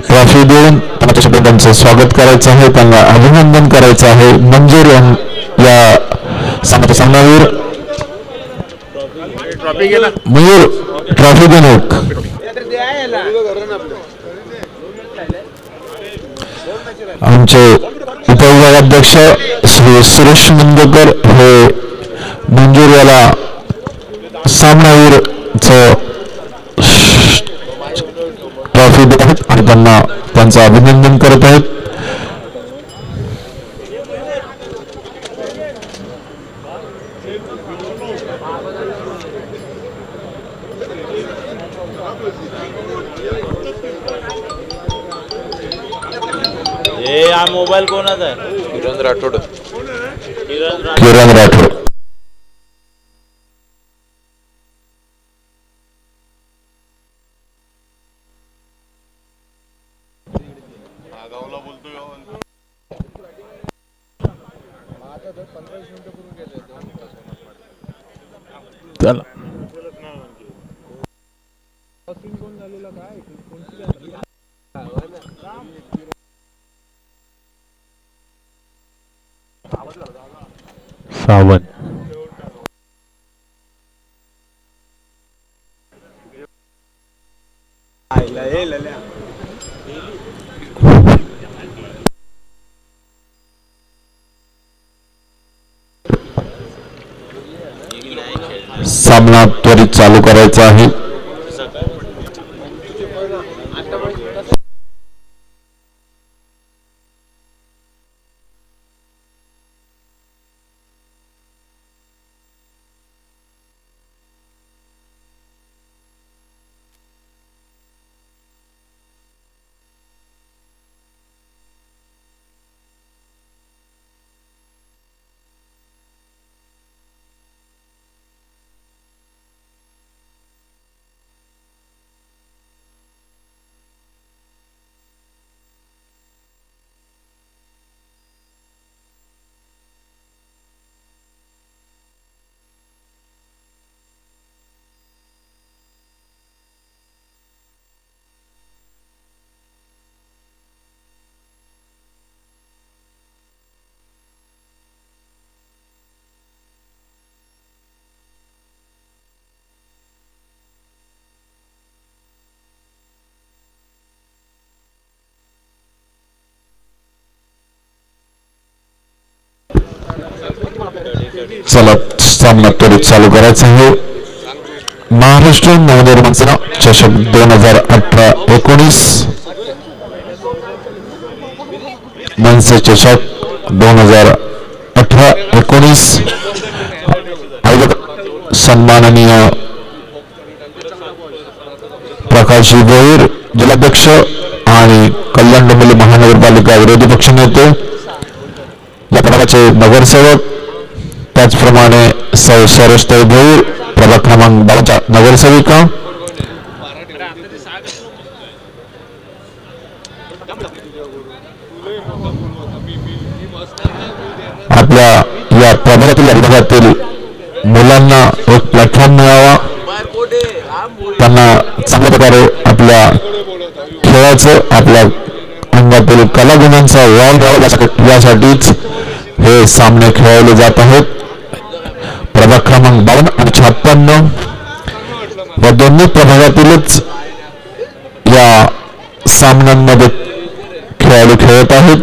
ट्रॉफी देऊन त्यांच्या शब्दात त्यांचं स्वागत करायचं आहे, त्यांना अभिनंदन करायचं आहे. मंजूर या सामन्याचा सामनावीर मयूर ट्रॉफी देऊन आमचे उपविभागाध्यक्ष श्री सुरेश मुनगेकर हे मंजूर याला सामनावीरचं ट्रॉफी देत आहेत आणि त्यांना त्यांचं अभिनंदन करत आहेत. हा मोबाईल कोणाचा आहे? किरण राठोड. किरण राठोड. चला सावन सामना त्वरित चालू करायचा आहे. चला सामना त्वरित चालू करायचा आहे. महाराष्ट्र नवनिर्माणचा चषक 2018-19 मनसे चषक 2018-19 सन्माननीय प्रकाशजी भोईर जिल्हाध्यक्ष आणि कल्याण डोंबिवली महानगरपालिका विरोधी पक्षनेते, या प्रभागाचे नगरसेवक, त्याचप्रमाणे सौरष्टय भोईर प्रभाग क्रमांक 12च्या नगरसेविका, आपल्या या प्रभागातील विभागातील मुलांना एक प्लॅटफॉर्म मिळावा, त्यांना चांगल्या प्रकारे आपल्या खेळाचं, आपल्या अंगातील कलागुणांचा वाव द्यावा, यासाठीच हे सामने खेळवले जात आहेत. प्रभाग क्रमांक 52 आणि 56 या दोन्ही प्रभागातीलच या सामन्यांमध्ये खेळाडू खेळत आहेत.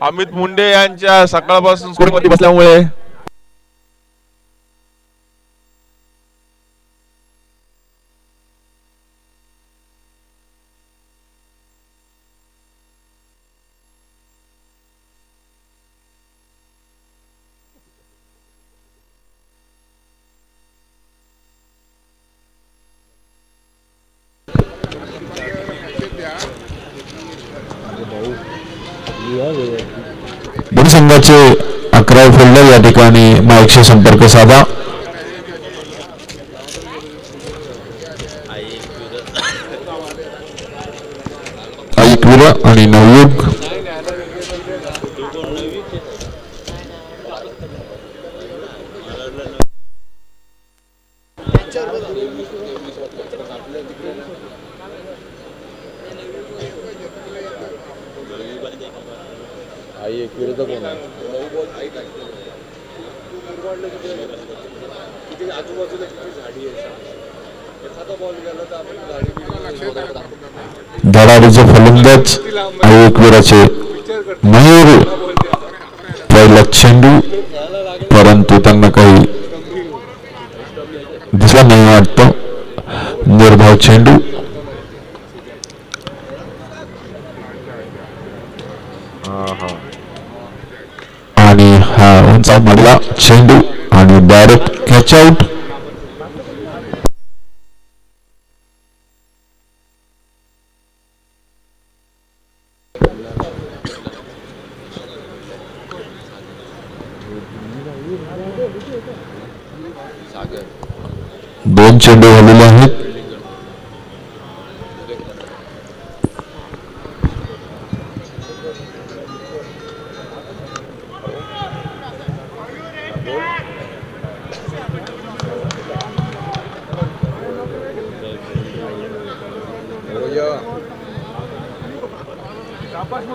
अमित मुंडे यांच्या सकाळपासून स्कूलमध्ये बसल्यामुळे दोन्ही संघाचे 11 फिल्डर या ठिकाणी माईकशी संपर्क साधा. ऐकवीर आणि नवयुग धडाडीचे फलंदाज ऐकवीराचे मयूर पहिला चेंडू, परंतु त्यांना काही दिसला नाही वाटतं. निर्धाव चेंडू आणि हा उंचा मधला चेंडू आणि डायरेक्ट कॅच आउट. दोन चेंडू झालेले आहेत. काही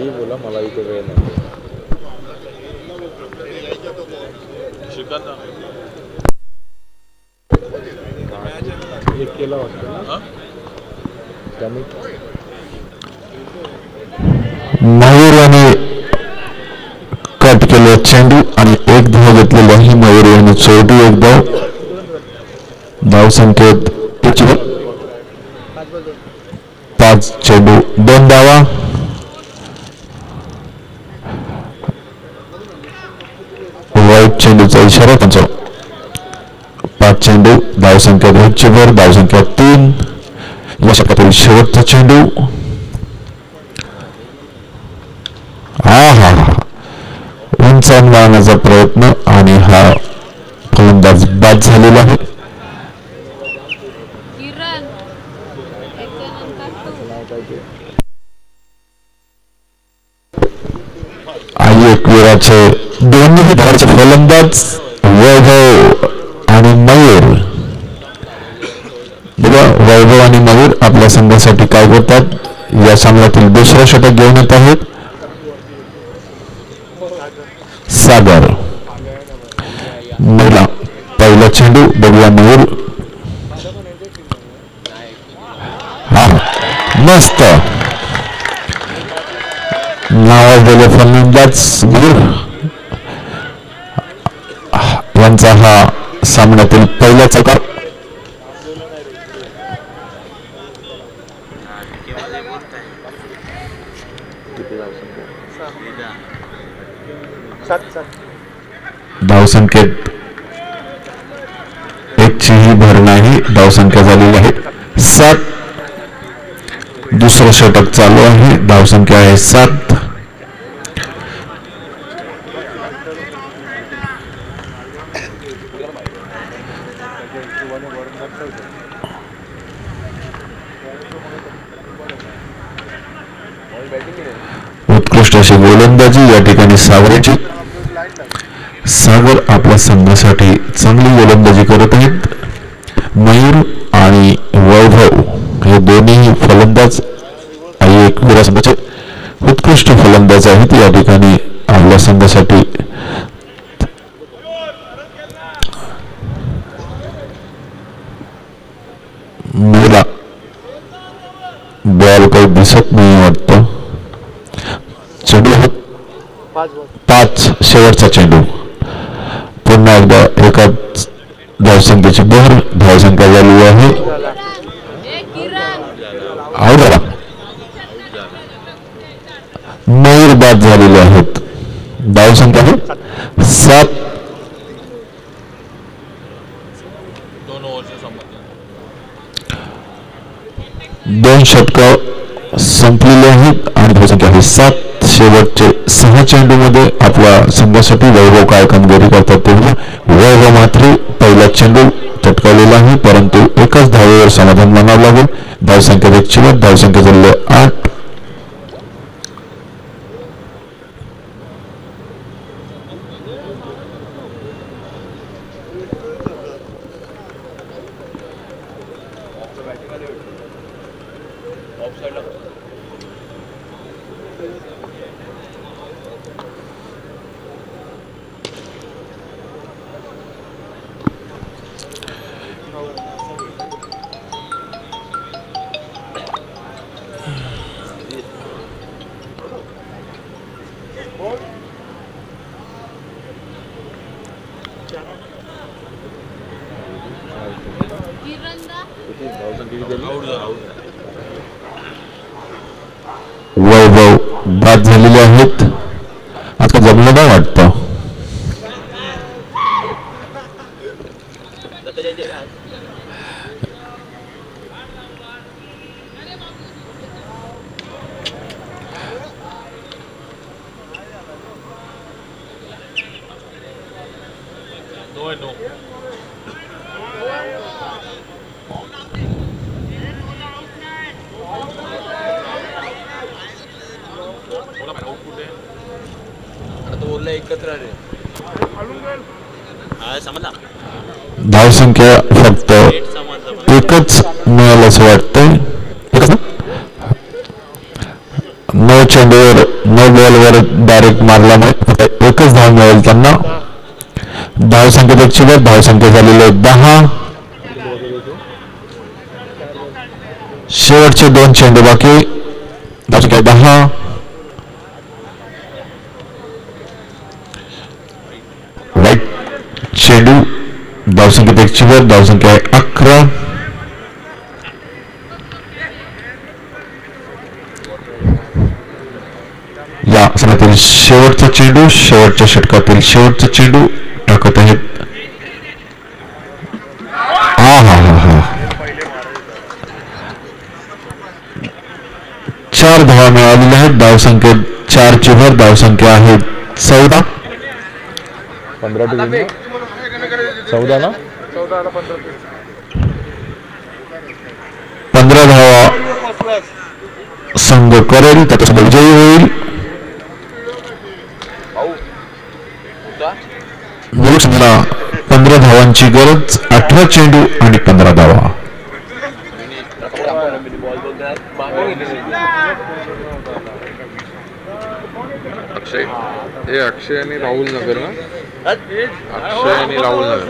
बोला मला इथे वेळ नाही. एक केला वाटतं ना त्याने. मयूर याने कट केले चेंडू आणि एक धाव घेतलेली आहे. मयूर याने चोरटी एक धाव संकेत 5 चेंडू 2 धावा. वाईट चेंडूचा इशारा त्यांचा. 5 चेंडू धावसंख्या 2 धावसंख्या 3. या षटकातील शेवटचा चेंडू. उंच मारण्याचा प्रयत्न आणि हा फलंदाज बाद झालेला आहे. एकविराचे दोन्ही धावचे फलंदाज वैभव आणि मयूर. बघा वैभव आणि मयूर आपल्या संघासाठी काय करतात. या सामन्यातील दुसरा षटक घेऊन येत आहेत. सागर महिला पहिला चेंडू. बघूया मयूर. हा मस्त नावाजलेले फलंदाज मयूर यांचा हा सामन्यातील पहिला चौकार. धावसंख्येत 1 चीही भर नाही. धावसंख्या झालेली आहे 7. दुसरं षटक चालू आहे. धावसंख्या आहे 7. उत्कृष्ट अशी गोलंदाजी या ठिकाणी सागरची. सागर आपल्या संघासाठी चांगली गोलंदाजी करत आहेत. मयूर आणि वैभव हे दोन्ही फलंदाज आणि एकविरा संघाचे उत्कृष्ट फलंदाज आहेत. या ठिकाणी आपल्या संघासाठी मला बॉल काही दिसत नाही वाटतं. चेंडू 5 शेवटचा चेंडू. पुन्हा एकदा एकाच धावसंख्येची भर. धावसंख्या झाली आहे मयूर बाद झालेले आहेत. धावसंख्या आहे 7. 2 षटक संपलेले आहेत आणि धावसंख्या आहे 7. शेवटचे 6 चेंडूमध्ये आपल्या संघासाठी वैभव काय कामगिरी करतात तेव्हा वैभव मात्र पहिला चेंडू चटकावलेला आहे परंतु एकाच धावेवर समाधान मानावं लागेल. धावसंख्या 1 धावसंख्या झालेली 8. वैभव बाद झालेले आहेत. आता जमलं नाही वाटतं. धावसंख्या फक्त एकच मिळालं असं वाटतंय. नो चेंडूवर नो बॉलवर डायरेक्ट मारला नाही, फक्त एकच धाव मिळेल त्यांना. धावसंख्येत एकशे धावसंख्या झालेली आहे 10. शेवटचे 2 चेंडू बाकी. धावसंख्या 10. राईट चेंडू. धावसंख्येत एकशे धावसंख्या 11. या सणातील शेवटचा चेंडू, शेवटच्या षटकातील शेवटचा चेंडू टाकत आहेत. हा हा हा हा 4 धावा मिळालेल्या आहेत. धावसंख्येत 4ची भर. धावसंख्या आहे 14. 14 ना 15 धावा संघ करेल, त्याचा विजयी होईल. संघाला 15 धावांची गरज. 18 चेंडू आणि 15 धावा. अक्षय आणि राहुल नगर ना. अक्षय आणि राहुल नगर.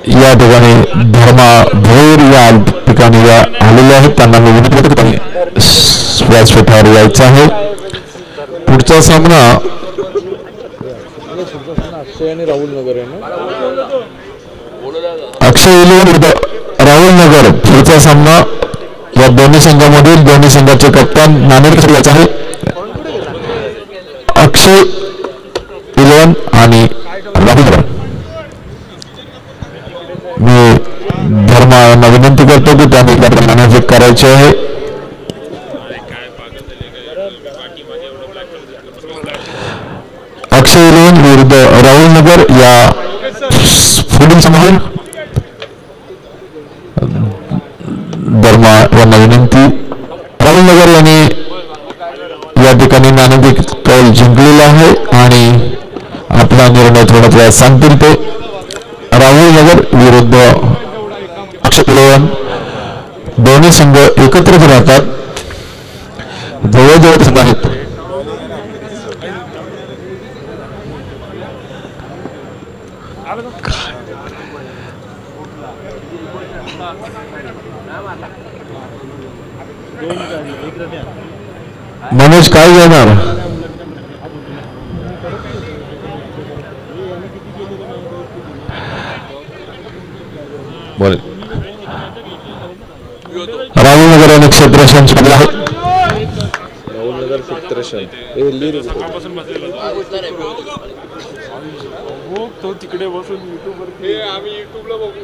या ठिकाणी धर्मा भोर या ठिकाणी आलेले आहेत. त्यांना मी विनंती करतो व्यासपीठावर यायचं आहे. पुढचा सामना अक्षय आणि राहुल नगर आहे ना. अक्षय विरुद्ध राहुल नगर. पुढचा सामना या दोन्ही संघामधील दोन्ही संघाचे कप्तान नाणेफेक यायचा आहे. अक्षय 11 आणि राहुल. मी धर्मा यांना विनंती करतो की त्यांनी नाणेफेक करायचे आहे. अक्षय 11 विरुद्ध राहुल नगर या पुढील सामन्यात धर्मा यांना विनंती. राहुल नगर यांनी या ठिकाणी नाणेफेक कौल जिंकलेला आहे आणि आपला निर्णय थोड्याच वेळात सांगतील ते. राहुल नगर विरुद्ध अक्षय 11. दोन्ही संघ एकत्रच राहतात, जवळजवळ संघ आहेत. मनोज काय घेणार? बोल. राहुल नगर आणि क्षेत्रशन आहे. राहुल नगर क्षेत्रशन तो तिकडे बसून युट्यूबवर आम्ही युट्यूबला बघू.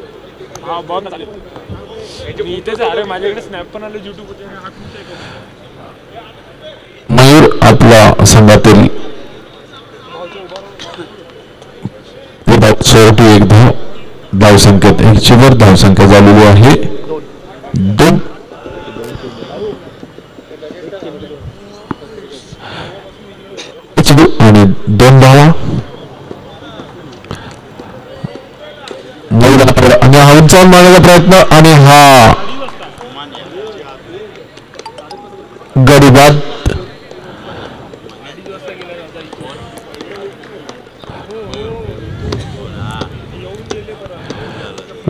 हा बहुत चालेल. मी इथेच अरे माझ्याकडे स्नॅप पण आले युट्यूबवर. मयूर आपल्या संघातील शेवटी एक धाव. धावसंख्येत 1 धावसंख्या झालेली आहे 2. आणि 2 धावा. आणि हा उंचावून मारण्याचा प्रयत्न आणि हा गडी बाद.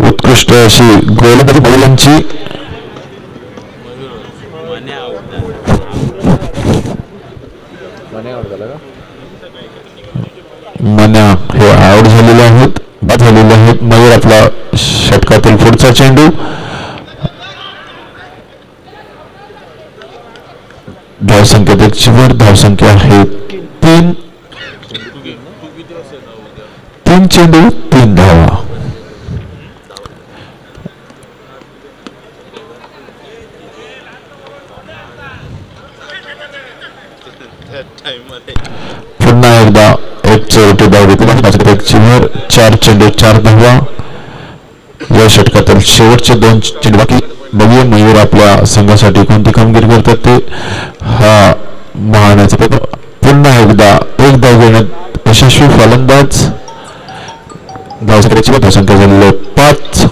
उत्कृष्ट अशी गोलंदाजी बैलांची. मन्या हे आउट झालेले आहेत, बाद झालेले आहेत. मयूर आपला षटकातील पुढचा चेंडू. धावसंख्येत 1 धावसंख्या आहे 3. 3 चेंडू 3 धावा. पुन्हा एकदा एक चौरटी धाव घेतली, एक चिवर, 4 चेंडू 4 धावा. या षटकातील शेवटचे 2 चेंडू बाकी. बघूया मयूर आपल्या संघासाठी कोणती कामगिरी करतात ते. हा महाण्याचा प्रयत्न. पुन्हा एकदा एक धाव घेण्यात यशस्वी फलंदाज. धावसंख्येची धावसंख्या झालेली 5.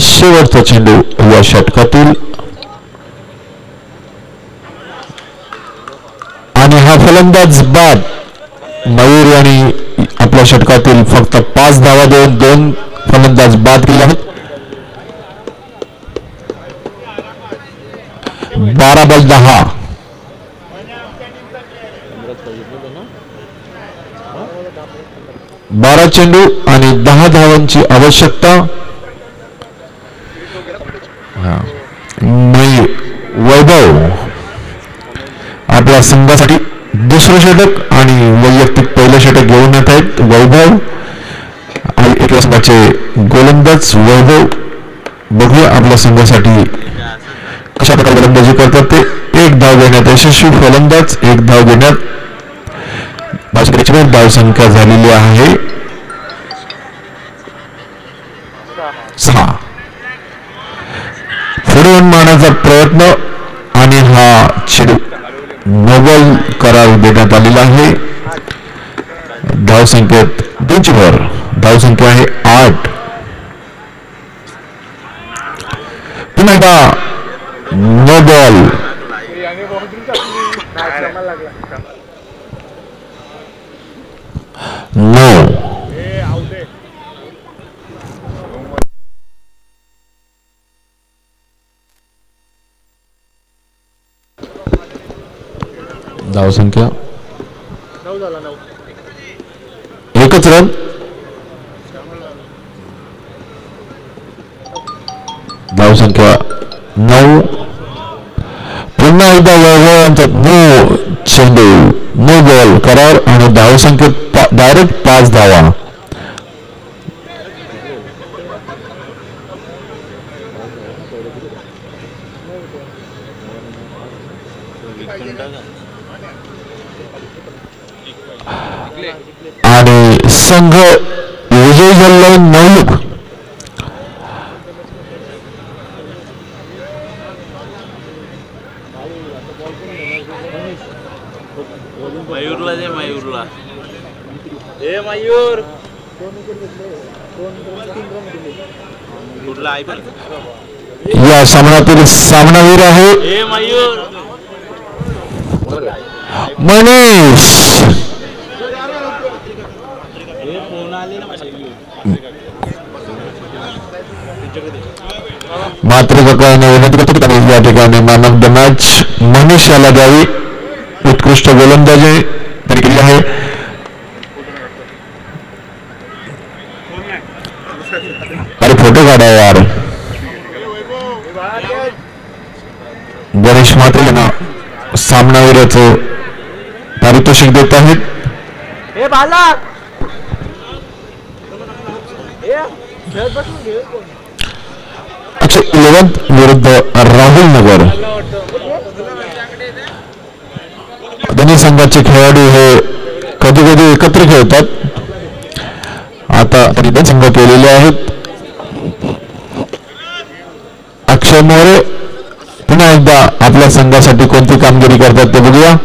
शेवटचा चेंडू या षटकातील आणि हा फलंदाज बाद. मयूर यांनी आपल्या षटकातील फक्त 5 धावा देऊन 2 फलंदाज बाद केले आहेत. 12 बॉल 10. 12 चेंडू आणि 10 धावांची आवश्यकता. वैभव आपल्या संघासाठी दुसरं षटक आणि वैयक्तिक पहिलं षटक घेऊन येत आहेत. वैभव आपल्या संघाचे गोलंदाज वैभव. बघूया आपल्या संघासाठी कशा प्रकारे गोलंदाजी करतात ते. एक धाव घेण्यात यशस्वी फलंदाज. एक धाव घेण्यात धावसंख्या झालेली आहे 6. पुढे मारण्याचा प्रयत्न आणि हा चेंडू नोबल करार देण्यात आलेला आहे. धावसंख्येत 2 वर धावसंख्या आहे 8. पुन्हा एकदा नो बॉल. नो. धावसंख्या 1च रन. धावसंख्या 9. पुन्हा एकदा वैभवांचा नो चेंडू नो बॉल करार आणि धावसंख्येत डायरेक्ट 5 धावा. आणि संघ विजय झाला 9. मयूरला दे मयूरला. ए मयूर कुठला आहे पण या सामन्यातील सामनावीर आहे ए मयूर मनीष. मातृकाने विनंती करतो या ठिकाणी man of the match Manish याला द्यावी. उत्कृष्ट गोलंदाजी त्यांनी केली आहे. अरे फोटो काढा यार. गणेश मात्रे यांना सामनावीराचं पारितोषिक देत आहेत. अक्षय 11 विरुद्ध राहुल नगर. दोन्ही संघाचे खेळाडू हे कधी कधी एकत्र खेळतात. आता त्यांनी 2 संघ केलेले आहेत. अक्षय मोरे पुन्हा एकदा आपल्या संघासाठी कोणती कामगिरी करतात ते बघूया.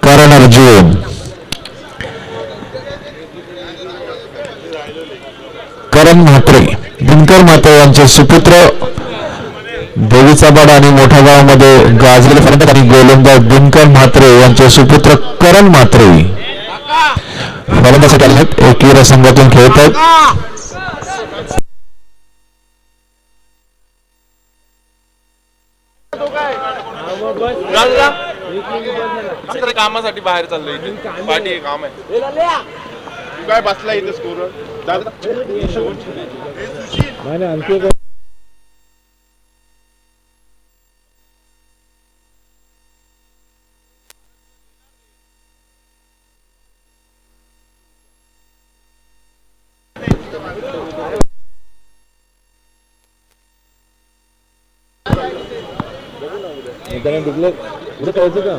करण अर्जुन. करण म्हात्रे दिनकर म्हात्रे यांचे सुपुत्र. देवीचा बाड आणि मोठ्या गावामध्ये गाजलेले फलंदाज आणि गोलंदाज दिनकर म्हात्रे यांचे सुपुत्र करण म्हात्रे फलंदाजीसाठी आले आहेत. एकविरा संघातून खेळत आहेत. कामासाठी बाहेर चाललोय. पाठी काम आहे. काय बसला इथे स्कोर त्याने डिक्लेअर उद्या करायचं का?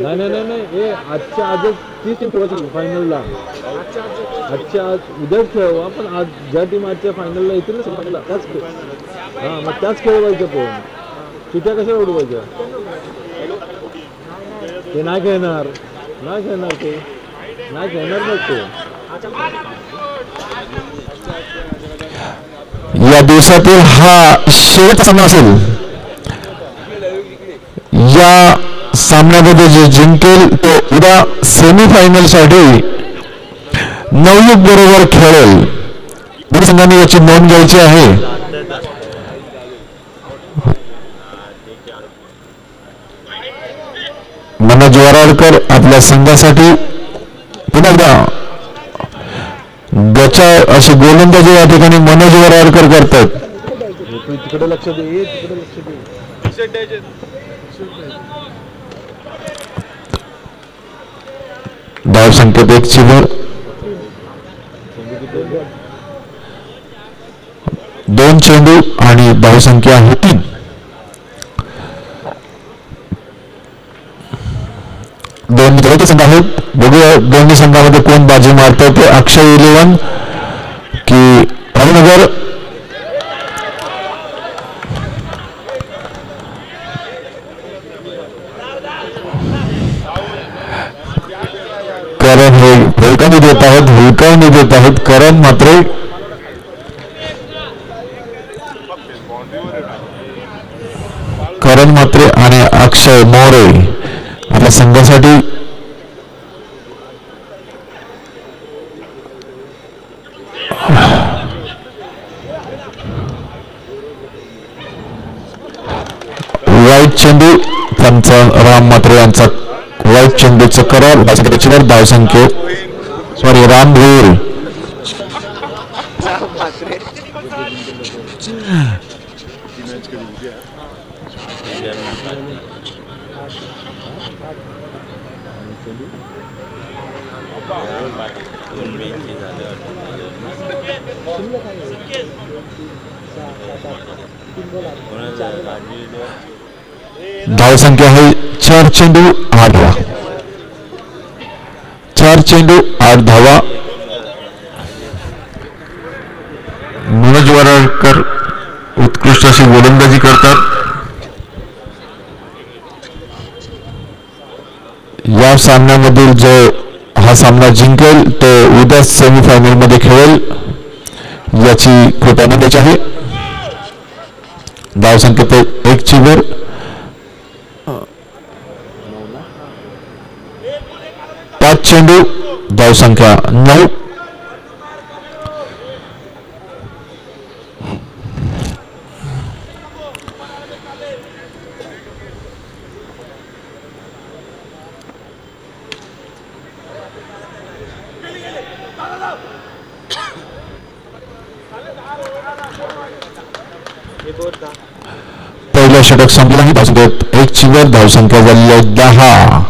नाही नाही नाही नाही हे आजच्या आजच 30 टीम खेळायची फायनलला. आजच्या आज उद्याच खेळवा पण आज ज्या टीम आजच्या फायनलला येतील ना फायनलला त्याच खेळ. हां मग त्याच खेळवायच्या पण चिट्या कशा उडवायच्या? ते नाही खेळणार नाही खेळणार ते नाही खेळणार नाही ते. या दिवसातील हा शेवटचा सामना असेल. या सामन्यामध्ये जे जिंकेल तो उद्या सेमीफायनल साठी नवयुग बरोबर खेळेल. दोन्ही संघांनी याची नोंद घ्यायची आहे. मनोज वराडकर आपल्या संघासाठी पुन्हा एकदा गचा अशी गोलंदाजी या ठिकाणी मनोज वराडकर करतात. तिकडे लक्ष दे तिकडे लक्ष दे. धाव संख्येत 1 वर 2 चेंडू आणि धाव संख्या आहे 3. दोन मित्र संघ आहेत. बघूया दोन्ही संघामध्ये कोण बाजी मारत ते. अक्षय 11 की रामनगर. करण हे हुलकावणी देत आहेत. करण मात्र आणि अक्षय मोरे आपल्या संघासाठी वाईट चेंडू त्यांचा राम मात्रे यांचा वाईट चेंडूचं करार त्याच्यावर धाव संख्ये सॉरी राम भोर धाव संख्या आहे 4 चेंडू 8 धावा. 4 चेंडू 8 धावा. मनोज वराडकर उत्कृष्ट अशी गोलंदाजी करतात. या सामन्यामधील जो हा सामना जिंकेल तो उद्या सेमीफायनल मध्ये खेळेल याची कृपा द्यायची आहे. धाव संख्येत 1 वर 5 चेंडू धाव संख्या 9. पहिला षटक संपला आहे. धाव संख्येत 1 वर धाव संख्या झाली आहे 10.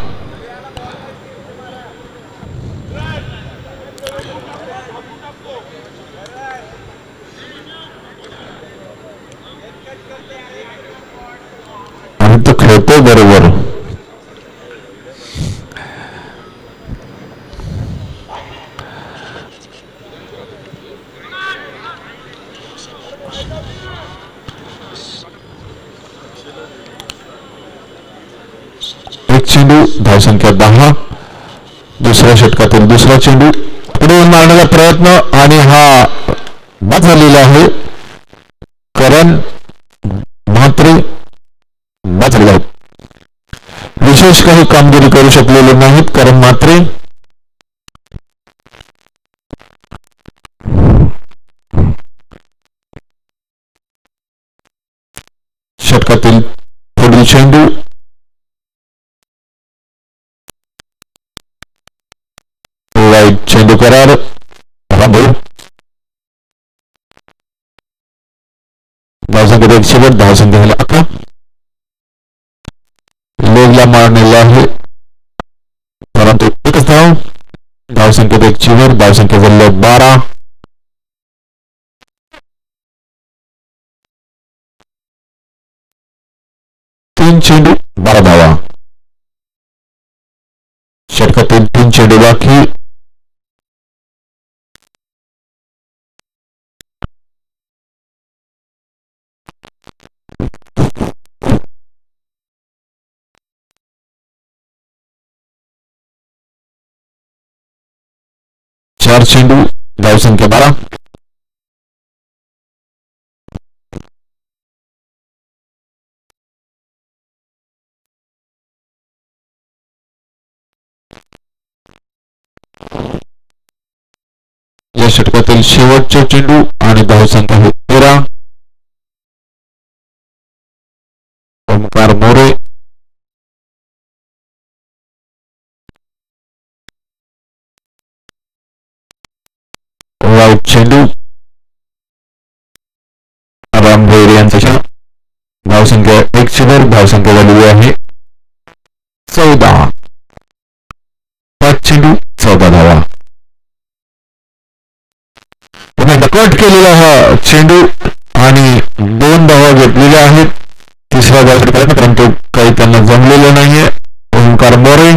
आणि तो खेळतोय बरोबर. चेंडू धाव संख्या 10. दुसऱ्या षटकातील दुसरा चेंडू पुढे मारण्याचा प्रयत्न आणि हा बाद झालेला आहे. करण म्हात्रे बाद झाले आहेत. विशेष काही कामगिरी करू शकलेले नाहीत करण म्हात्रे. षटकातील पुढील चेंडू चेंडू करार धाव संख्या 1 वर धाव संख्या झाली 11. लेगला मारलेला आहे परंतु एकच धाव धावसंख्येत 1 वर धावसंख्या झाली 12. तीन चेंडू 12 धावा. षटकातील 3 चेंडू बाकी. चार चेंडू धावसंख्या 12. या षटकातील शेवटचा चेंडू आणि धावसंख्या 13. ओमकार मोरे. वाईट चेंडू. रामभैर यांच्या धावसंख्या 1 वर धावसंख्या झालेली आहे 14. 5 चेंडू 14 धावा. पुन्हा कट केलेला हा चेंडू आणि 2 धावा घेतलेल्या आहेत. तिसरा धाव परंतु काही त्यांना जमलेलं नाहीये. ओमकार मोरे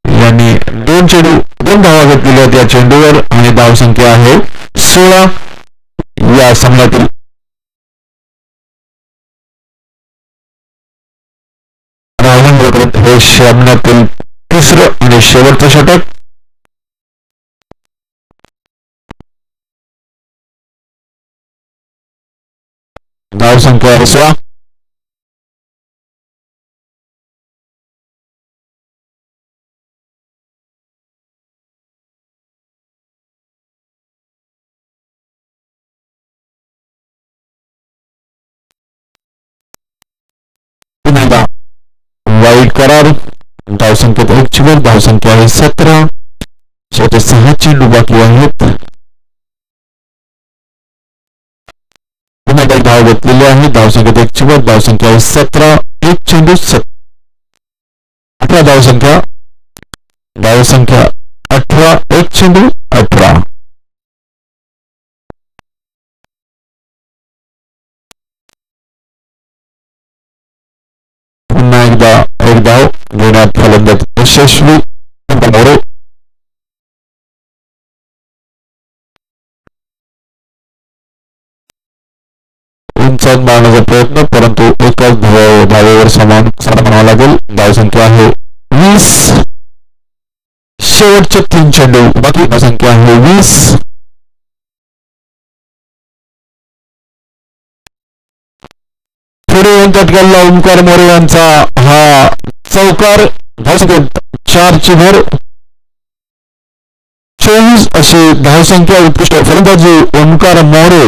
यांनी 2 चेंडू 2 धावा घेतलेल्या आहेत या चेंडूवर आणि धावसंख्या आहे 16. या सामन्यातील हे सामन्यातील तिसरं आणि शेवटचं षटक. धावसंख्या 16. वाईट करार. धावसंख्येत 1 वर धावसंख्या आहे 17. शेवटी 6 चेंडू बाकी आहेत. पुन्हा काही धाव घेतलेली आहे. धावसंख्येत 1 वर धावसंख्या आहे 17. 1 चेंडू 18 धावसंख्या. धावसंख्या 18. 1 चेंडू 18. पुन्हा एकदा 1 धाव घेण्यात फलंदाज यशस्वी. मोरे उंचावून मारण्याचा प्रयत्न परंतु एकाच धावेवर समान म्हणावं लागेल. धावसंख्या आहे 20. शेवटचे 3 चेंडू बाकी. धावसंख्या आहे 20. पुढे षटकाला ओमकार मोरे यांचा हा चौकार. धावसंख्येत 4 भर. 24 अशी धावसंख्या. उत्कृष्ट फलंदाजी ओमकार मोरे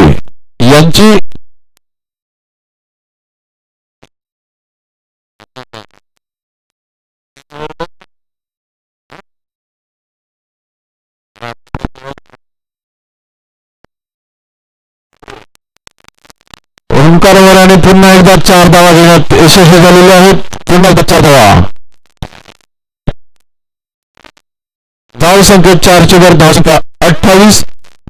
यांची. ओमकार मोरे पुन्हा एकदा 4 धावा घेण्यात यशस्वी झालेले आहेत. पुन्हा एकदा 4 धावा. धावसंख्येत 4 वर धावसंख्या 28.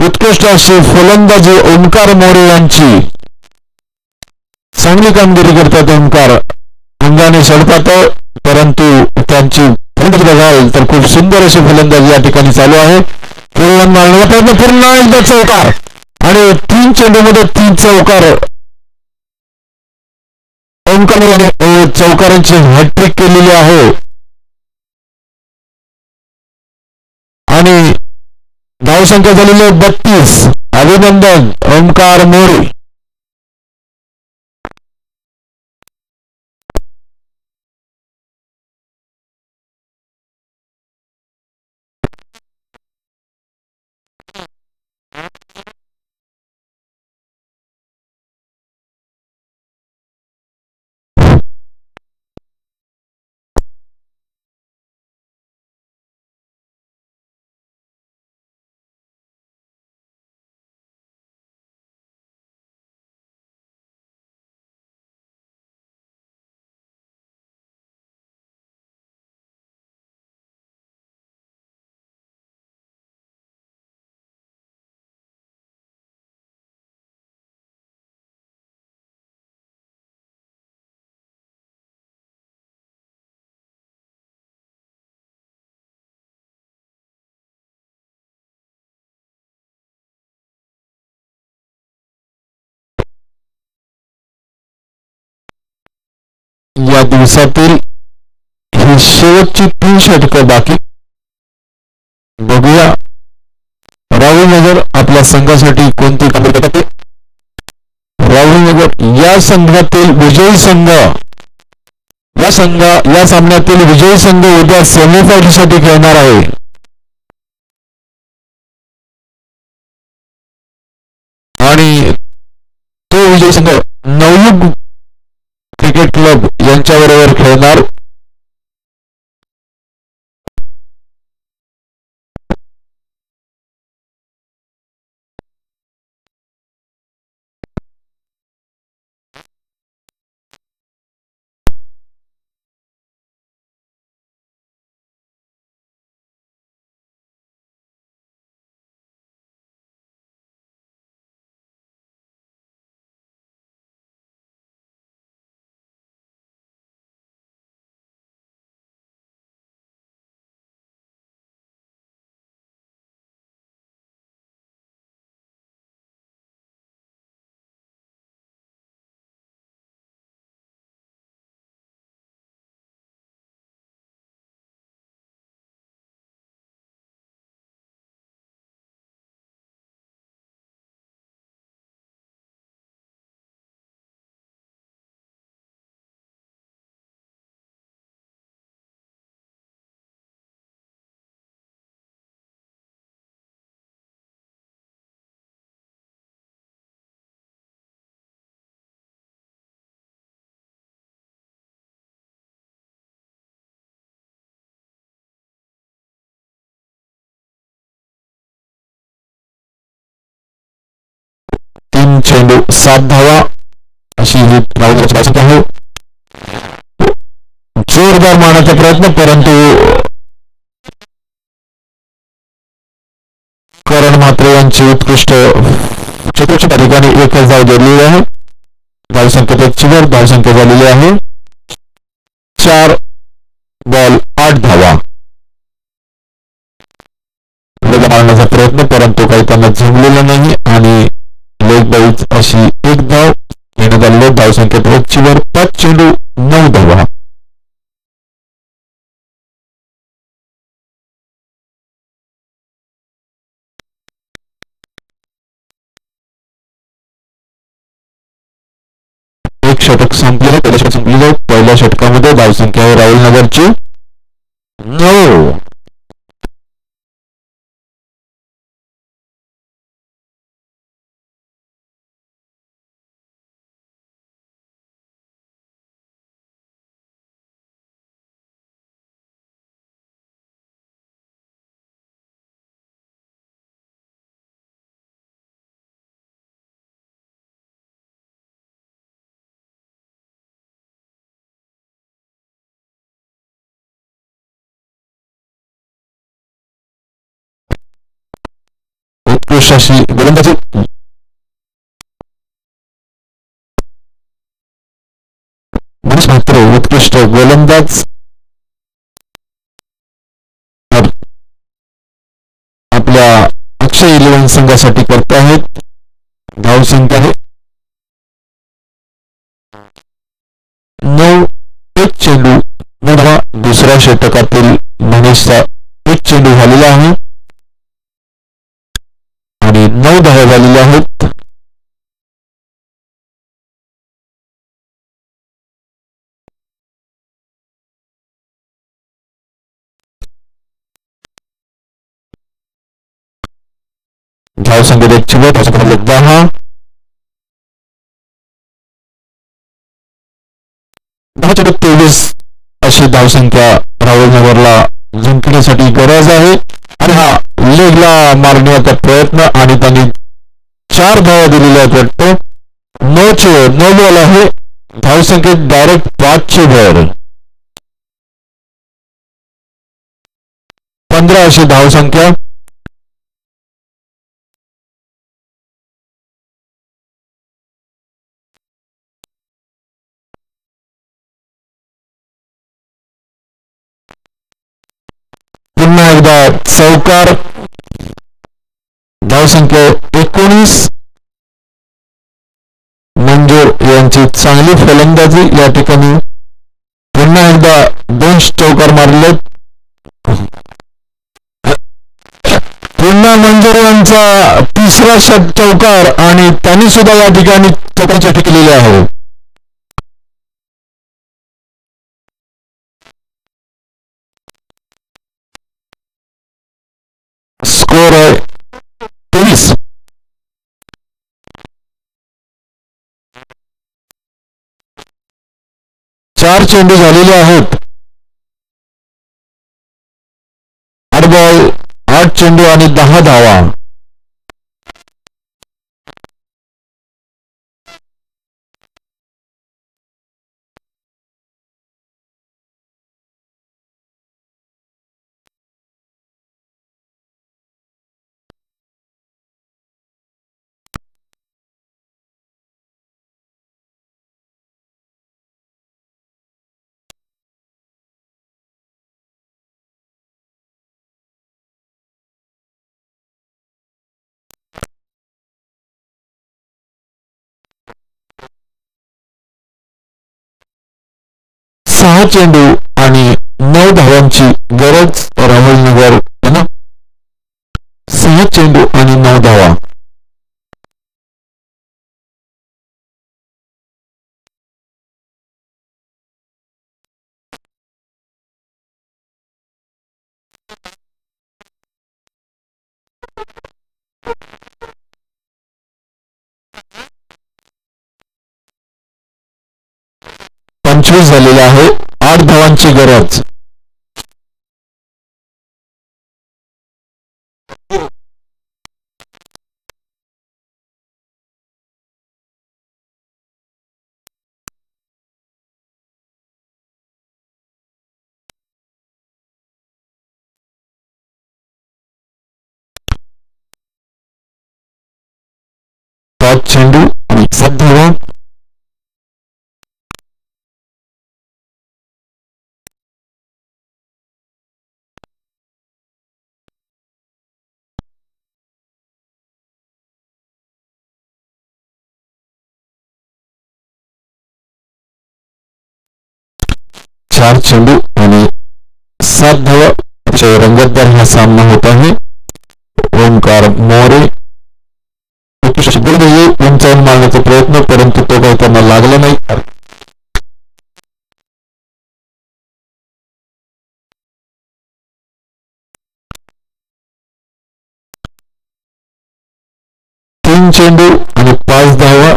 उत्कृष्ट अशी फलंदाजी ओमकार मोरे यांची. चांगली कामगिरी करतात ओमकार. अंगाने सडतात परंतु त्यांची फलंदाजी बघाल तर खूप सुंदर अशी फलंदाजी या ठिकाणी चालू आहे. मारण्याचा प्रयत्न. पुन्हा एकदा चौकार आणि 3 चेंडूमध्ये 3 चौकार. ओमकार मोरे चौकारांची हॅट्रिक केलेली आहे आणि धावसंख्या झालेली आहे 32. अभिनंदन ओमकार मोरे. दिवसातील ही शेवटची 3 षटकं बाकी. बघूया राहुल नगर आपल्या संघासाठी कोणती कामगिरी करते. राहुल नगर या संघातील विजयी संघ या सामन्यातील विजयी संघ उद्या सेमीफायनलसाठी खेळणार आहे. आणि तो विजयी संघ नवयुग क्रिकेट क्लब यांच्याबरोबर खेळणार. चेंडू 7 धावा अशी ही धावसंख्या आहे. जोरदार मारण्याचा प्रयत्न, परंतु करण म्हात्रे यांची उत्कृष्ट चतुर्थच्या ठिकाणी एकच धाव जोडलेली आहे. धावसंख्येत 1 वर धावसंख्या झालेली आहे 4 बॉल 8 धावा. मारण्याचा प्रयत्न, परंतु काही त्यांना जमलेला नाही आणि लेग बाईच अशी 1 धाव घेण्यात आलेली. धावसंख्येत 1 वर 5 चेंडू 9 धावा. एक षटक संपले, पहिल्या षटक संपली जाऊ. पहिल्या षटकामध्ये धावसंख्या आहे राहुल नगरची 9. अशी गोलंदाजी मात्र उत्कृष्ट गोलंदाज आपल्या अक्षय 11 संघासाठी करत आहेत. धावसंख्या आहे 9. 1 चेंडू 9 धावा. दुसऱ्या षटकातील मनीषचा 1 चेंडू झालेला आहे आणि 9 धावा झालेल्या आहेत. धावसंख्येत 1 वर 10. 10-23 अशी धावसंख्या राहुल नगरला जिंकण्यासाठी गरज आहे. आणि हा लेगला मारण्याचा प्रयत्न आणि त्यांनी 4 धावा दिलेल्या आहेत वाटतं. 9 बॉल आहे. धावसंख्येत डायरेक्ट 5 वर 15 अशी धावसंख्या. पुन्हा एकदा चौकार. धावसंख्या 19. मंजूर यांची चांगली फलंदाजी या ठिकाणी सुद्धा 2 चौकार मारले. पुन्हा मंजूर यांचा तिसरा चौकार आणि त्यांनी सुद्धा या ठिकाणी चौकांच्या टिकलेले आहे. स्कोर आहे 23. चार चेंडू झालेले आहेत. 8 बॉल 8 चेंडू आणि 10 धावा. सहा चेंडू आणि 9 धावांची गरज राहुल नगर. 6 चेंडू आणि 9 धावा. झालेले आहे. 8 धावांची गरज. चेंडू आणि 7 धावा. चार चेंडू आणि 7 धावा. रंगतदार हा सामना होत आहे. ओंकार मोरे उंचावून मारण्याचा प्रयत्न, परंतु तो काही त्यांना लागला नाही. तीन चेंडू आणि 5 धावा.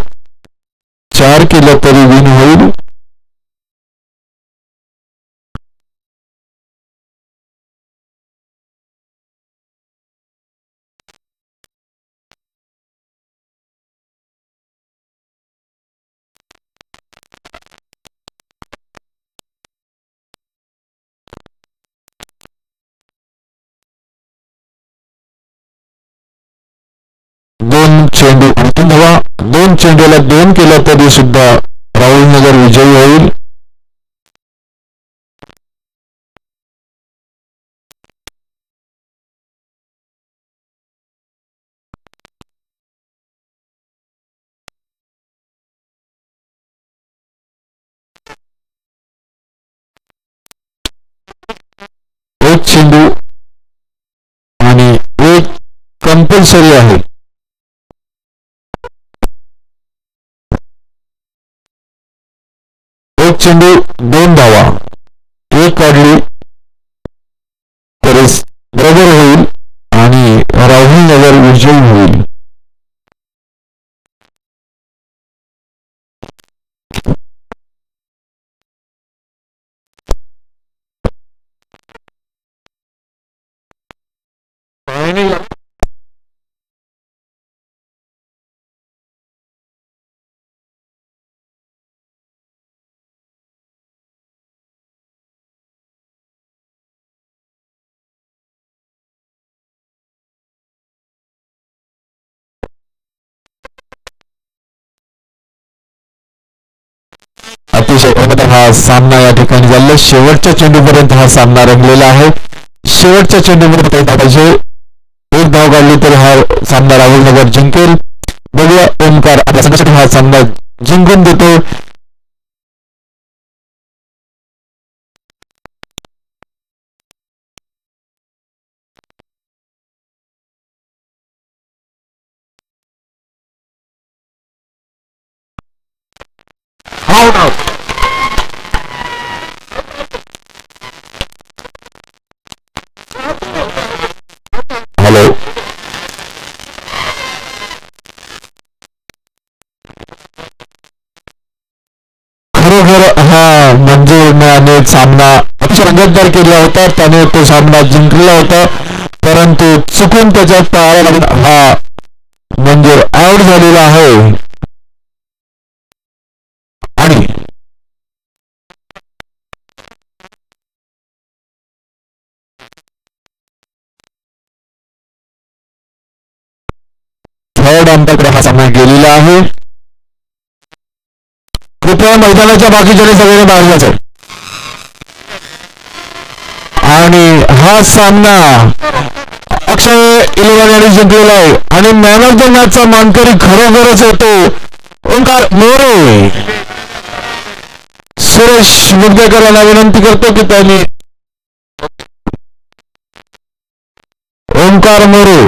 4 केलं तरी विन होईल. दोन चेंडू 3 धावा. 2 चेंडूला 2 केला तरी सुद्धा राहुल नगर विजयी होईल. एक चेंडू आणि 1 कंपल्सरी आहे. चेंडू 2 धावा. 1 काढली तर बरोबर होईल आणि राहुल नगर विजयी होईल. अतिशय हा सामना या ठिकाणी झाला. शेवटच्या चेंडूपर्यंत हा सामना रंगलेला आहे. शेवटच्या चेंडूपर्यंत पाहिजे. 1 धाव काढली तर हा सामना राहुल नगर जिंकेल. बघूया ओंकार आपल्या संघासाठी हा सामना जिंकून देतो आउट आउट. हॅलो, खरोखर हा मंजूरने सामना अतिशय रंगतदार केला होता. त्याने तो सामना जिंकलेला होता, परंतु चुकून त्याच्या पायाला हा मंजूर आउट झालेला आहे. आणि थर्ड अंपायरकडे हा सामना गेलेला आहे. कृपया मैदानाच्या बाकीच्या सगळ्यांनी बाहेर जायचं. आणि हा सामना अक्षय 11 यांनी जिंकलेला आहे. आणि मॅन ऑफ द मॅचचा मानकरी खरोखरच होतो ओंकार मोरे. सुरेश मुदगेकर यांना विनंती करतो की त्यांनी ओंकार मोरे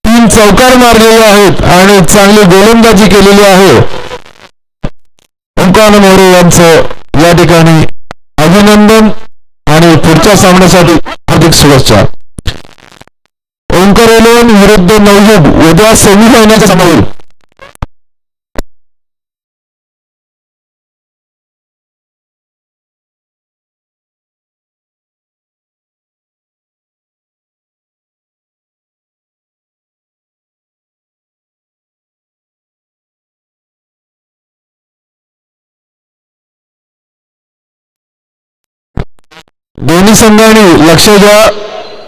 3 चौकार मारलेले आहेत आणि चांगली गोलंदाजी केलेली आहे. ओंकार मोरे यांचं या ठिकाणी अभिनंदन आणि पुढच्या सामन्यासाठी हार्दिक शुभेच्छा. ओंकार 11 विरुद्ध नवयुग उद्या सेमीफायनलचा सामना होईल. दोन्ही संघांनी लक्ष द्या.